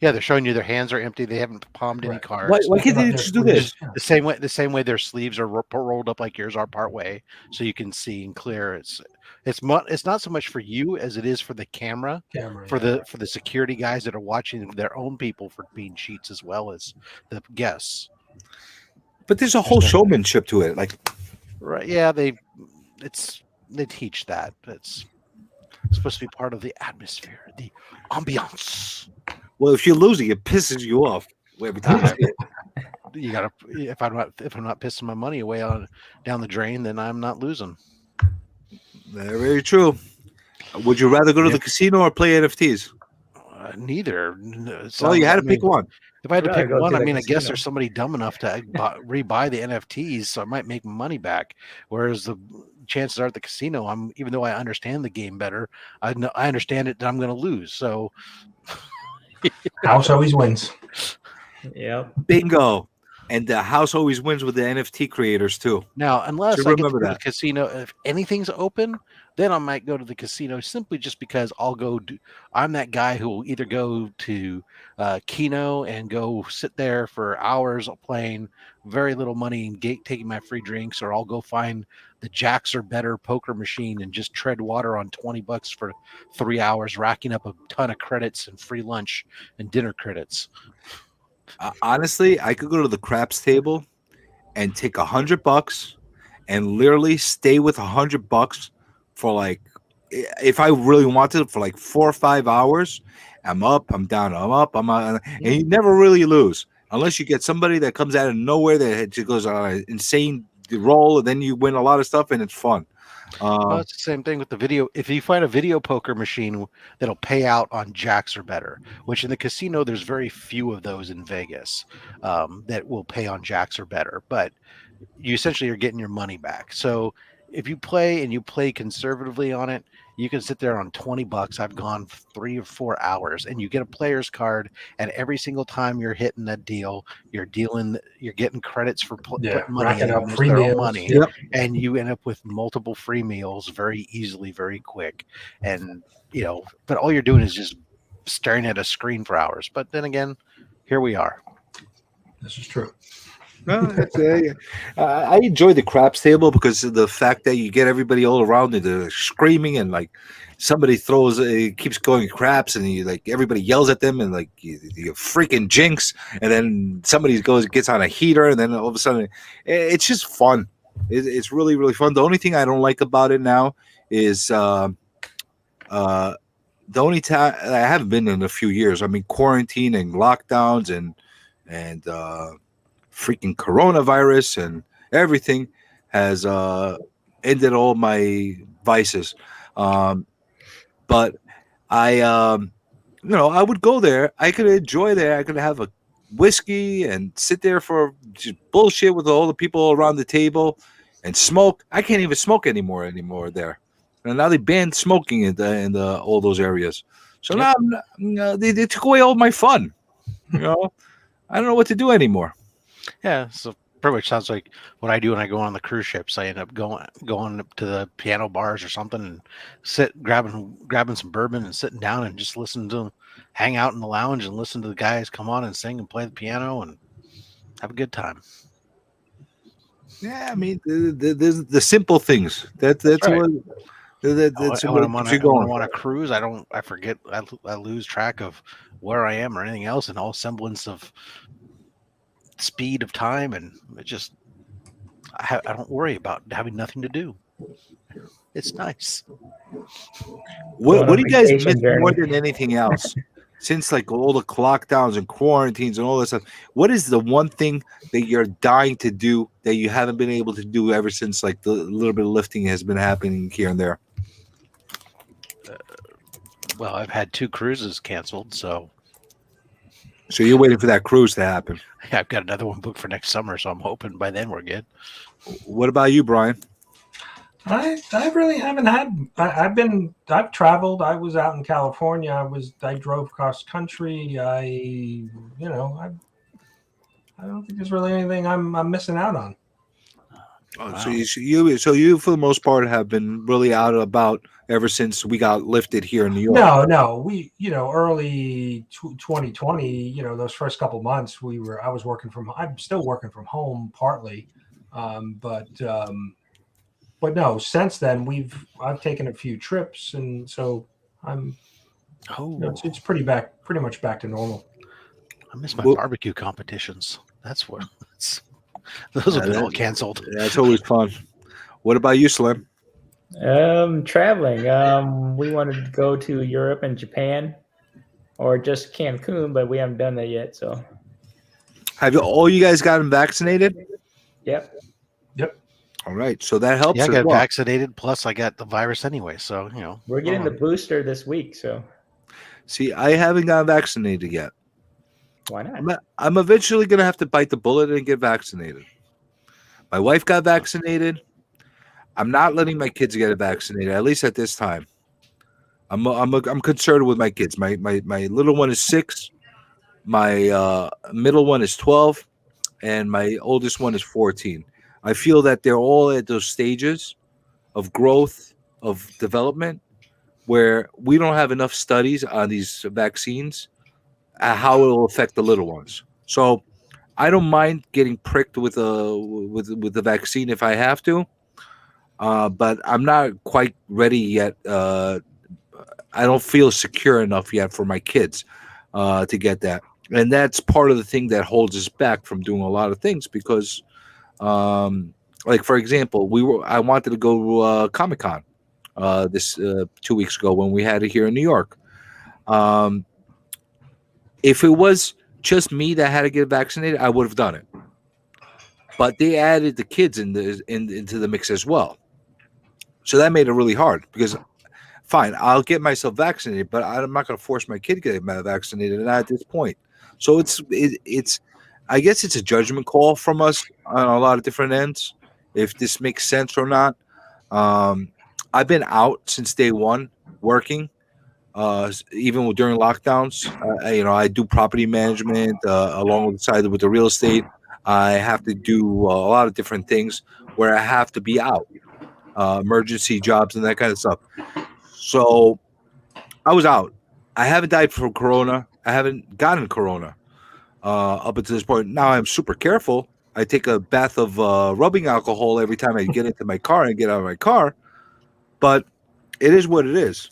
Yeah, they're showing you their hands are empty. They haven't palmed any Right. cards. why can't they just do this? The same way their sleeves are rolled up like yours are part way, so you can see and clear. It's not so much for you as it is for the camera, Camera. for the security guys that are watching their own people for being cheats as well as the guests. But there's a whole showmanship to it. Like, Right? Yeah, they teach that. It's supposed to be part of the atmosphere, the ambiance. well, if you're losing, it pisses you off every time you see it. You gotta if I'm not pissing my money away down the drain, then I'm not losing. Very true. Would you rather go to the casino or play NFTs? Neither. Well, you had to pick one. If I had to Rather pick go to one, I the mean, I guess casino. there's somebody dumb enough to rebuy the NFTs, so I might make money back. Whereas the chances are at the casino, even though I understand the game better, I understand it that I'm going to lose. So House always wins. Yep. Bingo. And the house always wins with the NFT creators too. now, unless So I get to remember go to the that. casino, if anything's open, then I might go to the casino simply just because I'll go. I'm that guy who will either go to Keno and go sit there for hours playing very little money and taking my free drinks, or I'll go find the Jacks or Better poker machine and just tread water on $20 for 3 hours, racking up a ton of credits and free lunch and dinner credits. Honestly, I could go to the craps table and take $100 and literally stay with $100 for like, if I really wanted, for like 4 or 5 hours. I'm up, I'm down, I'm up, I'm out, and you never really lose unless you get somebody that comes out of nowhere that just goes on an insane roll, and then you win a lot of stuff and it's fun. Well, it's the same thing with the video. If you find a video poker machine that'll pay out on Jacks or Better, which in the casino there's very few of those in Vegas that will pay on Jacks or Better, but you essentially are getting your money back. So if you play and you play conservatively on it, You can sit there on $20. I've gone 3 or 4 hours, and you get a player's card. And every single time you're hitting that deal, you're getting credits for Yeah, putting money racking in. up And it's free their own meals. money, Yep. and you end up with multiple free meals very easily, very quick. And but all you're doing is just staring at a screen for hours. But then again, here we are. This is true. No, I enjoy the craps table because of the fact that you get everybody all around and they're screaming, and like somebody keeps going craps, and you like everybody yells at them, and like you freaking jinx, and then somebody gets on a heater, and then all of a sudden it's just fun. It's really, really fun. The only thing I don't like about it now is the only time I haven't been in a few years. I mean, quarantine and lockdowns and freaking coronavirus and everything has ended all my vices. But I I would go there. I could enjoy there. I could have a whiskey and sit there for just bullshit with all the people around the table and smoke. I can't even smoke anymore there. And now they banned smoking in the all those areas. So now they took away all my fun. I don't know what to do anymore. Yeah, so pretty much sounds like what I do when I go on the cruise ships. I end up going up to the piano bars or something and grabbing some bourbon and sitting down and just listen to them, hang out in the lounge and listen to the guys come on and sing and play the piano and have a good time. Yeah, I mean the simple things. That's right. what. That's when I'm on a cruise, I forget, I lose track of where I am or anything else, and all semblance of speed of time, and it just I don't worry about having nothing to do. It's nice. What do you guys miss vacation more journey. than anything else? Since like all the lockdowns and quarantines and all this stuff, what is the one thing that you're dying to do that you haven't been able to do ever since like the little bit of lifting has been happening here and there? Well, I've had 2 cruises canceled, so you're waiting for that cruise to happen. I've got another one booked for next summer, so I'm hoping by then we're good. What about you, Brian? I really haven't had. I've traveled. I was out in California. I drove cross country. I don't think there's really anything I'm missing out on. Wow. So you for the most part have been really out and about ever since we got lifted here in New York. No, we early 2020. Those first couple months I was working I'm still working from home partly, but no. Since then I've taken a few trips, and so I'm. It's pretty much back to normal. I miss my barbecue competitions. Those have been all canceled. Yeah, it's always fun. What about you, Slim? Traveling. We wanted to go to Europe and Japan, or just Cancun, but we haven't done that yet. So, have all you guys gotten vaccinated? Yep. All right, so that helps. Yeah, I as got well. vaccinated. Plus, I got the virus anyway. So we're getting the booster this week. So, see, I haven't gotten vaccinated yet. Why not? I'm eventually going to have to bite the bullet and get vaccinated. My wife got vaccinated. I'm not letting my kids get vaccinated, at least at this time. I'm concerned with my kids. My little one is 6. My middle one is 12. And my oldest one is 14. I feel that they're all at those stages of growth, of development, where we don't have enough studies on these vaccines, how it will affect the little ones. So I don't mind getting pricked with the vaccine if I have to, but I'm not quite ready yet. I don't feel secure enough yet for my kids to get that, and that's part of the thing that holds us back from doing a lot of things because. Like for example, I wanted to go to Comic-Con this 2 weeks ago when we had it here in New York. If it was just me that had to get vaccinated, I would have done it. But they added the kids into the mix as well. So that made it really hard because fine, I'll get myself vaccinated, but I'm not going to force my kid to get vaccinated not at this point. So it's I guess it's a judgment call from us on a lot of different ends, if this makes sense or not. I've been out since day one working. Even during lockdowns, I do property management alongside with the real estate. I have to do a lot of different things where I have to be out, emergency jobs and that kind of stuff. So I was out. I haven't died from corona. I haven't gotten corona up until this point. Now I'm super careful. I take a bath of rubbing alcohol every time I get into my car and get out of my car. But it is what it is.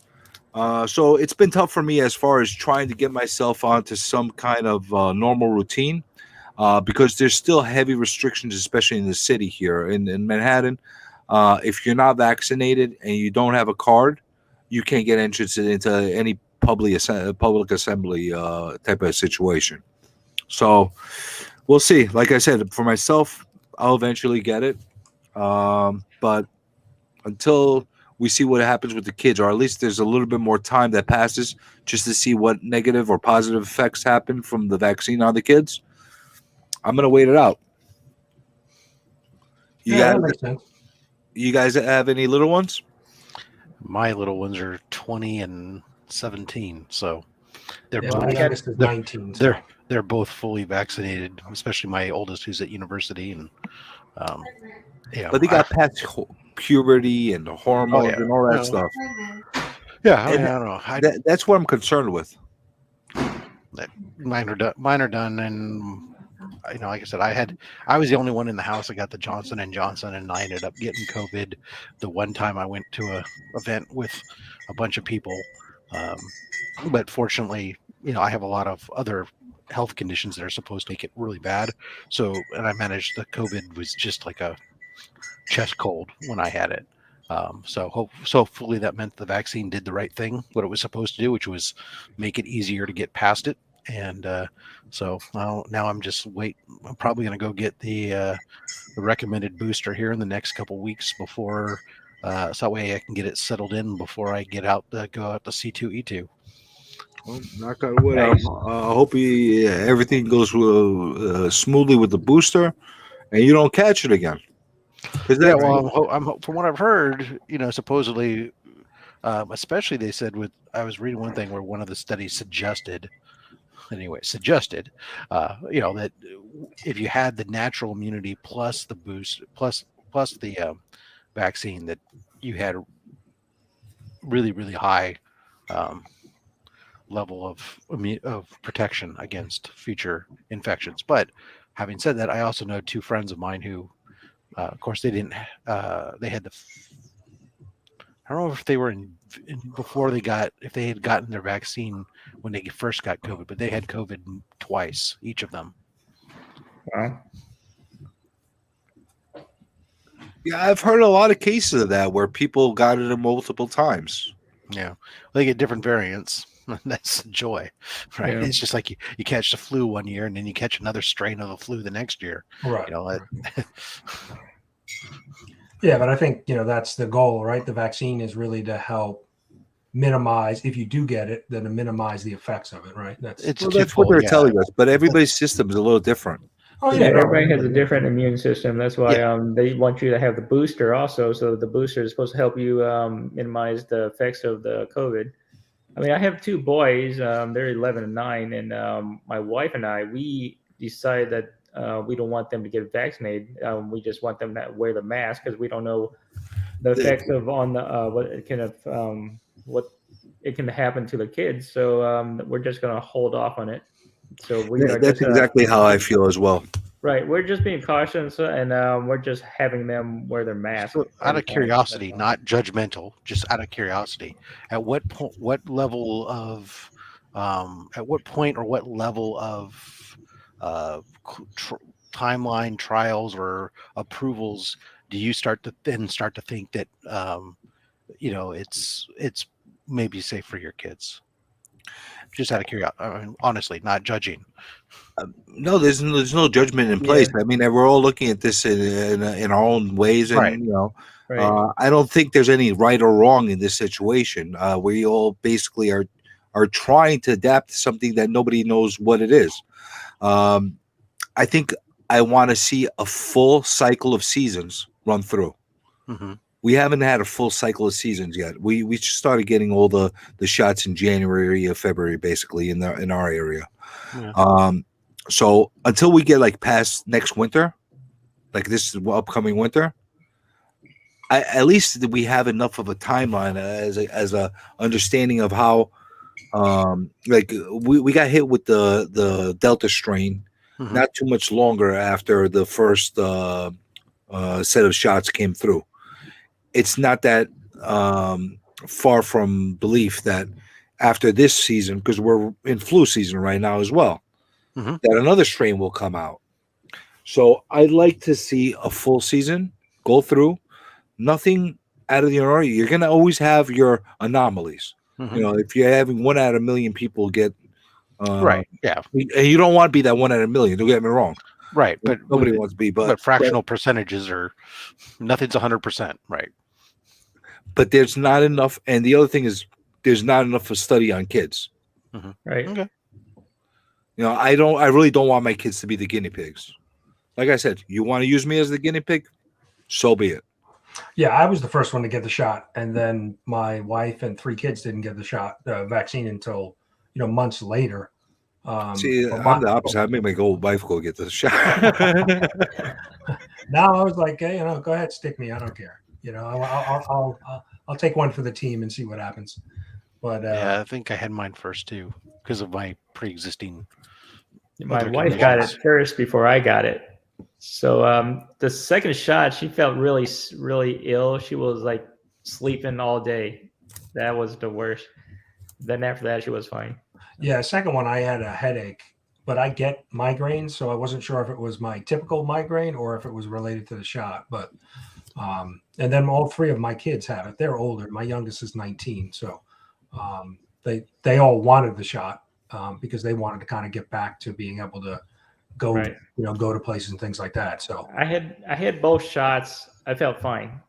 So it's been tough for me as far as trying to get myself onto some kind of normal routine because there's still heavy restrictions, especially in the city here in Manhattan. If you're not vaccinated and you don't have a card, you can't get entrance into any public assembly type of situation. So we'll see. Like I said, for myself, I'll eventually get it. But until we see what happens with the kids, or at least there's a little bit more time that passes just to see what negative or positive effects happen from the vaccine on the kids, I'm going to wait it out. That makes sense. You guys have any little ones? My little ones are 20 and 17, so they're Yeah, both, my youngest is 19. So. they're both fully vaccinated, especially my oldest who's at university, and But they got past puberty and the hormones and all that stuff. Yeah, I don't know. That's what I'm concerned with. Mine are done, and like I said, I was the only one in the house that got the Johnson & Johnson, and I ended up getting COVID the one time I went to a event with a bunch of people. But fortunately, I have a lot of other health conditions that are supposed to make it really bad. So, and I managed the COVID was just like a chest cold when I had it. So hopefully that meant the vaccine did the right thing, what it was supposed to do, which was make it easier to get past it. And so now I'm just I'm probably going to go get the recommended booster here in the next couple weeks before, so that way I can get it settled in before I go out the C2E2. Well, knock on wood. I hope everything goes smoothly with the booster, and you don't catch it again. Yeah, well, from what I've heard, supposedly, especially they said I was reading one thing where one of the studies suggested that if you had the natural immunity plus the boost plus the vaccine, that you had really, really high level of protection against future infections. But having said that, I also know two friends of mine who, of course, they didn't. They had I don't know if they were if they had gotten their vaccine when they first got COVID, but they had COVID twice, each of them. Wow. Yeah, I've heard a lot of cases of that where people got it multiple times. Yeah, they get different variants. That's the joy, right? Yeah. It's just like you catch the flu one year and then you catch another strain of the flu the next year. Right. Yeah, but I think that's the goal, right? The vaccine is really to help minimize, if you do get it, then to minimize the effects of it, right? That's what they're telling us. But everybody's system is a little different. Oh yeah, everybody has a different immune system. That's why they want you to have the booster also. So the booster is supposed to help you minimize the effects of the COVID. I mean, I have two boys. They're 11 and 9, and my wife and I, we decided that we don't want them to get vaccinated. We just want them to wear the mask because we don't know the effects of what it can happen to the kids. So we're just going to hold off on it. So that's exactly how I feel as well. Right, we're just being cautious, and we're just having them wear their mask. So out of curiosity, not judgmental, just out of curiosity, at what point, what level of timeline, trials, or approvals do you start to think that it's maybe safe for your kids? Just out of curiosity, I mean, honestly, not judging. No, there's no judgment in place. I mean, we're all looking at this in our own ways, and Right. I don't think there's any right or wrong in this situation. We all basically are trying to adapt to something that nobody knows what it is. I think I want to see a full cycle of seasons run through. Mm-hmm. we haven't had a full cycle of seasons yet. We just started getting all the shots in January or February, basically in our area. Yeah. So until we get like past next winter, like this upcoming winter, at least we have enough of a timeline as a understanding of how, like we got hit with the Delta strain Mhm. not too much longer after the first set of shots came through. It's not that far from belief that after this season, because we're in flu season right now as well, Mhm. that another strain will come out. So I'd like to see a full season go through. Nothing out of the ordinary. You're going to always have your anomalies. Mhm. You know, if you're having 1 out of a million people get Right. Yeah. and you don't want to be that 1 out of a million. Don't get me wrong. Right. But Nobody wants to be, but fractional percentages are nothing's 100%. Right. but there's not enough. And the other thing is, there's not enough of a study on kids. Right. Okay. You know, I really don't want my kids to be the guinea pigs. Like I said, you want to use me as the guinea pig, so be it. Yeah, I was the first one to get the shot, and then my wife and 3 kids didn't get the vaccine until months later. See, but I'm the opposite. I make my old wife go get the shot. now I was like, hey, go ahead, stick me. I don't care. I'll take one for the team and see what happens. But Yeah, I think I had mine first too because of my pre-existing. My other wife got it conditions. first before I got it. So the second shot, she felt really, really ill. She was like sleeping all day. That was the worst. Then after that, she was fine. yeah, second one, I had a headache, but I get migraines, so I wasn't sure if it was my typical migraine or if it was related to the shot. But and then all 3 of my kids have it. They're older. My youngest is 19, so they all wanted the shot because they wanted to kind of get back to being able to go, Right. go to places and things like that. So I had both shots. I felt fine.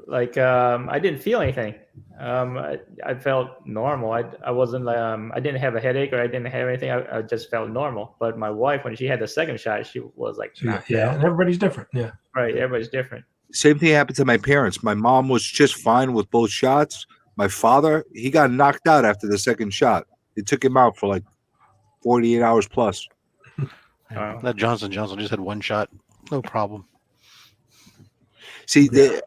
Like I didn't feel anything. I felt normal. I wasn't I didn't have a headache or I didn't have anything. I just felt normal. But my wife, when she had the second shot, she was like knocked yeah, out. and everybody's different. Yeah. Right, everybody's different. Same thing happened to my parents. My mom was just fine with both shots. My father, he got knocked out after the second shot. It took him out for like 48 hours plus. Wow. That Johnson just had one shot, no problem. See, they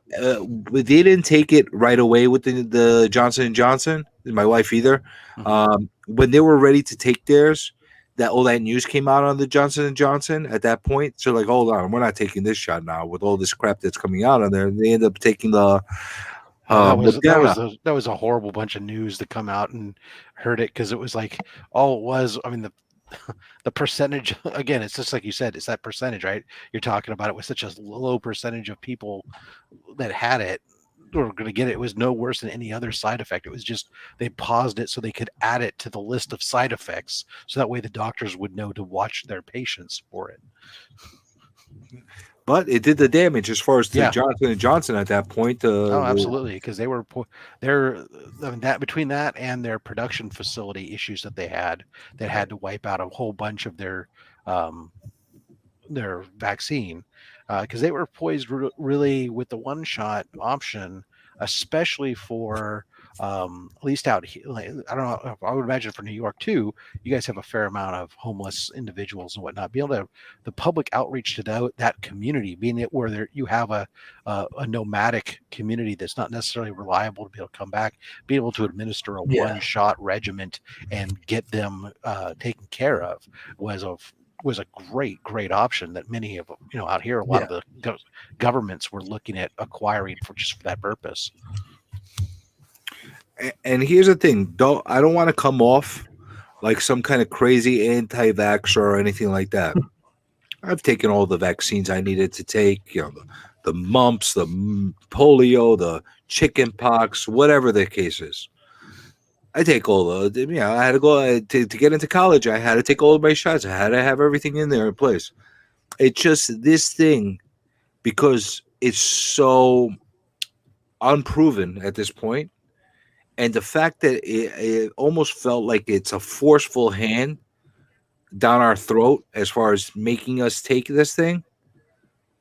didn't take it right away with the Johnson & Johnson. My wife either. Mhm. When they were ready to take theirs, all that news came out on the Johnson & Johnson at that point. So like, hold on, we're not taking this shot now with all this crap that's coming out on there. And they end up taking the Moderna. That was a horrible bunch of news to come out and heard it because it was like all it was. I mean the percentage again. It's just like you said. It's that percentage, right? You're talking about it with such a low percentage of people that had it or going to get it. It was no worse than any other side effect. It was just they paused it so they could add it to the list of side effects, so that way the doctors would know to watch their patients for it. But it did the damage as far as the Yeah. Johnson & Johnson at that point. Oh, absolutely, because they were that between that and their production facility issues that they had to wipe out a whole bunch of their vaccine because they were poised really with the one shot option, especially for at least out here. Like, I don't know. I would imagine for New York too. You guys have a fair amount of homeless individuals and whatnot. Be able to the public outreach to that community, being it where you have a nomadic community that's not necessarily reliable to be able to come back, be able to administer a one-shot regimen and get them taken care of was a great option that many of out here a lot of the governments were looking at acquiring for that purpose. And here's the thing, I don't want to come off like some kind of crazy anti-vaxxer or anything like that. I've taken all the vaccines I needed to take, the mumps, the polio, the chicken pox, whatever the case is. I take all the, I had to go to get into college. I had to take all of my shots. I had to have everything in there in place. It's just this thing, because it's so unproven at this point. And the fact that it almost felt like it's a forceful hand down our throat as far as making us take this thing,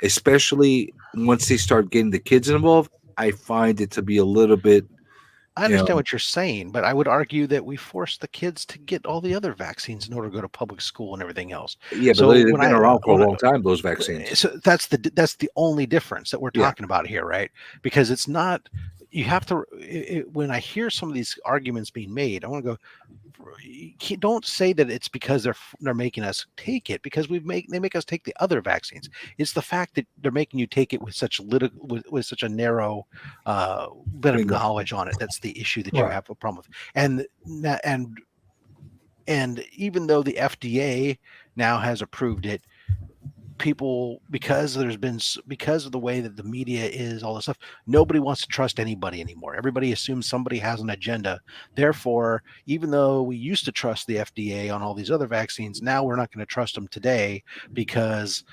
especially once they start getting the kids involved, I find it to be a little bit. I understand Yeah. what you're saying, but I would argue that we forced the kids to get all the other vaccines in order to go to public school and everything else. Yeah, but So they've when been I- around for a when I- long time. Those vaccines. So that's the only difference that we're Yeah. talking about here, right? Because it's not. You have to. When I hear some of these arguments being made, I want to go. Don't say that it's because they're making us take it, because they make us take the other vaccines. It's the fact that they're making you take it with such little with such a narrow bit of Bingo. knowledge on it. That's the issue that you Right. have a problem with. And even though the FDA now has approved it, people, because of the way that the media is, all this stuff, nobody wants to trust anybody anymore. Everybody assumes somebody has an agenda. Therefore, even though we used to trust the FDA on all these other vaccines, now we're not going to trust them today because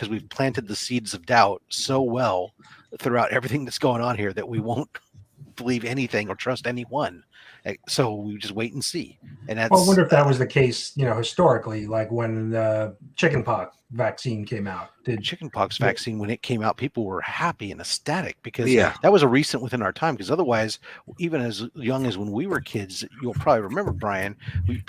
we've planted the seeds of doubt so well throughout everything that's going on here that we won't believe anything or trust anyone. So we just wait and see. And that's, Well, I wonder if that was the case, historically, like when the chickenpox vaccine came out. the chickenpox vaccine, when it came out, people were happy and ecstatic because Yeah. that was a recent within our time. Because otherwise, even as young as when we were kids, you'll probably remember, Brian,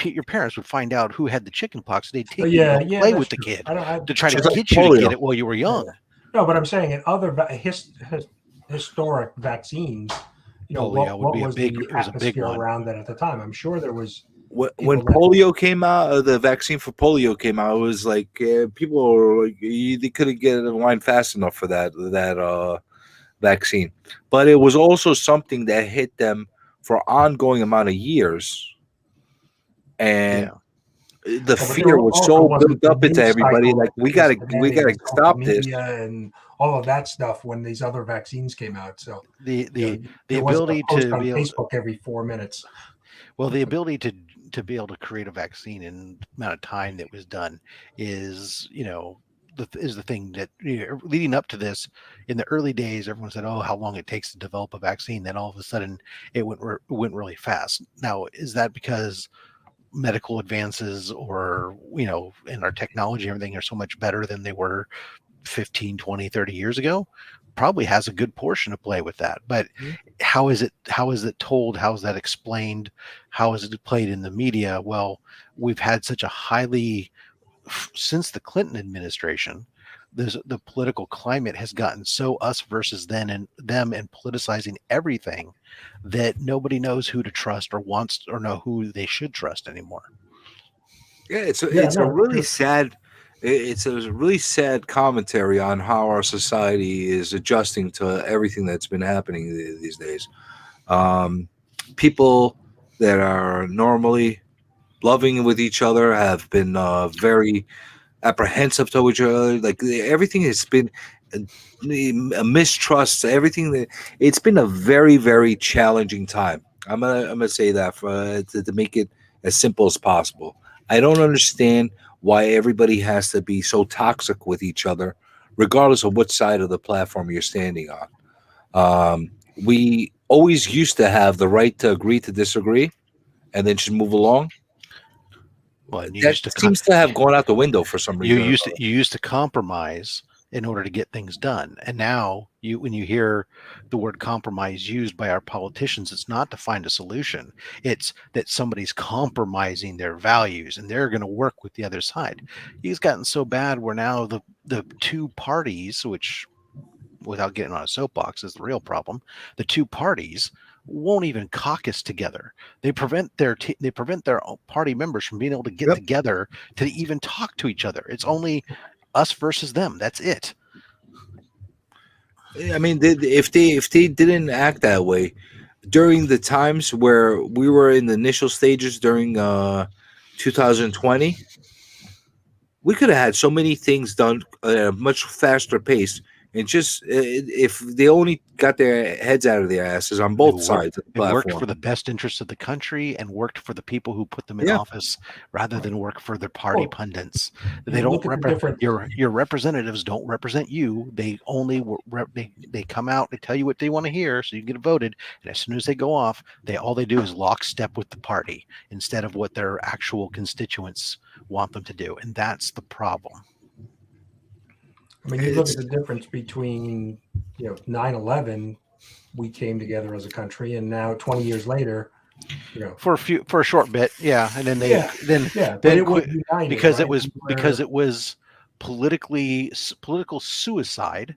your parents would find out who had the chickenpox. They'd take you to go play that's with the true. kid I to try to Just like get you to polio. get it while you were young. No, but I'm saying in other historic vaccines, Polio would what be a was big- the it was a big atmosphere one. around that at the time? I'm sure there was. When People that- polio came out, the vaccine for polio came out, it was like people were like, they couldn't get in line fast enough for that vaccine. But it was also something that hit them for ongoing amount of years, and the But fear there was also so wasn't built up the into news everybody. cycle Like that we there is gotta today stop with social this. media and all of that stuff when these other vaccines came out. So The there wasn't a ability post to on be able, Facebook every 4 minutes. well, the ability to be able to create a vaccine in the amount of time that was done is, is the thing that, leading up to this, in the early days, everyone said, "Oh, how long it takes to develop a vaccine." Then all of a sudden, it went really fast. Now, is that because medical advances or and our technology and everything are so much better than they were 15, 20, 30 years ago? Probably has a good portion to play with that. But how is it told? How is that explained? How is it played in the media? Well, we've had such a since the Clinton administration, the political climate has gotten so us versus them and politicizing everything that nobody knows who to trust or wants or know who they should trust anymore. Yeah, it's a no, really true. sad. It's a really sad commentary on how our society is adjusting to everything that's been happening these days. People that are normally loving with each other have been very apprehensive to each other. Like everything has been a mistrust. Everything it's been a very, very challenging time. I'm gonna say that to make it as simple as possible. I don't understand why everybody has to be so toxic with each other, regardless of what side of the platform you're standing on. We always used to have the right to agree to disagree and then just move along. Well, and That seems to have gone out the window for some reason. you used to compromise in order to get things done, and now when you hear the word compromise used by our politicians, it's not to find a solution. It's that somebody's compromising their values and they're going to work with the other side. It's gotten so bad where now the two parties, which, without getting on a soapbox, is the real problem, the two parties won't even caucus together. They prevent their party members from being able to get together to even talk to each other. It's only us versus them. That's it. I mean, if they didn't act that way during the times where we were in the initial stages during 2020, we could have had so many things done at a much faster pace. And just if they only got their heads out of their asses on both sides of the It worked platform. for the best interests of the country and worked for the people who put them in office rather than work for their party pundits. They don't represent your representatives. Don't represent you. They only they come out. They tell you what they want to hear, so you get voted. And as soon as they go off, all they do is lockstep with the party instead of what their actual constituents want them to do, and that's the problem. I mean, you look at the difference between, 9/11, we came together as a country, and now 20 years later, for a short bit, yeah, and then but it was united, because right? it was political suicide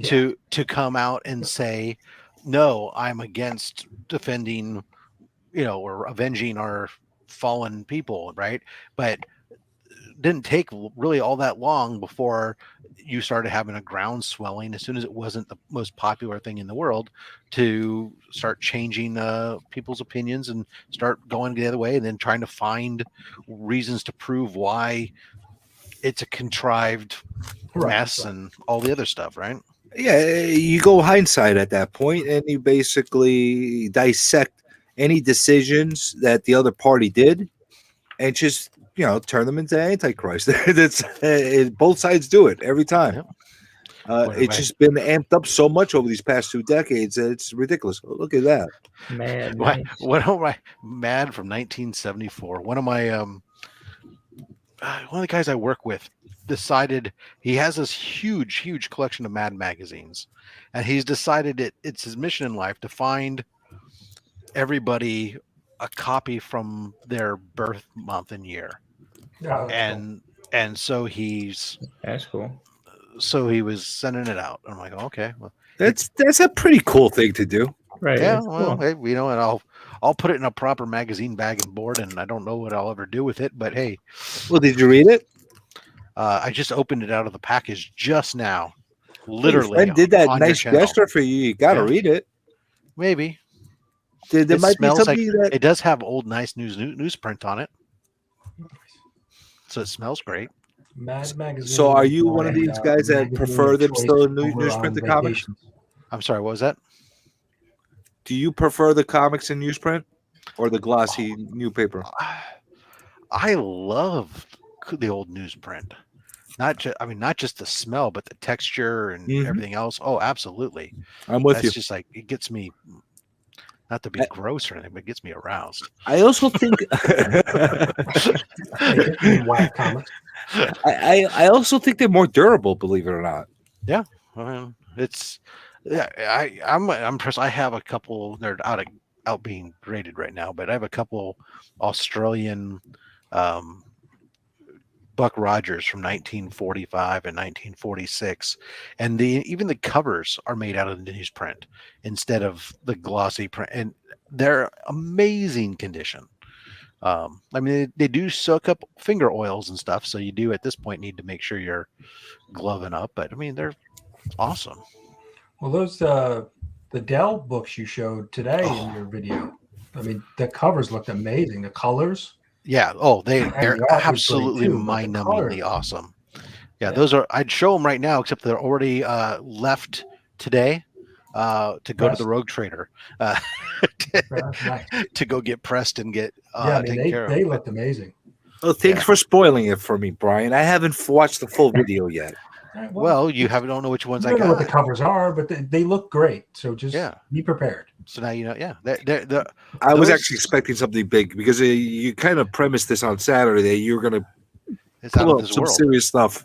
to come out and say, no, I'm against defending, or avenging our fallen people, right? But it didn't take really all that long before you started having a ground swelling, as soon as it wasn't the most popular thing in the world, to start changing people's opinions and start going the other way, and then trying to find reasons to prove why it's a contrived mess and all the other stuff, right? Yeah, you go hindsight at that point, and you basically dissect any decisions that the other party did, and just turn them into Antichrist. That's both sides do it every time. It's just been amped up so much over these past 2 decades that it's ridiculous. Look at that. Man, What am I mad from 1974? One of the guys I work with decided he has this huge collection of Mad magazines, and he's decided it's his mission in life to find everybody a copy from their birth month and year. And so that's cool. So he was sending it out. I'm like, okay, well, that's a pretty cool thing to do. Right. Yeah. Well, cool. Hey, and I'll put it in a proper magazine bag and board, and I don't know what I'll ever do with it, but hey. Well, did you read it? I just opened it out of the package just now. Literally. Hey, did that nice gesture for you. You got to read it. Maybe. There might be something it does have old nice newsprint on it. So it smells great. Mad magazine. So are you one of these guys that prefer them still in newsprint to comics? I'm sorry, what was that? Do you prefer the comics in newsprint or the glossy new paper? I love the old newsprint. Not just the smell, but the texture and everything else. Oh, absolutely. I'm with you. It's just like, it gets me, not to be gross or anything, but it gets me aroused. I also think I also think they're more durable, believe it or not. Yeah. I'm impressed. I have a couple, they're out being graded right now, but I have a couple Australian Buck Rogers from 1945 and 1946, and even the covers are made out of the newsprint instead of the glossy print, and they're amazing condition. They do soak up finger oils and stuff, so you do at this point need to make sure you're gloving up, but they're awesome. Well, those the Dell books you showed today in your video, the covers looked amazing. The colors. Yeah. Oh, they're absolutely mind-numbingly awesome. Yeah, those are. I'd show them right now, except they're already left today to go to the Rogue Trader to go get pressed and get taken care of. They looked amazing. Oh, thanks for spoiling it for me, Brian. I haven't watched the full video yet. Well, you don't know which ones I got. I don't know what the covers are, but they look great. So just be prepared. So now you know. Yeah, I was actually expecting something big because you kind of premised this on Saturday. You were going to pull up some serious stuff.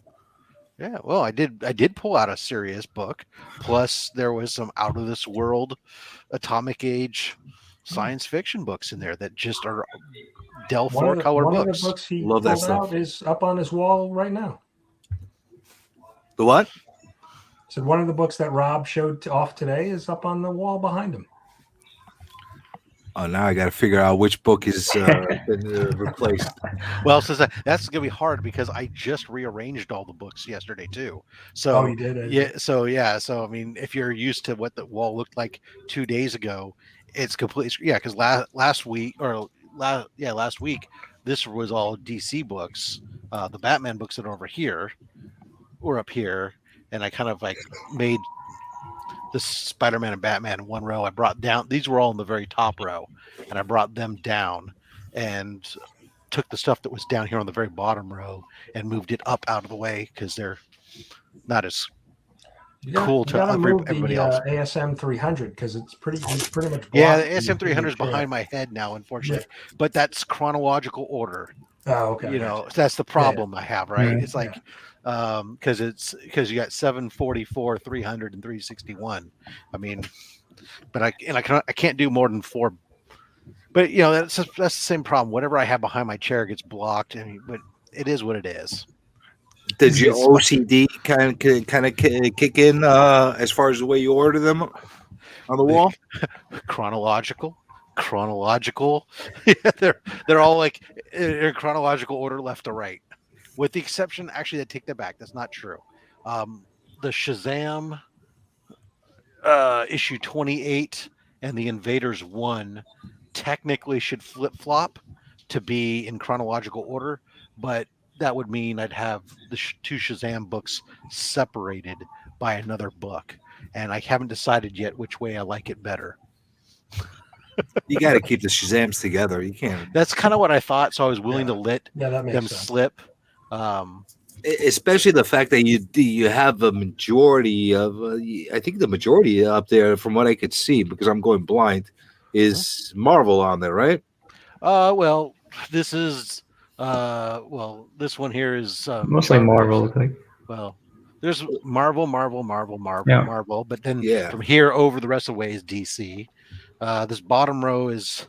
Yeah, well, I did pull out a serious book. Plus, there was some out of this world, atomic age science fiction books in there that just are Dell 4-color books. One of the books he pulled out is up on his wall right now. The what? So one of the books that Rob showed off today is up on the wall behind him. Oh, now I got to figure out which book is been replaced. Well, so that's gonna be hard because I just rearranged all the books yesterday too. So you did? Yeah. So if you're used to what the wall looked like 2 days ago, it's completely because last week this was all DC books. The Batman books that are over here were up here, and I kind of made the Spider-Man and Batman in one row. I brought down, these were all in the very top row, and I brought them down and took the stuff that was down here on the very bottom row and moved it up out of the way because they're not as cool to everybody else. ASM 300 because it's pretty much. Yeah, the ASM 300 is behind my head now, unfortunately, but that's chronological order. Oh, okay. That's the problem I have, right? It's because you got 744, 300, and 361. I mean, but I can't do more than 4. But that's the same problem. Whatever I have behind my chair gets blocked. I mean, but it is what it is. Does your OCD kind of kick in as far as the way you order them on the wall? Chronological. Yeah, they're all like in chronological order, left to right, with the exception. Actually, I take that back. That's not true. The Shazam issue 28 and the Invaders 1 technically should flip flop to be in chronological order, but that would mean I'd have the 2 Shazam books separated by another book, and I haven't decided yet which way I like it better. You got to keep the Shazams together. You can't. That's kind of what I thought, so I was willing to let that makes them sense. slip. Especially the fact that you have a majority of, I think the majority up there, from what I could see, because I'm going blind, is Marvel on there, right? Well, this is this one here is Mostly Marvel, I think. Well, there's Marvel, but then from here over the rest of the way is DC. This bottom row is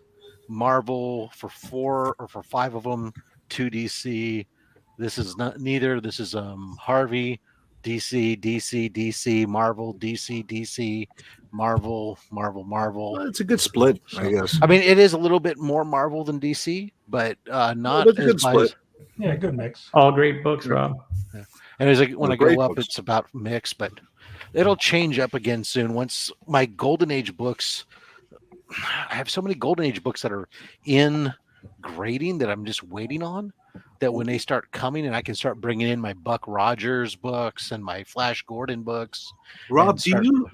Marvel for 4 or for 5 of them, 2 DC. This is neither. This is Harvey, DC, Marvel, DC, Marvel. Well, it's a good split, I guess. I mean, it is a little bit more Marvel than DC, but not it's a good split. Yeah, good mix. All great books, Rob. Yeah. And it's like when I great go up, books. it's about mix, but it'll change up again soon. Once my Golden Age books, I have so many Golden Age books that are in grading that I'm just waiting on. That when they start coming and I can start bringing in my Buck Rogers books and my Flash Gordon books. Rob, do you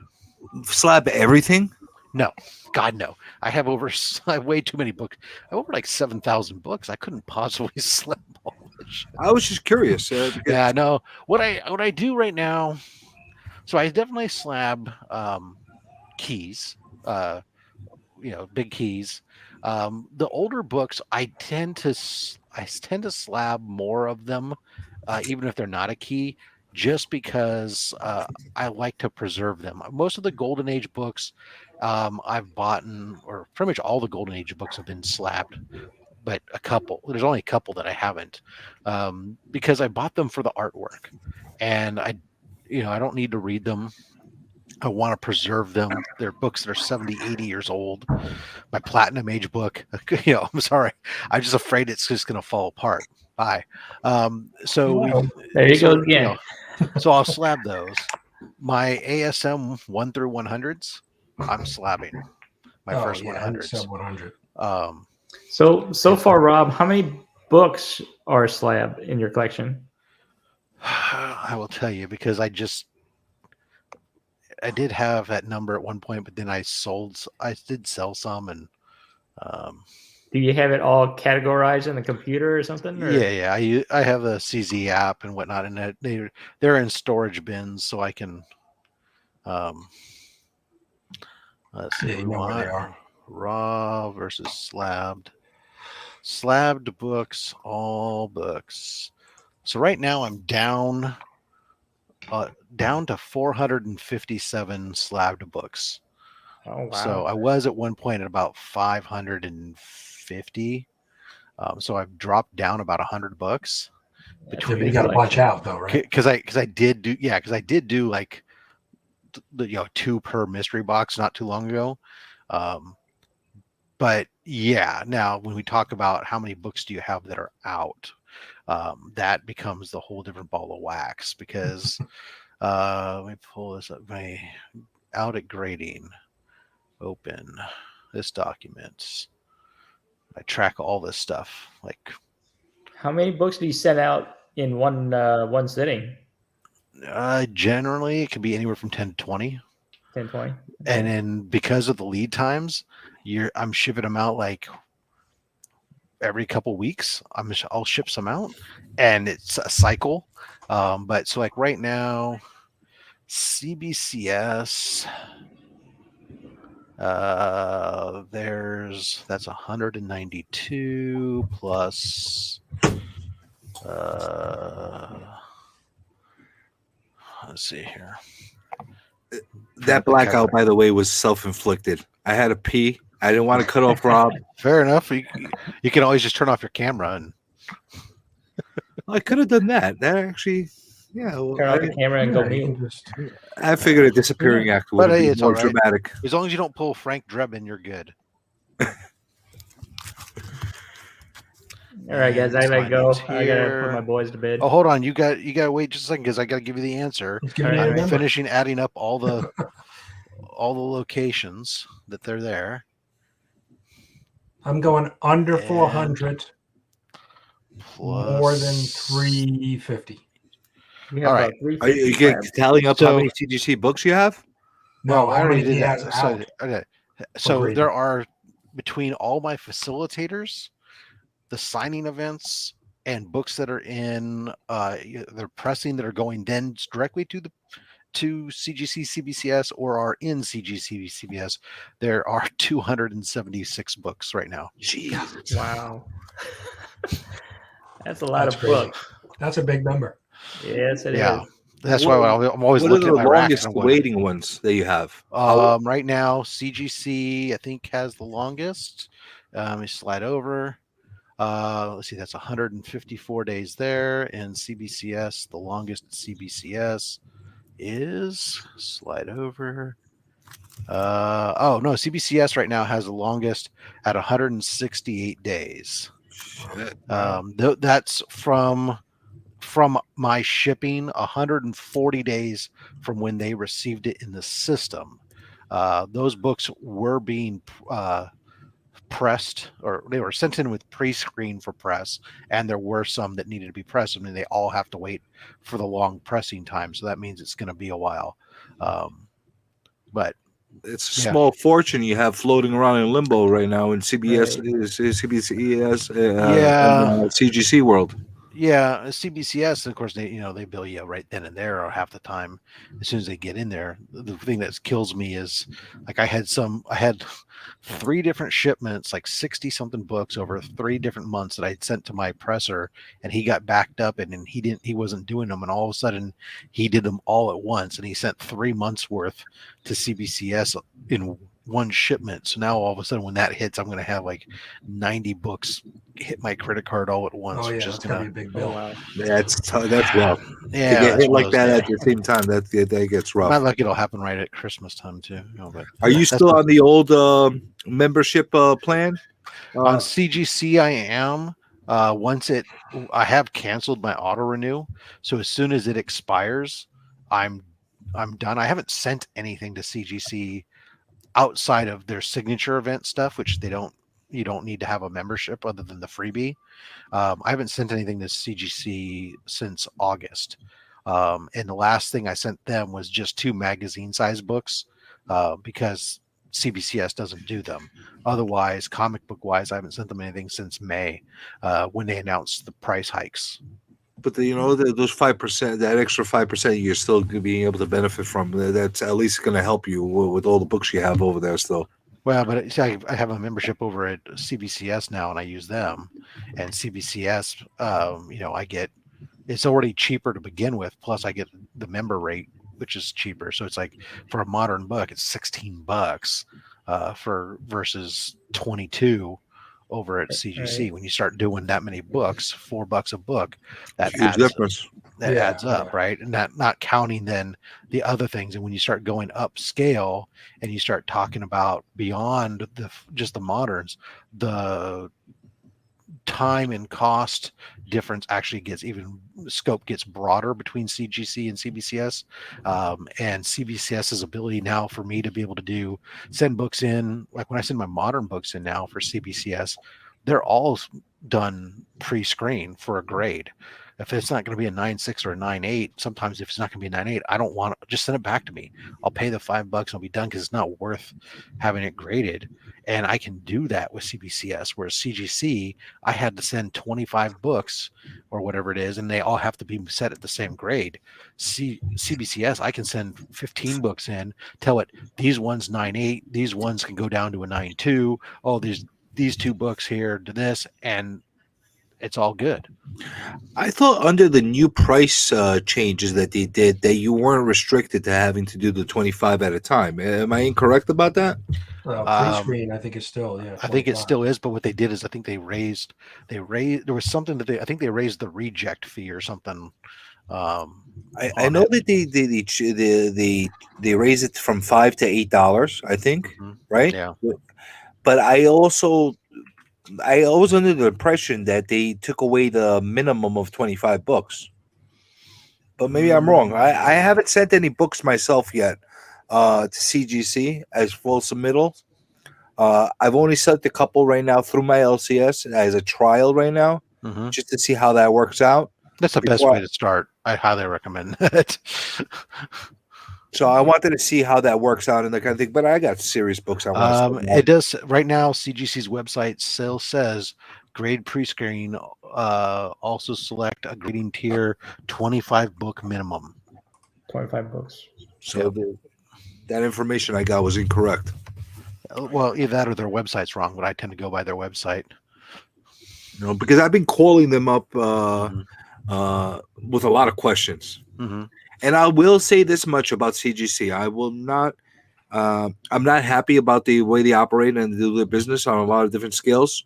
slab everything? No, God, no. I have way too many books. I have over like 7,000 books. I couldn't possibly slab all this shit. I was just curious. Yeah, no. What I do right now, so I definitely slab keys, big keys. The older books, I tend to slab more of them, even if they're not a key, just because I like to preserve them. Most of the Golden Age books I've bought, or pretty much all the Golden Age books have been slabbed, but there's only a couple that I haven't, because I bought them for the artwork, and I don't need to read them. I want to preserve them. They're books that are 70, 80 years old. My Platinum Age book, I'm sorry. I'm just afraid it's just going to fall apart. Bye. There you go again. So I'll slab those. My ASM 1 through 100s, I'm slabbing. My first 100s. 100. So far, Rob, how many books are slabbed in your collection? I will tell you, because I did have that number at one point, but then I did sell some, and do you have it all categorized in the computer or something? Or? Yeah. I have a CZ app and whatnot, and they're in storage bins, so I can. Let's see. You know where they are. Raw versus slabbed books, all books. So right now I'm down to 457 slabbed books. Oh, wow. So I was at one point at about 550. So I've dropped down about 100 books. You got to watch out though, right? Because I did do like 2 per mystery box not too long ago. But yeah, now when we talk about how many books do you have that are out, that becomes the whole different ball of wax, because let me pull this up. My out at grading, open this document. I track all this stuff. Like, how many books do you send out in one sitting? Generally, it can be anywhere from 10 to 20. 10, 20. And then because of the lead times, I'm shipping them out like every couple weeks. I'll ship some out, and it's a cycle. But so like right now, CBCS, that's 192 plus Let's see here. That blackout, by the way, was self-inflicted. I had to pee. I didn't want to cut off Rob. Fair enough. You can always just turn off your camera and I could have done that. That actually, yeah. Well, Turn off the camera and go Yeah, you mute. can just- I figured a disappearing act would But, hey, be it's more all right. dramatic. as long as you don't pull Frank Drebin, you're good. All right, guys, I And gotta go. signings I gotta here. put my boys to bed. Oh, hold on. You got to wait just a second because I got to give you the answer. just give me All a right. I'm number. finishing adding up all the locations that they're there. I'm going under And 400, more than Plus- 350. We all have right. Are you tallying up how So- many CGC books you have? No, I how already many he did has that. So, out. okay. So grading. there are between all my facilitators, the signing events, and books that are in they're pressing that are going then directly to CGC CBCS or are in CGC CBS. There are 276 books right now. Jeez. Wow. That's a lot That's of crazy. books. That's a big number. Yes, it is. Yeah. That's why I'm always What are looking the at my rack. longest And I'm going, waiting ones that you have? right now, CGC I think has the longest. Let me slide over. Let's see, that's 154 days there, and CBCS, the longest CBCS is slide over. Oh no, CBCS right now has the longest at 168 days. That's from my shipping, 140 days from when they received it in the system. Those books were being pressed, or they were sent in with pre-screen for press, and there were some that needed to be pressed. I mean, they all have to wait for the long pressing time, so that means it's going to be a while. But It's a Yeah. small fortune you have floating around in limbo right now in CBS, Right. CBCS, Yeah. and, CGC world. yeah, CBCS, of course, they bill you right then and there, or half the time as soon as they get in there. The thing that kills me is like I had 3 different shipments, like 60 something books over 3 different months that I'd sent to my presser, and he got backed up and he wasn't doing them, and all of a sudden he did them all at once, and he sent 3 months worth to CBCS in one shipment. So now all of a sudden when that hits, I'm going to have like 90 books hit my credit card all at once, Oh, yeah, which that's is going going to be a big Oh, bill. wow. That's rough. yeah, to get that's hit one like of those that days. at the same time, that gets rough. My luck, it'll happen right at Christmas time too. But Are you that's still on the old membership plan? on CGC? I am. I have canceled my auto renew, so as soon as it expires, I'm done. I haven't sent anything to CGC outside of their signature event stuff, which you don't need to have a membership other than the freebie. I haven't sent anything to CGC since August. And the last thing I sent them was just 2 magazine size books because CBCS doesn't do them. Otherwise, comic book wise, I haven't sent them anything since May when they announced the price hikes. But those 5%, that extra 5%, you're still being able to benefit from. That's at least going to help you with all the books you have over there still. Well, but see, I have a membership over at CBCS now, and I use them. And CBCS, it's already cheaper to begin with. Plus, I get the member rate, which is cheaper. So it's like for a modern book, it's $16 versus 22 over at CGC. Right. When you start doing that many books, $4 a book, that Huge adds difference. that Yeah, adds up, yeah. right? And that not counting then the other things. And when you start going up scale and you start talking about beyond just the moderns, the time and cost difference actually scope gets broader between CGC and CBCS. And CBCS's ability now for me to be able to send books in, like when I send my modern books in now for CBCS, they're all done pre-screen for a grade. If it's not going to be a 9.6 or a 9.8, sometimes if it's not going to be a 9.8, I don't want just send it back to me. I'll pay the $5. I'll be done because it's not worth having it graded. And I can do that with CBCS, whereas CGC, I had to send 25 books or whatever it is, and they all have to be set at the same grade. CBCS, I can send 15 books in, tell it these ones 9.8, these ones can go down to a 9.2. Oh, these 2 books here to this, and it's all good. I thought under the new price changes that they did that you weren't restricted to having to do the 25 at a time. Am I incorrect about that? Pre-screen, I think is still I think it 25. still is, but what they did is I think they raised there was something that I think they raised the reject fee or something. I on know it. that they raised it from $5 to $8, I think, Mhm. right? Yeah. But I was under the impression that they took away the minimum of 25 books. But maybe I'm wrong. I haven't sent any books myself yet to CGC as full submittal. I've only sent a couple right now through my LCS as a trial right now, Mhm. just to see how that works out. That's the best Before way to start. I highly recommend that. So I wanted to see how that works out and that kind of thing. But I got serious books I want to It does right now. CGC's website still says grade pre-screen. Also select a grading tier 25 book minimum. 25 books. So that information I got was incorrect. Well, either that or their website's wrong, but I tend to go by their website. Because I've been calling them up Mhm. With a lot of questions. Mm-hmm. And I will say this much about CGC: I will not. I'm not happy about the way they operate and do their business on a lot of different scales.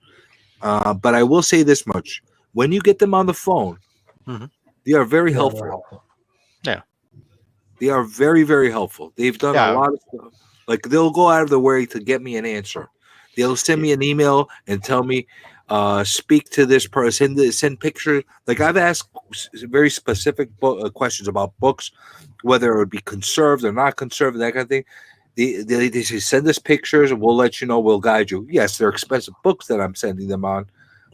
But I will say this much: when you get them on the phone, Mhm. they are very Yeah, helpful. they're helpful. They are very, very helpful. They've done Yeah. a lot of stuff. Like they'll go out of their way to get me an answer. They'll send me an email and tell me, speak to this person, send pictures. Like I've asked very specific questions about books, whether it would be conserved or not conserved, that kind of thing. They say, send us pictures and we'll let you know, we'll guide you. Yes, they're expensive books that I'm sending them on,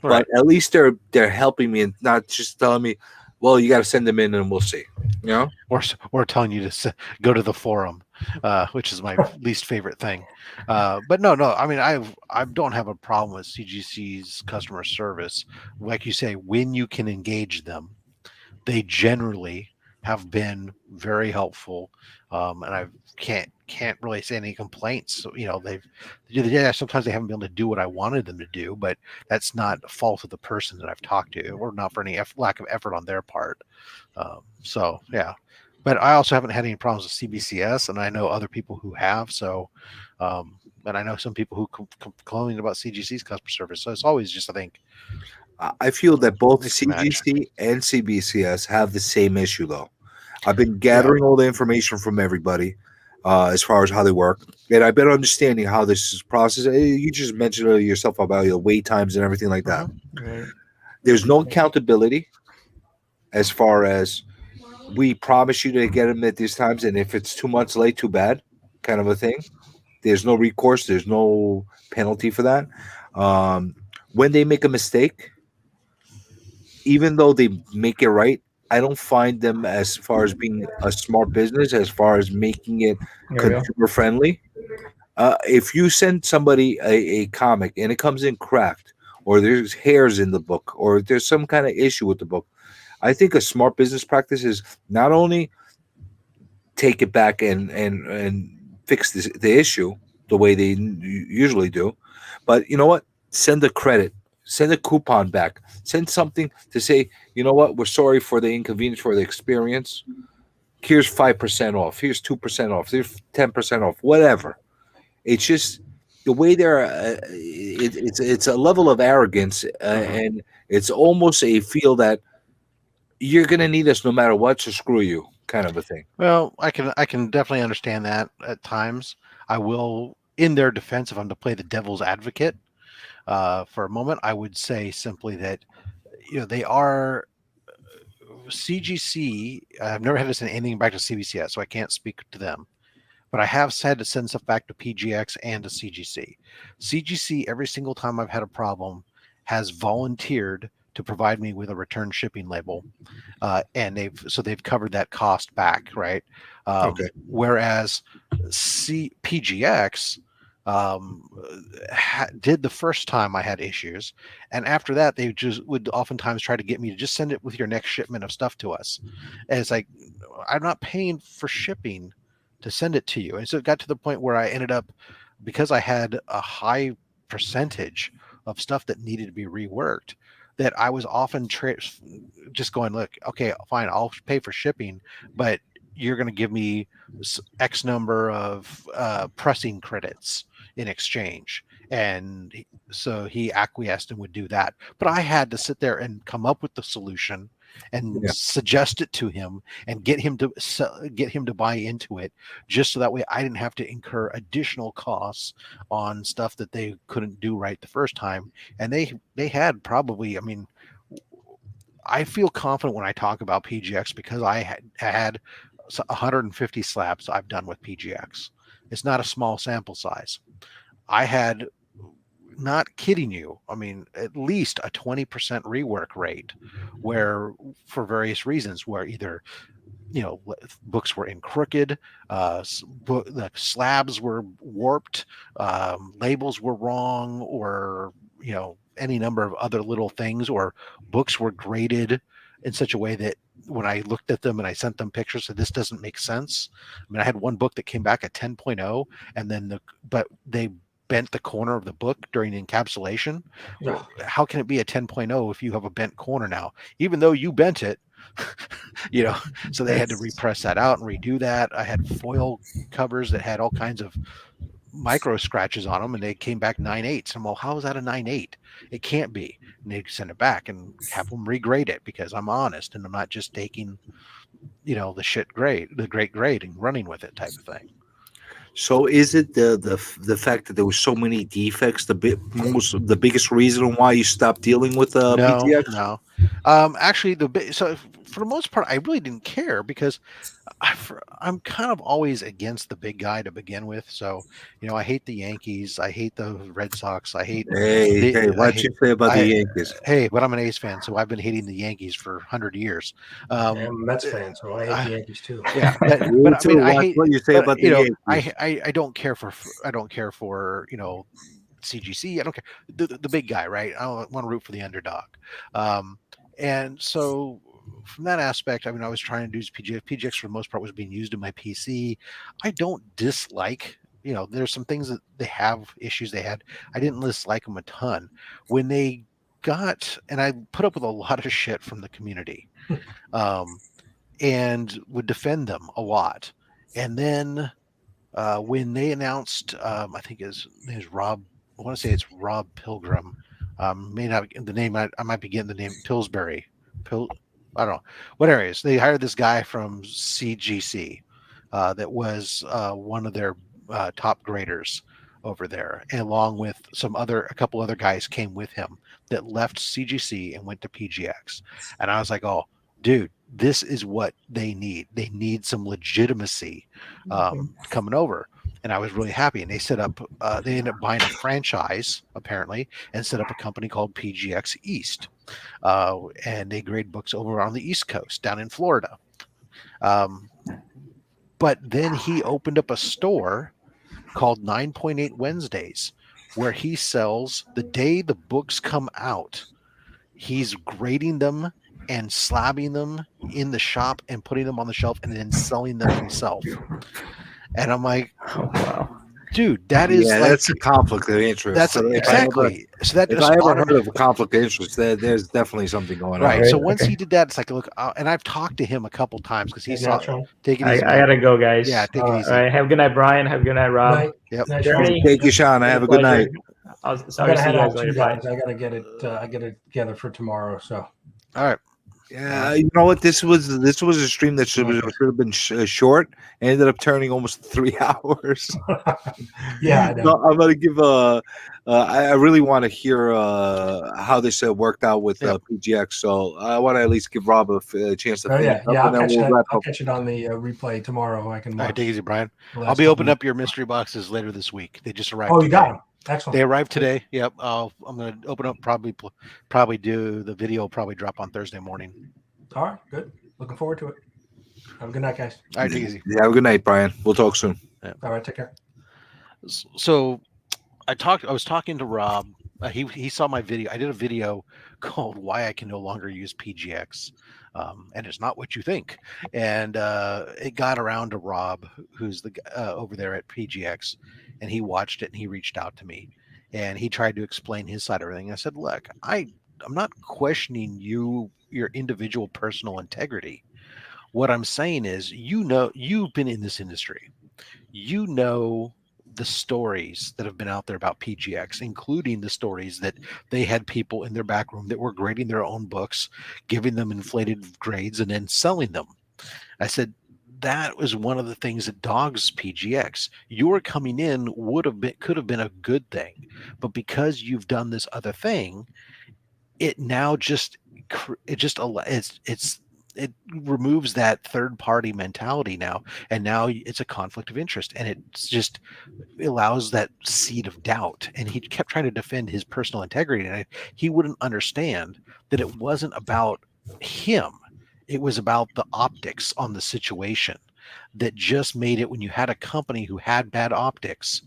Right. but at least they're helping me and not just telling me, well, you got to send them in and we'll see. You know? Or telling you to go to the forum, which is my least favorite thing. But no. I mean, I don't have a problem with CGC's customer service. Like you say, when you can engage them, they generally have been very helpful, and I can't really say any complaints. So, sometimes they haven't been able to do what I wanted them to do, but that's not a fault of the person that I've talked to, or not for any lack of effort on their part. So yeah, but I also haven't had any problems with CBCS, and I know other people who have. So, and I know some people who complain about CGC's customer service. So it's always just, I think, I feel that both Mix and match. CGC and CBCS have the same issue, though. I've been gathering all the information from everybody as far as how they work, and I've been understanding how this is processed. You just mentioned yourself about your wait times and everything like that. Right. There's no accountability as far as we promise you to get them at these times, and if it's 2 months late, too bad, kind of a thing. There's no recourse. There's no penalty for that. When they make a mistake, even though they make it right, I don't find them as far as being a smart business, as far as making it There we go. consumer friendly. If you send somebody a comic and it comes in cracked, or there's hairs in the book, or there's some kind of issue with the book, I think a smart business practice is not only take it back and fix the issue the way they usually do, but you know what? Send a credit, send a coupon back, send something to say, you know what? We're sorry for the inconvenience, for the experience. Here's 5% off. Here's 2% off. Here's 10% off. Whatever. It's just the way they're. It's a level of arrogance, and it's almost a feel that you're gonna need us no matter what, so screw you, kind of a thing. Well, I can definitely understand that at times. I will, in their defense, if I'm to play the devil's advocate for a moment, I would say simply that they are CGC. I've never had to send anything back to CBCS, so I can't speak to them. But I have had to send stuff back to PGX and to CGC. CGC, every single time I've had a problem, has volunteered to provide me with a return shipping label, and they've covered that cost back, right? Okay. Whereas PGX did the first time I had issues, and after that they just would oftentimes try to get me to just send it with your next shipment of stuff to us. And it's like, I'm not paying for shipping to send it to you. And so it got to the point where I ended up, because I had a high percentage of stuff that needed to be reworked, that I was often just going, look, okay, fine, I'll pay for shipping, but you're going to give me X number of pressing credits in exchange. And so he acquiesced and would do that. But I had to sit there and come up with the solution and suggest it to him and get him to buy into it, just so that way I didn't have to incur additional costs on stuff that they couldn't do right the first time. And they had probably, I mean, I feel confident when I talk about PGX because I had 150 slabs I've done with PGX. It's not a small sample size. I had, not kidding you, I mean, at least a 20% rework rate, where for various reasons, where either, you know, books were in crooked, the slabs were warped, labels were wrong, or, you know, any number of other little things, or books were graded in such a way that when I looked at them and I sent them pictures, said this doesn't make sense. I mean, I had one book that came back at 10.0, and then but they bent the corner of the book during encapsulation. Yeah. How can it be a 10.0 if you have a bent corner now, even though you bent it? You know, so they had to repress that out and redo that. I had foil covers that had all kinds of micro scratches on them, and they came back 9.8. So I'm, well, how is that a 9.8? It can't be. And they send it back and have them regrade it, because I'm honest and I'm not just taking, you know, the great grade and running with it type of thing. So is it the fact that there were so many defects the biggest reason why you stopped dealing with PTX? No. Actually, so for the most part, I really didn't care, because I'm kind of always against the big guy to begin with. So, you know, I hate the Yankees, I hate the Red Sox, I hate. Hey, what you say about the Yankees? Hey, but I'm an A's fan, so I've been hating the Yankees for 100 years. I'm a Mets fan, so I hate the Yankees too. Yeah, but I mean, I hate what you say about the Yankees. I don't care for you know, CGC. I don't care the big guy, right? I want to root for the underdog. And so from that aspect, I mean, I was trying to do PGX. PGX for the most part was being used in my PC. I don't dislike, you know, there's some things that they have issues they had. I didn't dislike them a ton. When they got, and I put up with a lot of shit from the community, and would defend them a lot. And then when they announced, I think his name is Rob, I want to say it's Rob Pilgrim. May not the name. I might be getting the name Pillsbury. I don't know. Whatever it is, they hired this guy from CGC that was one of their top graders over there, and along with a couple other guys came with him that left CGC and went to PGX. And I was like, oh, dude, this is what they need. They need some legitimacy coming over. And I was really happy. And they set up, they ended up buying a franchise, apparently, and set up a company called PGX East. And they grade books over on the East Coast, down in Florida. But then he opened up a store called 9.8 Wednesdays, where he sells the day the books come out. He's grading them and slabbing them in the shop and putting them on the shelf and then selling them himself. And I'm like, oh, wow. Dude, that is that's a conflict of interest. That's exactly. If I ever heard of a conflict of interest, there's definitely something going on. Right. So once he did that, it's like, look, and I've talked to him a couple times because he saw. Take it easy. I gotta go, guys. Yeah, take it easy. All right. Have a good night, Brian. Have a good night, Rob. Night. Yep. Thank you, Sean. Have a good night. I gotta head out too, guys. I gotta get it. I get it together for tomorrow. So. All right. Yeah, you know what? This was a stream that should have been short. And ended up turning almost 3 hours. Yeah, I know. So I'm gonna give I really want to hear how this worked out with PGX. So I want to at least give Rob a chance to. I'll catch it on the replay tomorrow. I can. All right, take it easy, Brian. I'll be opening up your mystery boxes later this week. They just arrived. Oh, you got them. Excellent. They arrived today. Yep. I'm going to open up. Probably do the video. Probably drop on Thursday morning. All right. Good. Looking forward to it. Have a good night, guys. All right. Take it easy. Yeah. Have a good night, Brian. We'll talk soon. Yeah. All right. Take care. So, I was talking to Rob. He saw my video. I did a video called "Why I Can No Longer Use PGX," and it's not what you think. And it got around to Rob, who's the over there at PGX. And he watched it and he reached out to me and he tried to explain his side of everything. I said, look, I questioning your individual personal integrity. What I'm saying is, you've been in this industry. You know the stories that have been out there about PGX, including the stories that they had people in their back room that were grading their own books, giving them inflated grades, and then selling them. I said, that was one of the things that dogs PGX. Your coming in could have been a good thing, but because you've done this other thing, it now it removes that third party mentality now, and now it's a conflict of interest, and it just allows that seed of doubt. And he kept trying to defend his personal integrity, and he wouldn't understand that it wasn't about him. It was about the optics on the situation that just made it, when you had a company who had bad optics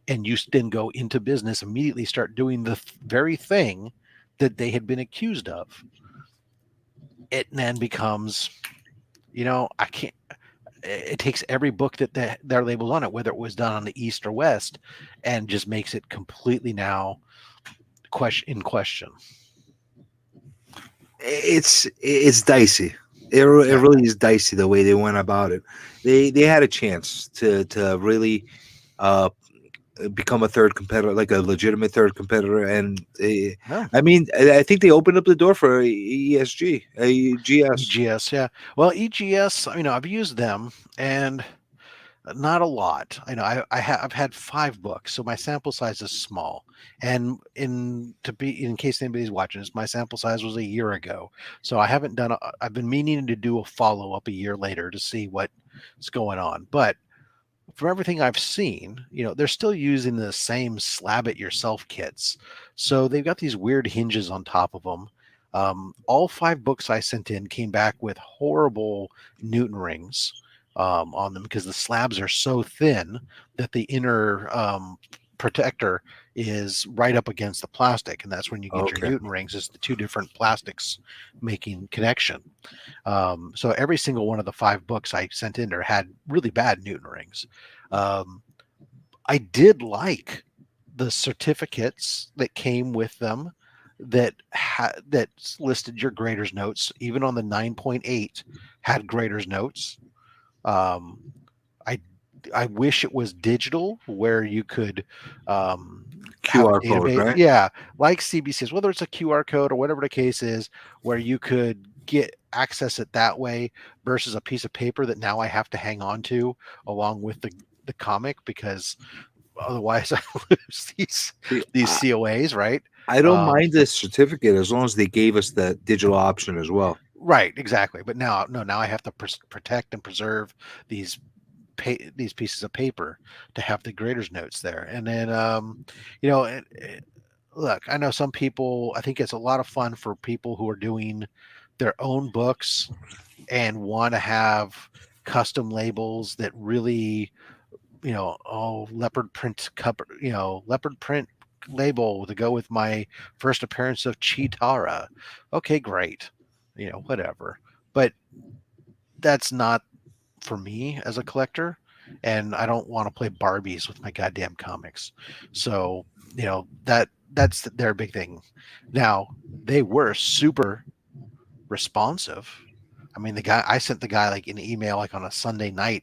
and you then go into business, immediately start doing the very thing that they had been accused of. It then becomes, I can't, it takes every book that they're labeled on it, whether it was done on the East or West, and just makes it completely now in question. It's dicey. It really is dicey the way they went about it. They had a chance to really become a third competitor, like a legitimate third competitor, and I mean, I think they opened up the door for ESG, EGS, yeah. Well, EGS, I've used them, and not a lot. I've had 5 books, so my sample size is small. And in case anybody's watching this, my sample size was a year ago, so I haven't done. I've been meaning to do a follow up a year later to see what's going on. But from everything I've seen, they're still using the same slab it yourself kits, so they've got these weird hinges on top of them. All 5 books I sent in came back with horrible Newton rings on them, because the slabs are so thin that the inner protector is right up against the plastic, and that's when you get your Newton rings, is the 2 different plastics making connection. So every single one of the 5 books I sent in there had really bad Newton rings. I did like the certificates that came with them that listed your grader's notes. Even on the 9.8 had grader's notes. I wish it was digital, where you could QR code, right? Yeah, like CBCS, whether it's a QR code or whatever the case is, where you could access it that way, versus a piece of paper that now I have to hang on to along with the comic, because otherwise I lose these COAs, right? I don't mind the certificate as long as they gave us the digital option as well. Right, exactly. But now I have to protect and preserve these pieces of paper to have the grader's notes there. And then look, I know some people, I think it's a lot of fun for people who are doing their own books and want to have custom labels that really, leopard print label to go with my first appearance of Cheetara. Okay, great. Whatever. But that's not for me as a collector, and I don't want to play Barbies with my goddamn comics. So, that's their big thing. Now, they were super responsive. I sent the guy like an email like on a Sunday night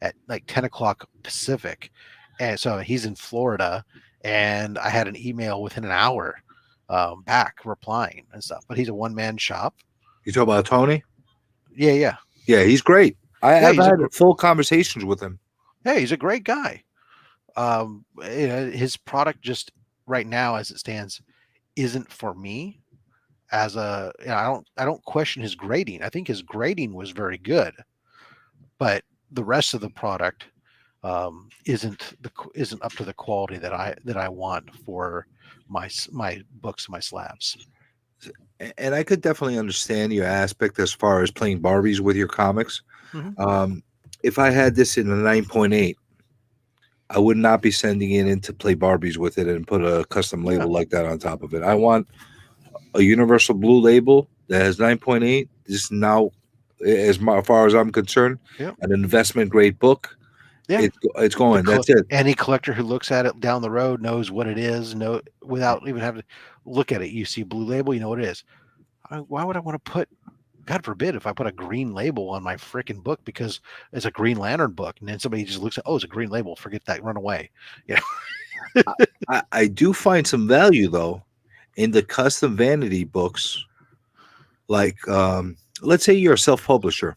at like 10 o'clock Pacific. And so he's in Florida, and I had an email within an hour back replying and stuff. But he's a one-man shop. You talk about Tony? Yeah. Yeah, he's great. I've had full conversations with him. Hey, he's a great guy. His product just right now, as it stands, isn't for me. I don't question his grading. I think his grading was very good, but the rest of the product isn't up to the quality that I want for my books, my slabs. And I could definitely understand your aspect as far as playing Barbies with your comics. Mm-hmm. If I had this in a 9.8, I would not be sending it in to play Barbies with it and put a custom label like that on top of it. I want a universal blue label that has 9.8. This is now, as far as I'm concerned, an investment grade book. Yeah. it's going. The That's it. Any collector who looks at it down the road knows what it is. No, without even having to look at it, you see blue label, you know what it is. Why would I want to put? God forbid if I put a green label on my freaking book because it's a Green Lantern book, and then somebody just looks at, oh, it's a green label. Forget that, run away. Yeah. I do find some value though in the custom vanity books. Like, let's say you're a self-publisher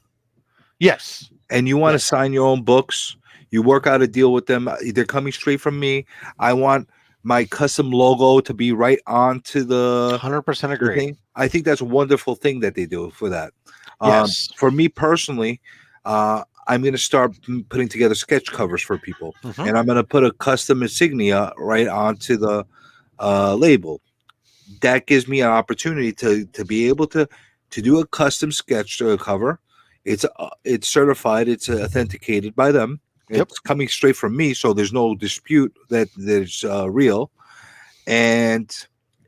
Yes. and you want to Yes. sign your own books. You work out a deal with them. They're coming straight from me. I want my custom logo to be right onto the 100% the agree. thing. I think that's a wonderful thing that they do for that. Yes. For me personally, I'm going to start putting together sketch covers for people, Mhm. and I'm going to put a custom insignia right onto the label. That gives me an opportunity to be able to do a custom sketch cover. It's certified. It's authenticated by them. Yep. It's coming straight from me, so there's no dispute that there's real, and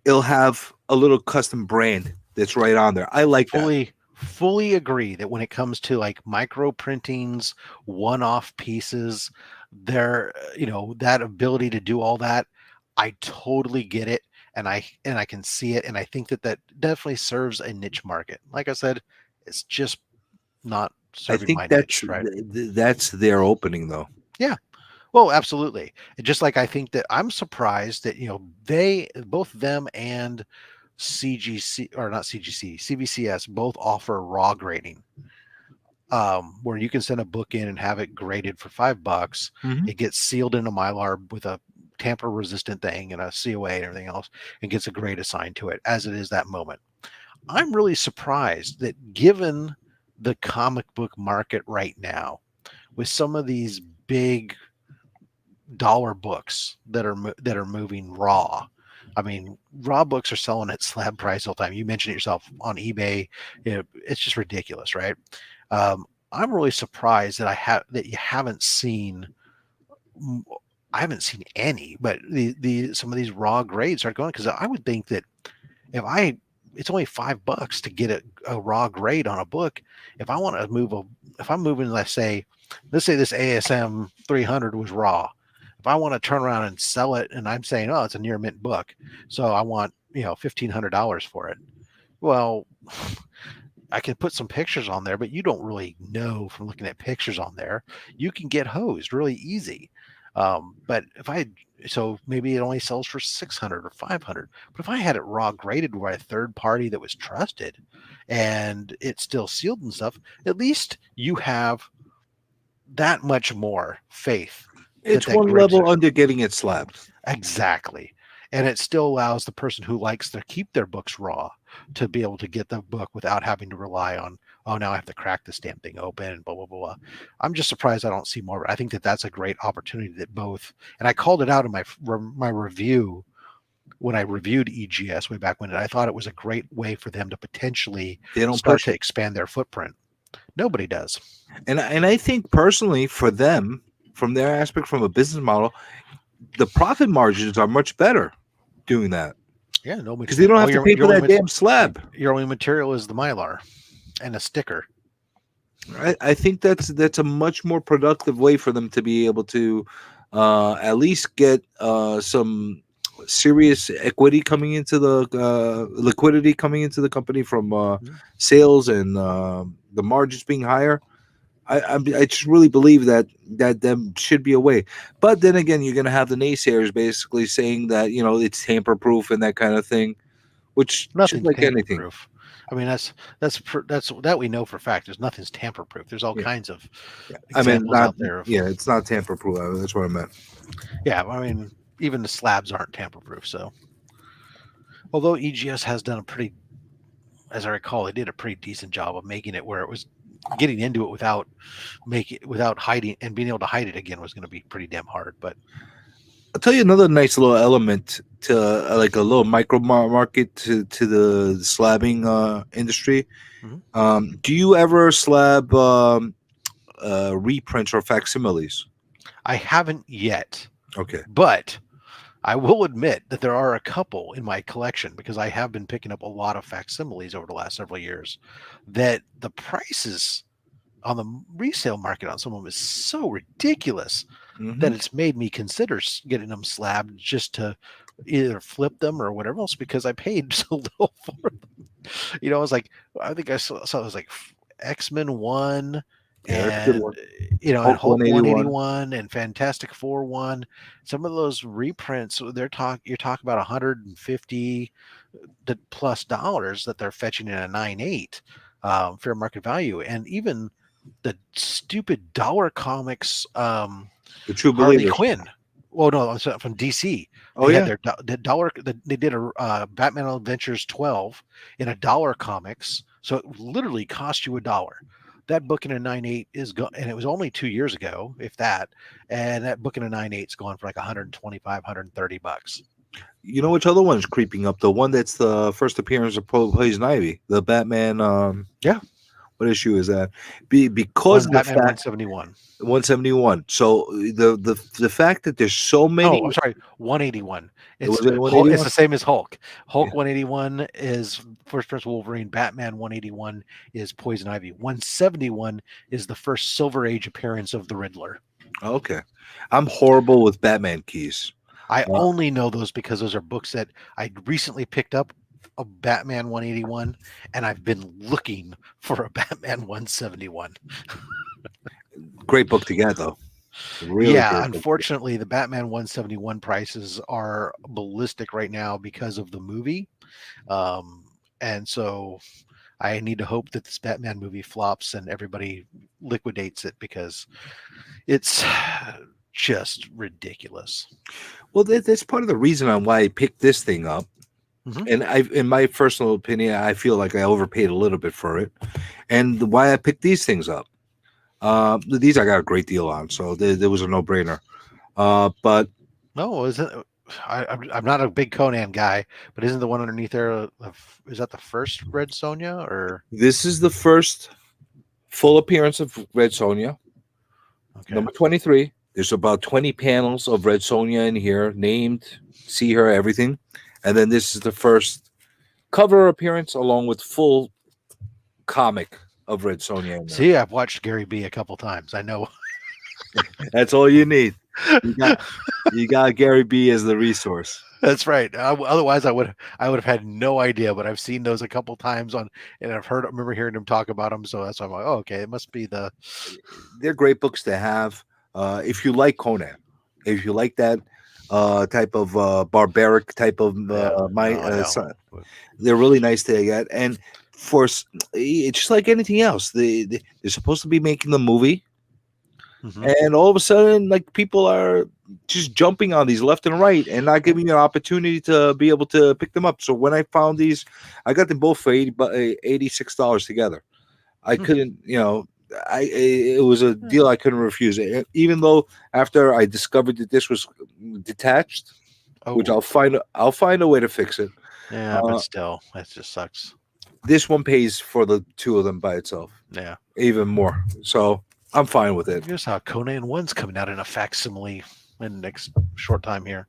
it'll have a little custom brand that's right on there. I like that. Fully agree that when it comes to like micro printings, one-off pieces, there, that ability to do all that, I totally get it, and I can see it, and I think that definitely serves a niche market. Like I said, it's just not I serving think my that's niche, right? that's their opening though. Yeah. Well, absolutely. And just like I think that I'm surprised that they both them and CGC or not CGC, CVCS both offer raw grading. Where you can send a book in and have it graded for $5. Mhm. It gets sealed in a Mylar with a tamper resistant thing and a COA and everything else, and gets a grade assigned to it as it is that moment. I'm really surprised that given the comic book market right now, with some of these big dollar books that are moving raw. I mean, raw books are selling at slab price all the time. You mentioned it yourself on eBay. It's just ridiculous, right? I'm really surprised that you haven't seen. I haven't seen any, but some of these raw grades are going, because I would think that it's only $5 to get a raw grade on a book. If I want to if I'm moving, let's say this ASM 300 was raw. If I want to turn around and sell it, and I'm saying, oh, it's a near mint book, so I want $1,500 for it. Well, I can put some pictures on there, but you don't really know from looking at pictures on there. You can get hosed really easy. But so maybe it only sells for 600 or 500. But if I had it raw graded by a third party that was trusted, and it's still sealed and stuff, at least you have that much more faith. It's that one grids level it. under getting it slabbed. Exactly. And it still allows the person who likes to keep their books raw to be able to get the book without having to rely on, oh, now I have to crack this damn thing open and blah, blah, blah, blah. I'm just surprised I don't see more. I think that that's a great opportunity that both, and I called it out in my review when I reviewed EGS way back when. I thought it was a great way for them to potentially They don't start push to it. expand their footprint. Nobody does. And I think personally for them, from their aspect, from a business model, the profit margins are much better doing that Yeah, no, because they don't have to pay for that damn slab. Your only material is the Mylar and a sticker. I think that's a much more productive way for them to be able to at least get some serious equity coming into the liquidity coming into the company from sales and the margins being higher. I just really believe that them should be a way. But then again, you're going to have the naysayers basically saying that it's tamper proof and that kind of thing, which Nothing's like tamper anything. proof. I mean, that's that we know for a fact. There's nothing's tamper proof. There's all kinds of examples out there. It's not tamper proof. That's what I meant. Yeah, I mean, even the slabs aren't tamper proof. So, although EGS has done as I recall, they did a pretty decent job of making it where it was getting into it without hiding, and being able to hide it again was going to be pretty damn hard. But I'll tell you another nice little element to like a little micro market to the slabbing industry. Mm-hmm. Do you ever slab reprints or facsimiles? I haven't yet. Okay. But I will admit that there are a couple in my collection, because I have been picking up a lot of facsimiles over the last several years, that the prices on the resale market on some of them is so ridiculous Mhm. that it's made me consider getting them slabbed just to either flip them or whatever else because I paid so little for them. You know, I was like, I think I saw it was like X-Men 1 Yeah, that's a good and one. you know, and Hulk Hulk 181. 181 and Fantastic Four 1. Some of those reprints, you're talking about 150 plus dollars that they're fetching in a 9.8 fair market value, and even the stupid Dollar Comics The True Harley Believers. Quinn. Well, no, I'm sorry, from DC. Oh They yeah. had their dollar. They did a Batman Adventures 12 in a Dollar Comics, so it literally cost you $1. That book in a 9.8 is and it was only 2 years ago, if that. And that book in a 9.8 is going for like 125, $130. You know which other one's creeping up? The one that's the first appearance of Poison Ivy, the Batman. Yeah. What issue is that? Because the Batman fact 171. 171. So the fact that there's so many. Oh, I'm sorry, 181. Was It's it 181? it's the same as Hulk. Hulk Yeah. 181 is First Prince Wolverine. Batman 181 is Poison Ivy. 171 is the first Silver Age appearance of the Riddler. Okay, I'm horrible with Batman keys. I only know those because those are books that I recently picked up a Batman 181, and I've been looking for a Batman 171. Great book to get though. Really Yeah, great book. unfortunately, the Batman 171 prices are ballistic right now because of the movie. And so I need to hope that this Batman movie flops and everybody liquidates it because it's just ridiculous. Well, that's part of the reason on why I picked this thing up. Mhm. And in my personal opinion, I feel like I overpaid a little bit for it. And why I picked these things up. These I got a great deal on, so there was a no-brainer. But No, isn't I'm not a big Conan guy, but isn't the one underneath there? Is that the first Red Sonja or this is the first full appearance of Red Sonja, okay? number 23. There's about 20 panels of Red Sonja in here, named, see her, everything. And then this is the first cover appearance along with full comic of Red Sonja in there. See, I've watched Gary B a couple times. I know. That's all you need. You got Gary B as the resource. That's right. Otherwise, I would have had no idea. But I've seen those a couple times and remember hearing him talk about them. So that's why I'm like, oh, okay, it must be the. They're great books to have if you like Conan, if you like that type of barbaric type of they're really nice to get. And it's just like anything else. They're supposed to be making the movie. Mhm. And all of a sudden, like, people are just jumping on these left and right and not giving you an opportunity to be able to pick them up. So when I found these, I got them both for $86 together. I couldn't, it was a deal I couldn't refuse. Even though after I discovered that this was detached, which I'll find a way to fix it. Yeah, but still, that just sucks. This one pays for the two of them by itself. Yeah, even more. So I'm fine with it. Here's how Conan 1's coming out in a facsimile in the next short time here.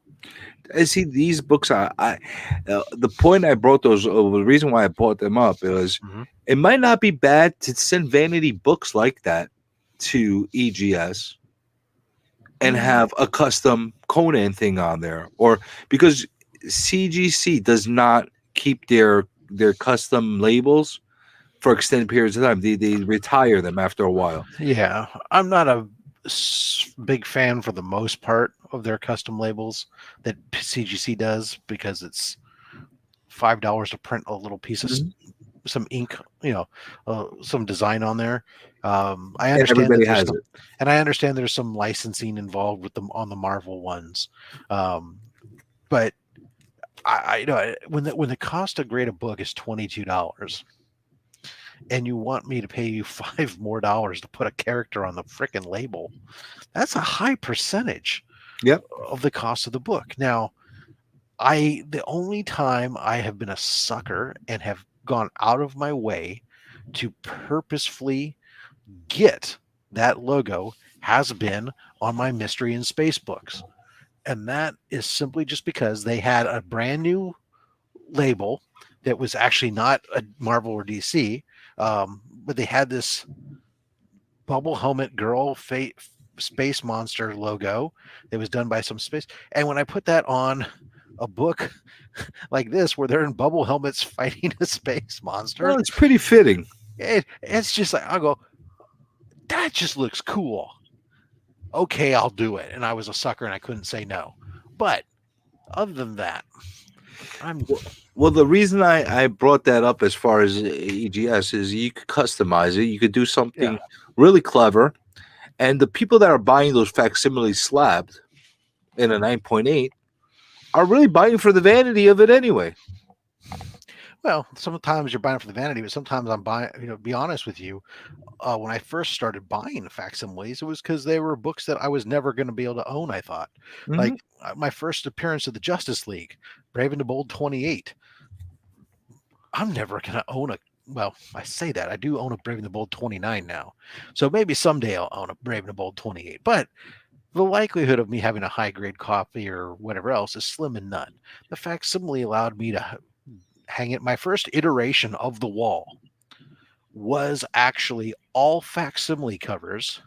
I see these books. The point I brought those, the reason why I brought them up is it might not be bad to send vanity books like that to EGS and have a custom Conan thing on there, or because CGC does not keep their custom labels for extended periods of time. They retire them after a while. Yeah, I'm not a big fan for the most part of their custom labels that CGC does because it's $5 to print a little piece of some ink, some design on there. I understand everybody has it, and I understand there's some licensing involved with them on the Marvel ones, but I when the cost to grade a book is $22. And you want me to pay you $5 more to put a character on the frickin' label, that's a high percentage of the cost of the book. Now, the only time I have been a sucker and have gone out of my way to purposefully get that logo has been on my Mystery and Space books. And that is simply just because they had a brand new label that was actually not a Marvel or DC, but they had this bubble helmet girl space monster logo that was done by some space. And when I put that on a book like this, where they're in bubble helmets fighting a space monster, Well, it's pretty fitting. it's just like, I go, that just looks cool. Okay, I'll do it. And I was a sucker and I couldn't say no. But other than that, Well, the reason I brought that up as far as EGS is you could customize it. You could do something really clever. And the people that are buying those facsimiles slabbed in a 9.8 are really buying for the vanity of it anyway. well, sometimes you're buying for the vanity, but sometimes I'm buying, be honest with you, when I first started buying facsimiles, it was because they were books that I was never going to be able to own, I thought. Mhm. Like my first appearance of the Justice League, Brave and the Bold 28. I'm never going to own well, I say that. I do own a Brave and the Bold 29 now. So maybe someday I'll own a Brave and the Bold 28. But the likelihood of me having a high grade copy or whatever else is slim and none. The facsimile allowed me to hang it. My first iteration of the wall was actually all facsimile covers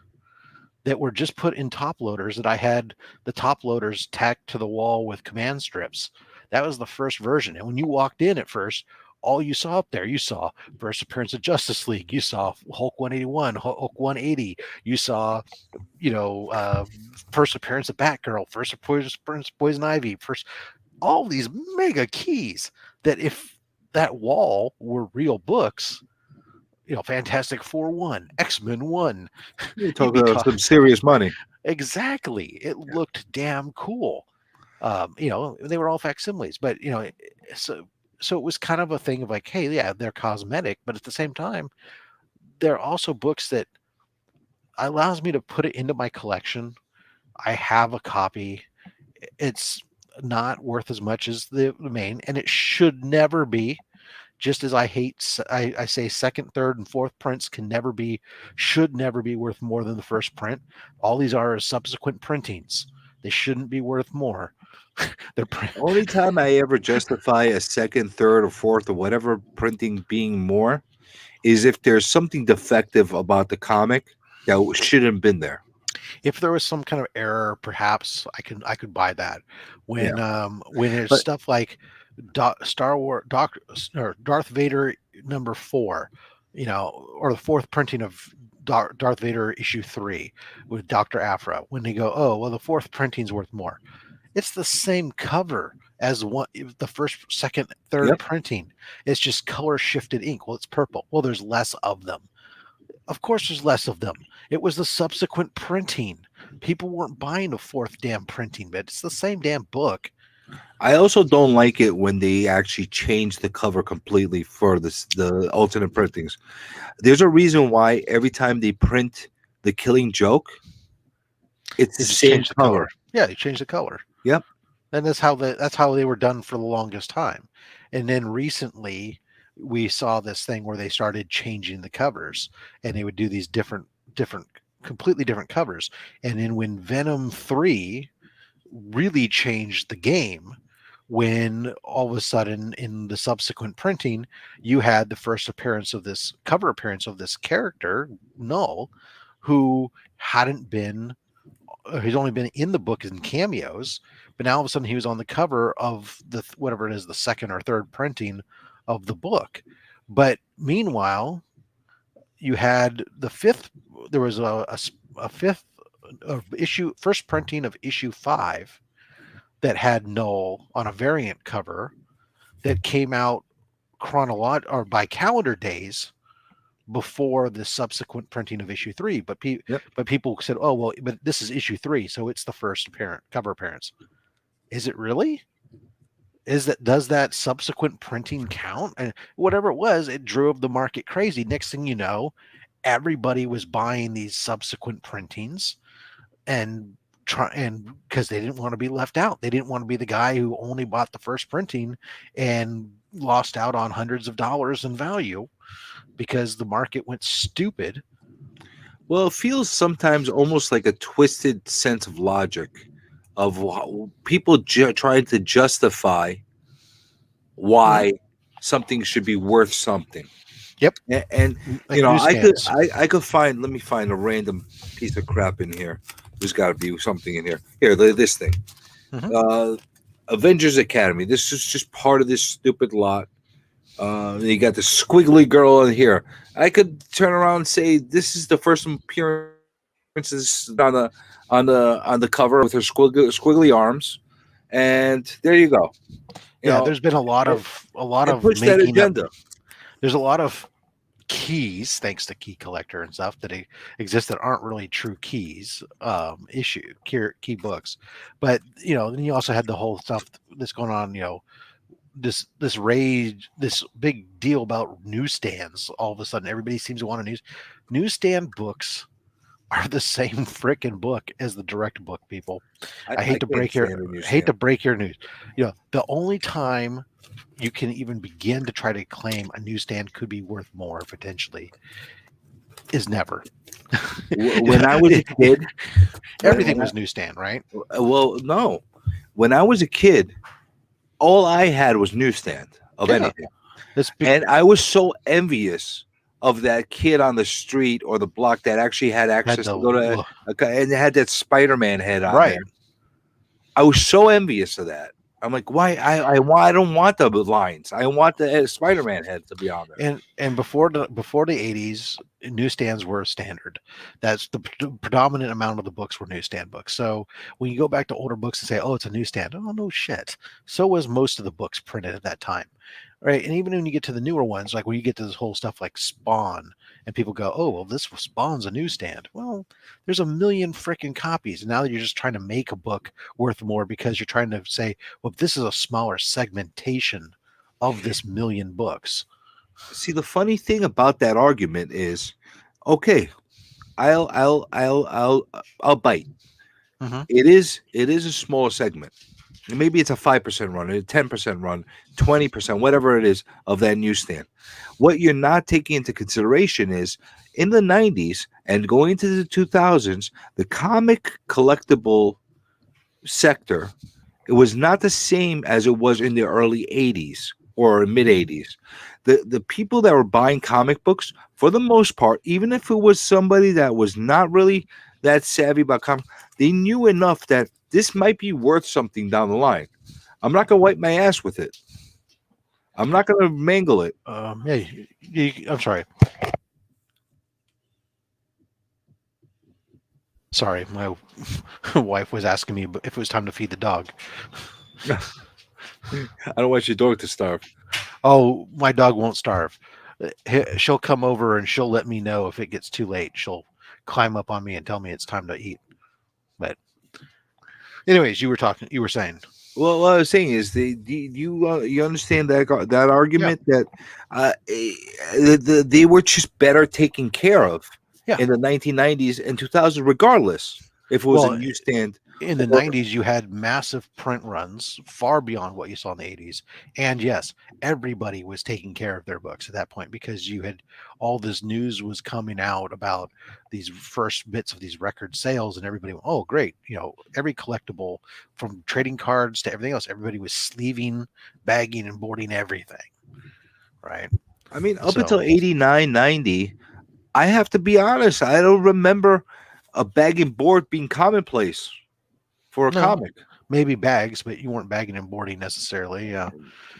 that were just put in top loaders, that I had the top loaders tacked to the wall with command strips. That was the first version. And when you walked in at first, all you saw up there, you saw first appearance of Justice League, you saw Hulk 181, Hulk 180, you saw, first appearance of Batgirl, first appearance of Poison Ivy, first, all these mega keys that if that wall were real books, Fantastic Four 1, X-Men 1. You're talking about some serious money. Exactly. It looked damn cool. They were all facsimiles, but so it was kind of a thing of like, hey, yeah, they're cosmetic, but at the same time, they're also books that allows me to put it into my collection. I have a copy. It's not worth as much as the main, and it should never be. Just as I say second, third, and fourth prints should never be worth more than the first print. All these are subsequent printings. They shouldn't be worth more. Only time I ever justify a second, third, or fourth, or whatever printing being more is if there's something defective about the comic that shouldn't have been there. If there was some kind of error, perhaps I could buy that. When there's stuff like Star Wars Darth Vader number 4, or the fourth printing of Darth Vader issue 3 with Dr. Aphra, when they go, oh well, the fourth printing's worth more. It's the same cover as the first, second, third printing. It's just color shifted ink. Well, it's purple. Well, there's less of them. Of course, there's less of them. It was the subsequent printing. People weren't buying a fourth damn printing, but it's the same damn book. I also don't like it when they actually change the cover completely for the alternate printings. There's a reason why every time they print the Killing Joke, it's the same color. Yeah, they changed the color. Yep. And that's how they were done for the longest time. And then recently we saw this thing where they started changing the covers, and they would do these completely different covers. And then when Venom 3 really changed the game, when all of a sudden in the subsequent printing, you had the first cover appearance of this character, Null, who he's only been in the book in cameos, but now all of a sudden he was on the cover of whatever it is, the second or third printing of the book. But meanwhile, you had the fifth. There was a fifth first printing of issue 5 that had Null on a variant cover that came out or by calendar days before the subsequent printing of issue 3. But people said, oh well, but this is issue 3, so it's the first cover appearance. Is it really? Does that subsequent printing count? And whatever it was, it drove the market crazy. Next thing you know, everybody was buying these subsequent printings and because they didn't want to be left out. They didn't want to be the guy who only bought the first printing and lost out on hundreds of dollars in value because the market went stupid. Well, it feels sometimes almost like a twisted sense of logic of people trying to justify why something should be worth something. And Like you know, newsstands. I could find. Let me find a random piece of crap in here. There's got to be something in here. Here, this thing. Mhm. Avengers Academy. This is just part of this stupid lot. You got the squiggly girl in here. I could turn around and say this is the first appearances on the cover with her squiggly arms, and there you go. You Yeah, know, there's been a lot and- of push that making up. agenda. There's a lot of keys, thanks to Key Collector and stuff, that exist that aren't really true keys, key books. But you know, then you also had the whole stuff that's going on. You know, this rage, this big deal about newsstands. All of a sudden, everybody seems to want a newsstand books are the same freaking book as the direct book, people. I hate to can't break stand the news. You know, the only time you can even begin to try to claim a newsstand could be worth more potentially is never. When I was a kid, everything was newsstand, right? well, no. When I was a kid, all I had was newsstand of Yeah. anything. This big, And I was so envious of that kid on the street or the block that actually had access to go to and they had that Spider-Man head on right. there. I was so envious of that. I'm like, why? I don't want the lines. I want the Spider-Man head to be on there. And before the 80s, newsstands were standard. That's the predominant amount of the books were newsstand books. So when you go back to older books and say, oh, it's a newsstand, oh no shit. So was most of the books printed at that time. Right. And even when you get to the newer ones, like when you get to this whole stuff like Spawn, and people go, oh, well, this Spawn's a newsstand. Well, there's a million freaking copies. And now you're just trying to make a book worth more because you're trying to say, well, this is a smaller segmentation of this million books. See, the funny thing about that argument is, okay, I'll bite. Mhm. It is a small segment. Maybe it's a 5% run, a 10% run, 20%, whatever it is of that newsstand. What you're not taking into consideration is in the 90s and going into the 2000s, the comic collectible sector, it was not the same as it was in the early 80s or mid 80s. The people that were buying comic books, for the most part, even if it was somebody that was not really that savvy about comics, they knew enough that this might be worth something down the line. I'm not going to wipe my ass with it. I'm not going to mangle it. I'm sorry. Sorry, my wife was asking me if it was time to feed the dog. I don't want your dog to starve. Oh, my dog won't starve. She'll come over and she'll let me know if it gets too late. She'll climb up on me and tell me it's time to eat. But anyways, you were saying. Well, what I was saying is, you understand that argument that they were just better taken care of in the 1990s and 2000s, regardless if it was a newsstand. In the 90s, you had massive print runs far beyond what you saw in the 80s. And yes, everybody was taking care of their books at that point because you had all this news was coming out about these first bits of these record sales, and everybody went, oh, great. You know, every collectible from trading cards to everything else, everybody was sleeving, bagging, and boarding everything. Right. I mean, up until 89, 90, I have to be honest, I don't remember a bag and board being commonplace for a comic. Maybe bags, but you weren't bagging and boarding necessarily. Yeah,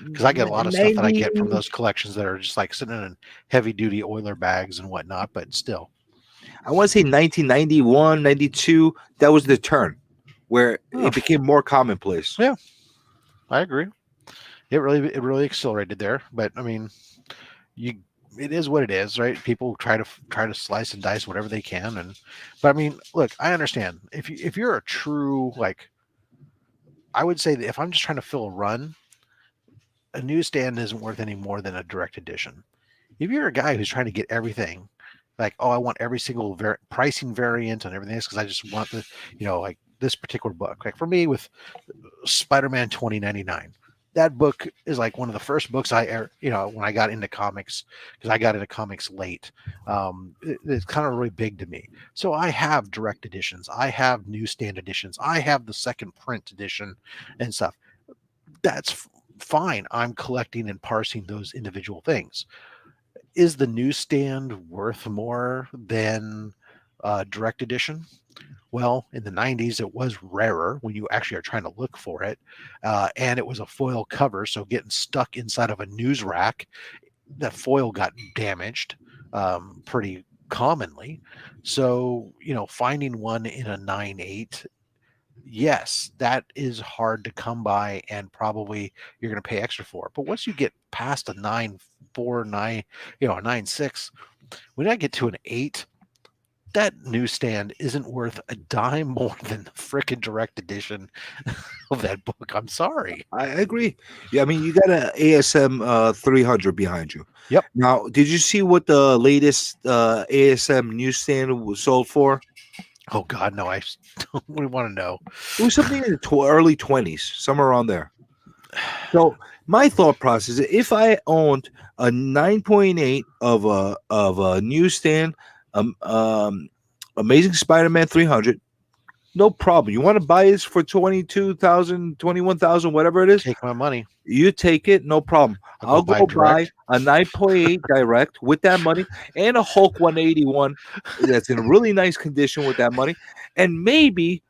because I get a lot of stuff that I get from those collections that are just like sitting in heavy duty oiler bags and whatnot, but still. I want to say 1991, 92, that was the turn where it became more commonplace. Yeah, I agree. It really accelerated there, but I mean, it is what it is, right? People try to slice and dice whatever they can, but I mean, look, I understand if you're a true, like, I would say that if I'm just trying to fill a run, a newsstand isn't worth any more than a direct edition. If you're a guy who's trying to get everything, like, oh, I want every single pricing variant and everything else because I just want the, like this particular book. Like for me with Spider-Man 2099. That book is like one of the first books when I got into comics, because I got into comics late. It's kind of really big to me. So I have direct editions. I have newsstand editions. I have the second print edition and stuff. That's fine. I'm collecting and parsing those individual things. is the newsstand worth more than direct edition? Well, in the 90s, it was rarer when you actually are trying to look for it. And it was a foil cover. So getting stuck inside of a news rack, that foil got damaged pretty commonly. So, finding one in a 9.8, yes, that is hard to come by and probably you're going to pay extra for. But once you get past a 9.4, 9, a 9.6, when I get to an 8, that newsstand isn't worth a dime more than the frickin' direct edition of that book. I'm sorry. I agree. Yeah, I mean, you got an ASM 300 behind you. Yep. Now, did you see what the latest ASM newsstand was sold for? Oh God, no! I don't want to know. It was something in the early 20s, somewhere around there. So my thought process: if I owned a 9.8 of a newsstand, Amazing Spider-Man 300, no problem. You want to buy this for 22,000, 21,000, whatever it is? Take my money. You take it, no problem. I'll go buy a 9.8 direct with that money and a Hulk 181 that's in really nice condition with that money. And maybe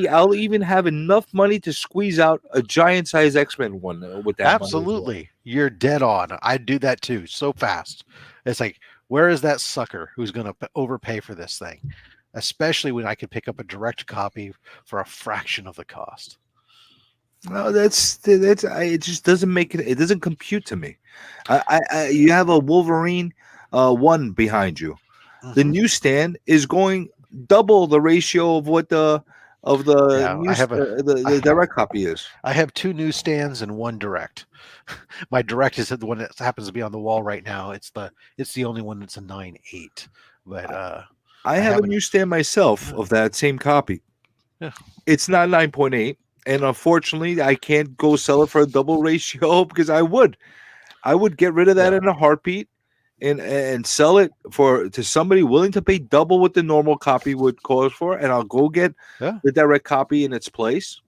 I'll even have enough money to squeeze out a giant size X-Men one with that. Absolutely. You're dead on. I'd do that too so fast. It's like, where is that sucker who's going to overpay for this thing? Especially when I could pick up a direct copy for a fraction of the cost. No, that's it. Just doesn't make it. It doesn't compute to me. You have a Wolverine 1 behind you. Mm-hmm. The newsstand is going double the ratio of what the direct copy is. I have 2 newsstands and 1 direct. My direct is the one that happens to be on the wall right now. It's the only one that's a 9.8. But I have a newsstand myself of that same copy. Yeah. It's not 9.8, and unfortunately, I can't go sell it for a double ratio because I would get rid of that in a heartbeat and sell it to somebody willing to pay double what the normal copy would cost for, and I'll go get the direct copy in its place.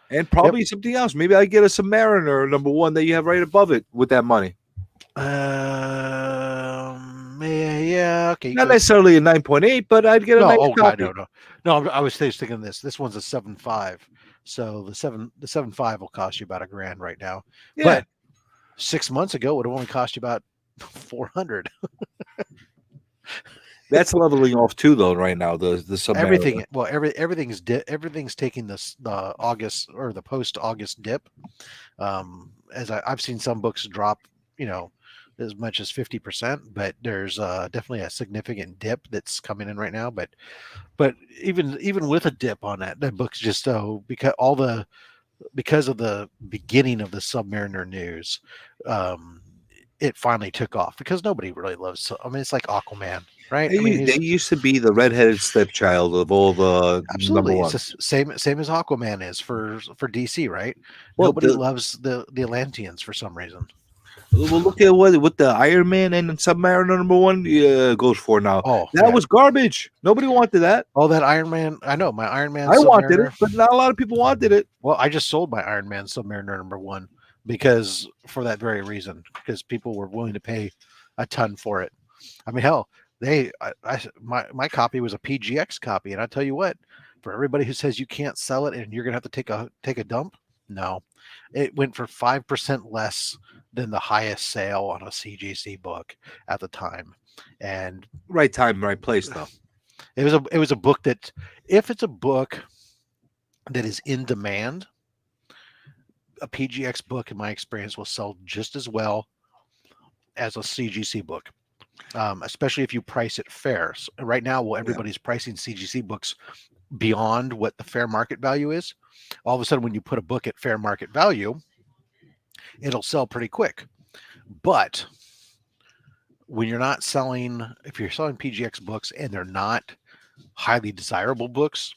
And probably something else. Maybe I get a Submariner #1 that you have right above it with that money. Yeah, okay. Not necessarily a 9.8, but I'd get a nice copy. God, no. I was thinking this. This one's a 7.5, so the 7.5 will cost you about $1,000 right now. Yeah. But 6 months ago, it would have only cost you about $400. That's leveling off too, though. Right now, the Submariner. Everything's taking the August or the post August dip. As I've seen some books drop, as much as 50%, but there's definitely a significant dip that's coming in right now. But even with a dip on that book's just because of the beginning of the Submariner news, it finally took off because nobody really loves. I mean, it's like Aquaman, right? They used to be the redheaded stepchild of all the absolutely. #1. It's the same as Aquaman is for DC, right? Well, nobody loves the Atlanteans for some reason. Well, look at what the Iron Man and Submariner #1 goes for now. Oh, that was garbage. Nobody wanted that. Oh, that Iron Man. I know my Iron Man. I wanted it, but not a lot of people wanted it. Well, I just sold my Iron Man Submariner #1 because for that very reason, because people were willing to pay a ton for it. I mean, hell, my copy was a PGX copy, and I tell you what, for everybody who says you can't sell it and you're gonna have to take a dump, no, it went for 5% less than the highest sale on a CGC book at the time. And right time, right place, though. It was a book that, if it's a book that is in demand, a PGX book, in my experience, will sell just as well as a CGC book, especially if you price it fair. So right now, everybody's pricing CGC books beyond what the fair market value is. All of a sudden, when you put a book at fair market value, it'll sell pretty quick. But when you're not selling, if you're selling PGX books and they're not highly desirable books,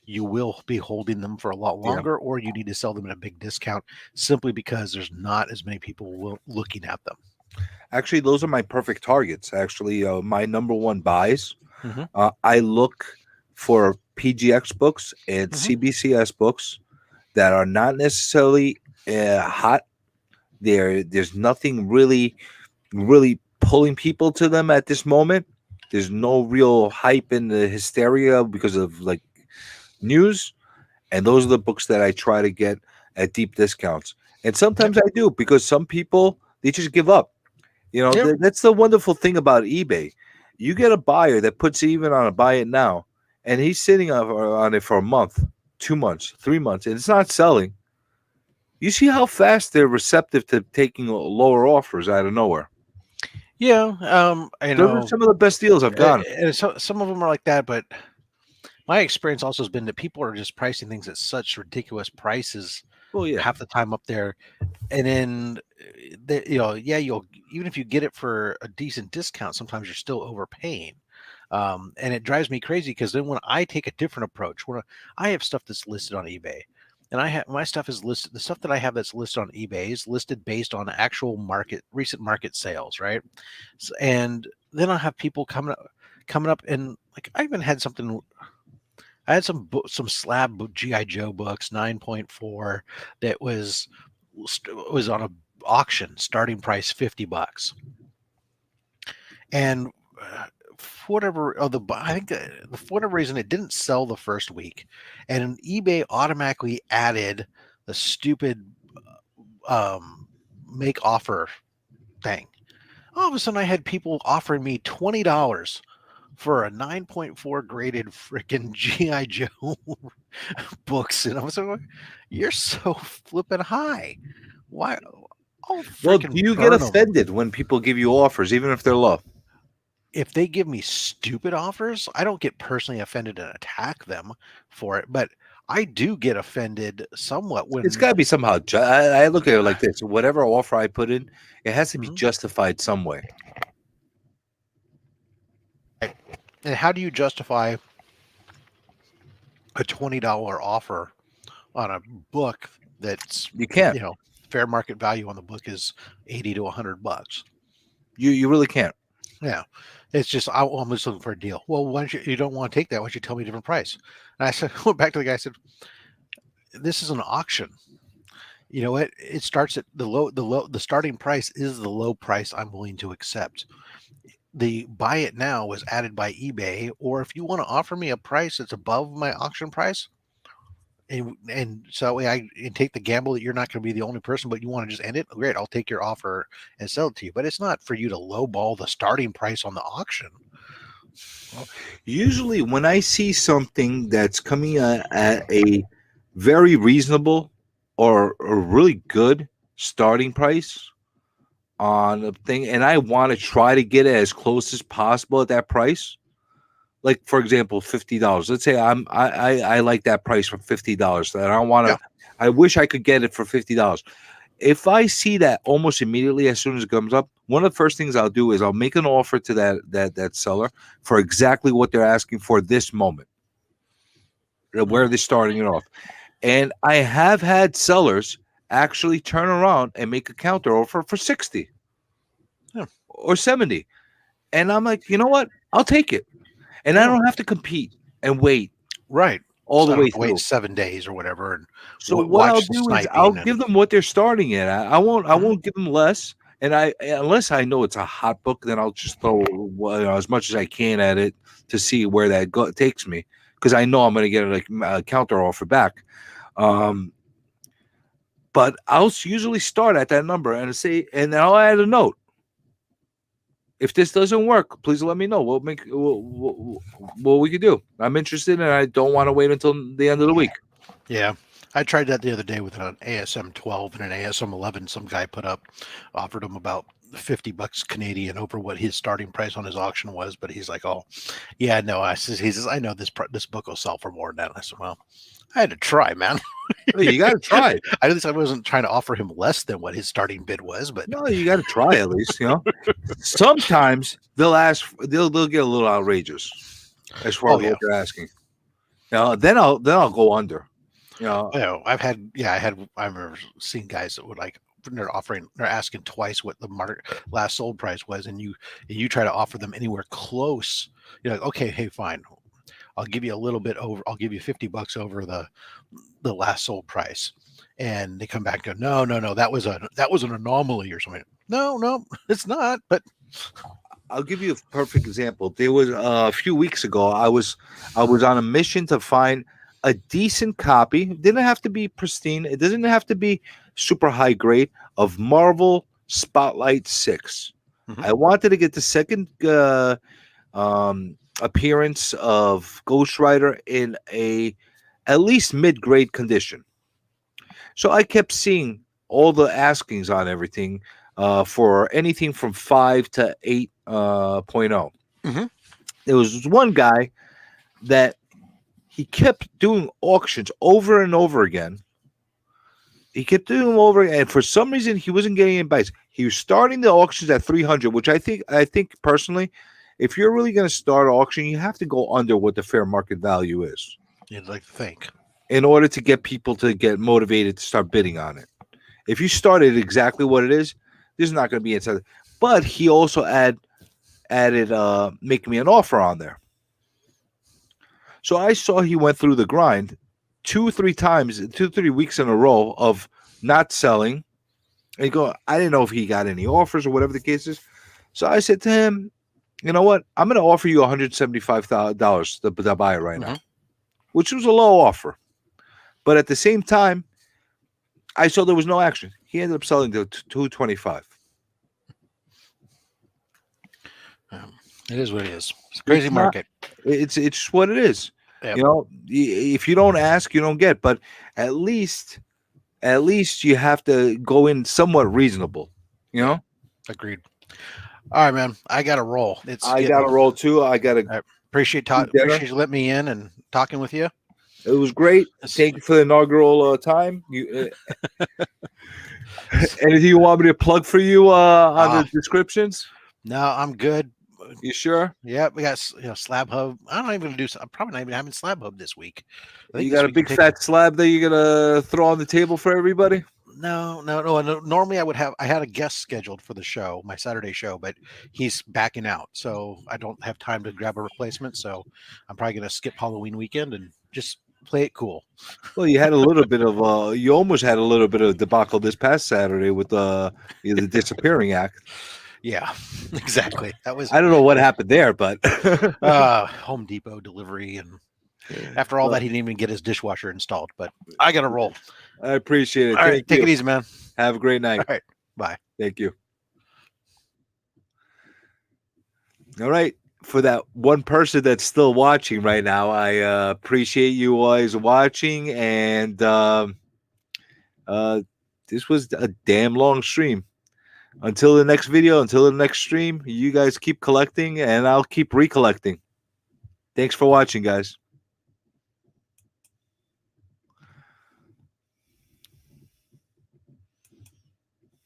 you will be holding them for a lot longer, or you need to sell them at a big discount simply because there's not as many people looking at them. Actually, those are my perfect targets. Actually, my #1 buys. I look for PGX books and CBCS books that are not necessarily hot. There's nothing really pulling people to them at this moment. There's no real hype in the hysteria because of like news, and those are the books that I try to get at deep discounts. And sometimes I do because some people they just give up. You know, Yep. that's the wonderful thing about eBay. You get a buyer that puts it even on a buy it now, and he's sitting on it for a month, 2 months, 3 months, and it's not selling. You see how fast they're receptive to taking lower offers out of nowhere. Yeah, I Those know. are some of the best deals I've gotten. And so some of them are like that, but my experience also has been that people are just pricing things at such ridiculous prices Well, yeah. half the time up there, and then you'll even if you get it for a decent discount, sometimes you're still overpaying. And it drives me crazy because then when I take a different approach, when I have stuff that's listed on eBay, and I have my stuff is listed, the stuff that I have that's listed on eBay is listed based on actual recent market sales, right? And then I'll have people coming up, and like I even had something. I had some slab GI Joe books, 9.4, that was on a auction, starting price $50, and for whatever reason it didn't sell the first week, and eBay automatically added the stupid make offer thing. All of a sudden, I had people offering me $20 for a 9.4 graded freaking GI Joe books, and I was like, "You're so flipping high. Why?" Well, do you get offended when people give you offers, even if they're low? If they give me stupid offers, I don't get personally offended and attack them for it, but I do get offended somewhat when It's got to be somehow. I look at it like this: whatever offer I put in, it has to be Mhm. justified some way. And how do you justify a $20 offer on a book that's You can't. fair market value on the book is $80 to $100? You really can't. Yeah, it's just I'm just looking for a deal. Well, why don't you don't want to take that? Why don't you tell me a different price? And I said, went back to the guy. I said, this is an auction. You know what? It starts at the starting price is the low price I'm willing to accept. The buy it now was added by eBay, or if you want to offer me a price that's above my auction price, and so that way I take the gamble that you're not going to be the only person, but you want to just end it, great, I'll take your offer and sell it to you. But it's not for you to lowball the starting price on the auction. Usually, when I see something that's coming at a very reasonable or a really good starting price on a thing, and I want to try to get it as close as possible at that price. Like, for example, $50. Let's say I like that price for $50. That I want to. Yeah. I wish I could get it for $50. If I see that almost immediately as soon as it comes up, one of the first things I'll do is I'll make an offer to that seller for exactly what they're asking for this moment, where they're starting it off. And I have had sellers actually turn around and make a counter offer for 60 or 70. And I'm like, you know what? I'll take it. And I don't have to compete and wait Right. all So the I way don't have to through. wait 7 days or whatever. And So what watch I'll the do is sniping I'll and- give them what they're starting at. I won't give them less. And unless I know it's a hot book, then I'll just throw as much as I can at it to see where that takes me, because I know I'm going to get a counter offer back. But I'll usually start at that number and say, and I'll add a note. If this doesn't work, please let me know. What we can do. I'm interested, and I don't want to wait until the end of the week. Yeah. I tried that the other day with an ASM 12 and an ASM 11. Some guy offered him about $50 Canadian over what his starting price on his auction was. But he's like, oh, yeah, no. He says, I know this book will sell for more than that. And I said, well, I had to try, man. You got to try. At least I wasn't trying to offer him less than what his starting bid was, but no, you got to try at least. Sometimes they'll get a little outrageous as far as what they're asking. Then I'll go under. I remember seeing guys that would they're asking twice what the last sold price was, and you try to offer them anywhere close. You're like, okay, hey, fine. I'll give you a little bit over. I'll give you $50 over the last sold price, and they come back and go, no, that was an anomaly or something. No, it's not. But I'll give you a perfect example. There was a few weeks ago. I was on a mission to find a decent copy. It didn't have to be pristine. It doesn't have to be super high grade of Marvel Spotlight 6. Mhm. I wanted to get the second appearance of Ghost Rider in a at least mid-grade condition. So I kept seeing all the askings on everything for anything from 5 to 8.0. Mhm. There was one guy that he kept doing auctions over and over again. He kept doing them over, and for some reason, he wasn't getting any bites. He was starting the auctions at 300, which I think personally, if you're really going to start an auction, you have to go under what the fair market value is You'd like to think. in order to get people to get motivated to start bidding on it. If you start at exactly what it is, there's not going to be inside. But he also added make me an offer on there. So I saw he went through the grind 2-3 weeks in a row of not selling. And I didn't know if he got any offers or whatever the case is. So I said to him, you know what? I'm going to offer you $175 to buy it right now, which was a low offer. But at the same time, I saw there was no action. He ended up selling to $225. It is what it is. It's a crazy It's not- market. It's just what it is. Yep. You know, if you don't ask, you don't get. But at least you have to go in somewhat reasonable. You know, Agreed. All right, man. I got to roll. I got to roll too. I got to. Appreciate dinner. appreciate you letting me in and talking with you. It was great. Thank you for the inaugural time. Anything you want me to plug for you on the descriptions? No, I'm good. You sure? Yeah, we got Slab Hub. I'm not even gonna do. I'm probably not even having Slab Hub this week. I think You this got a week big I'm fat slab that you're gonna throw on the table for everybody? No. Normally I would have. I had a guest scheduled for the show, my Saturday show, but he's backing out, so I don't have time to grab a replacement. So I'm probably gonna skip Halloween weekend and just play it cool. Well, you had a little bit of you almost had a little bit of debacle this past Saturday with the disappearing act. Yeah, exactly. That was I don't know what happened there, but Home Depot delivery, and after all that, he didn't even get his dishwasher installed. But I got to roll. I appreciate it. All right, Thank take you. it easy, man. Have a great night. All right, bye. Thank you. All right. For that one person that's still watching right now, I appreciate you always watching. And this was a damn long stream. Until the next video, until the next stream, you guys keep collecting and I'll keep recollecting. Thanks for watching, guys.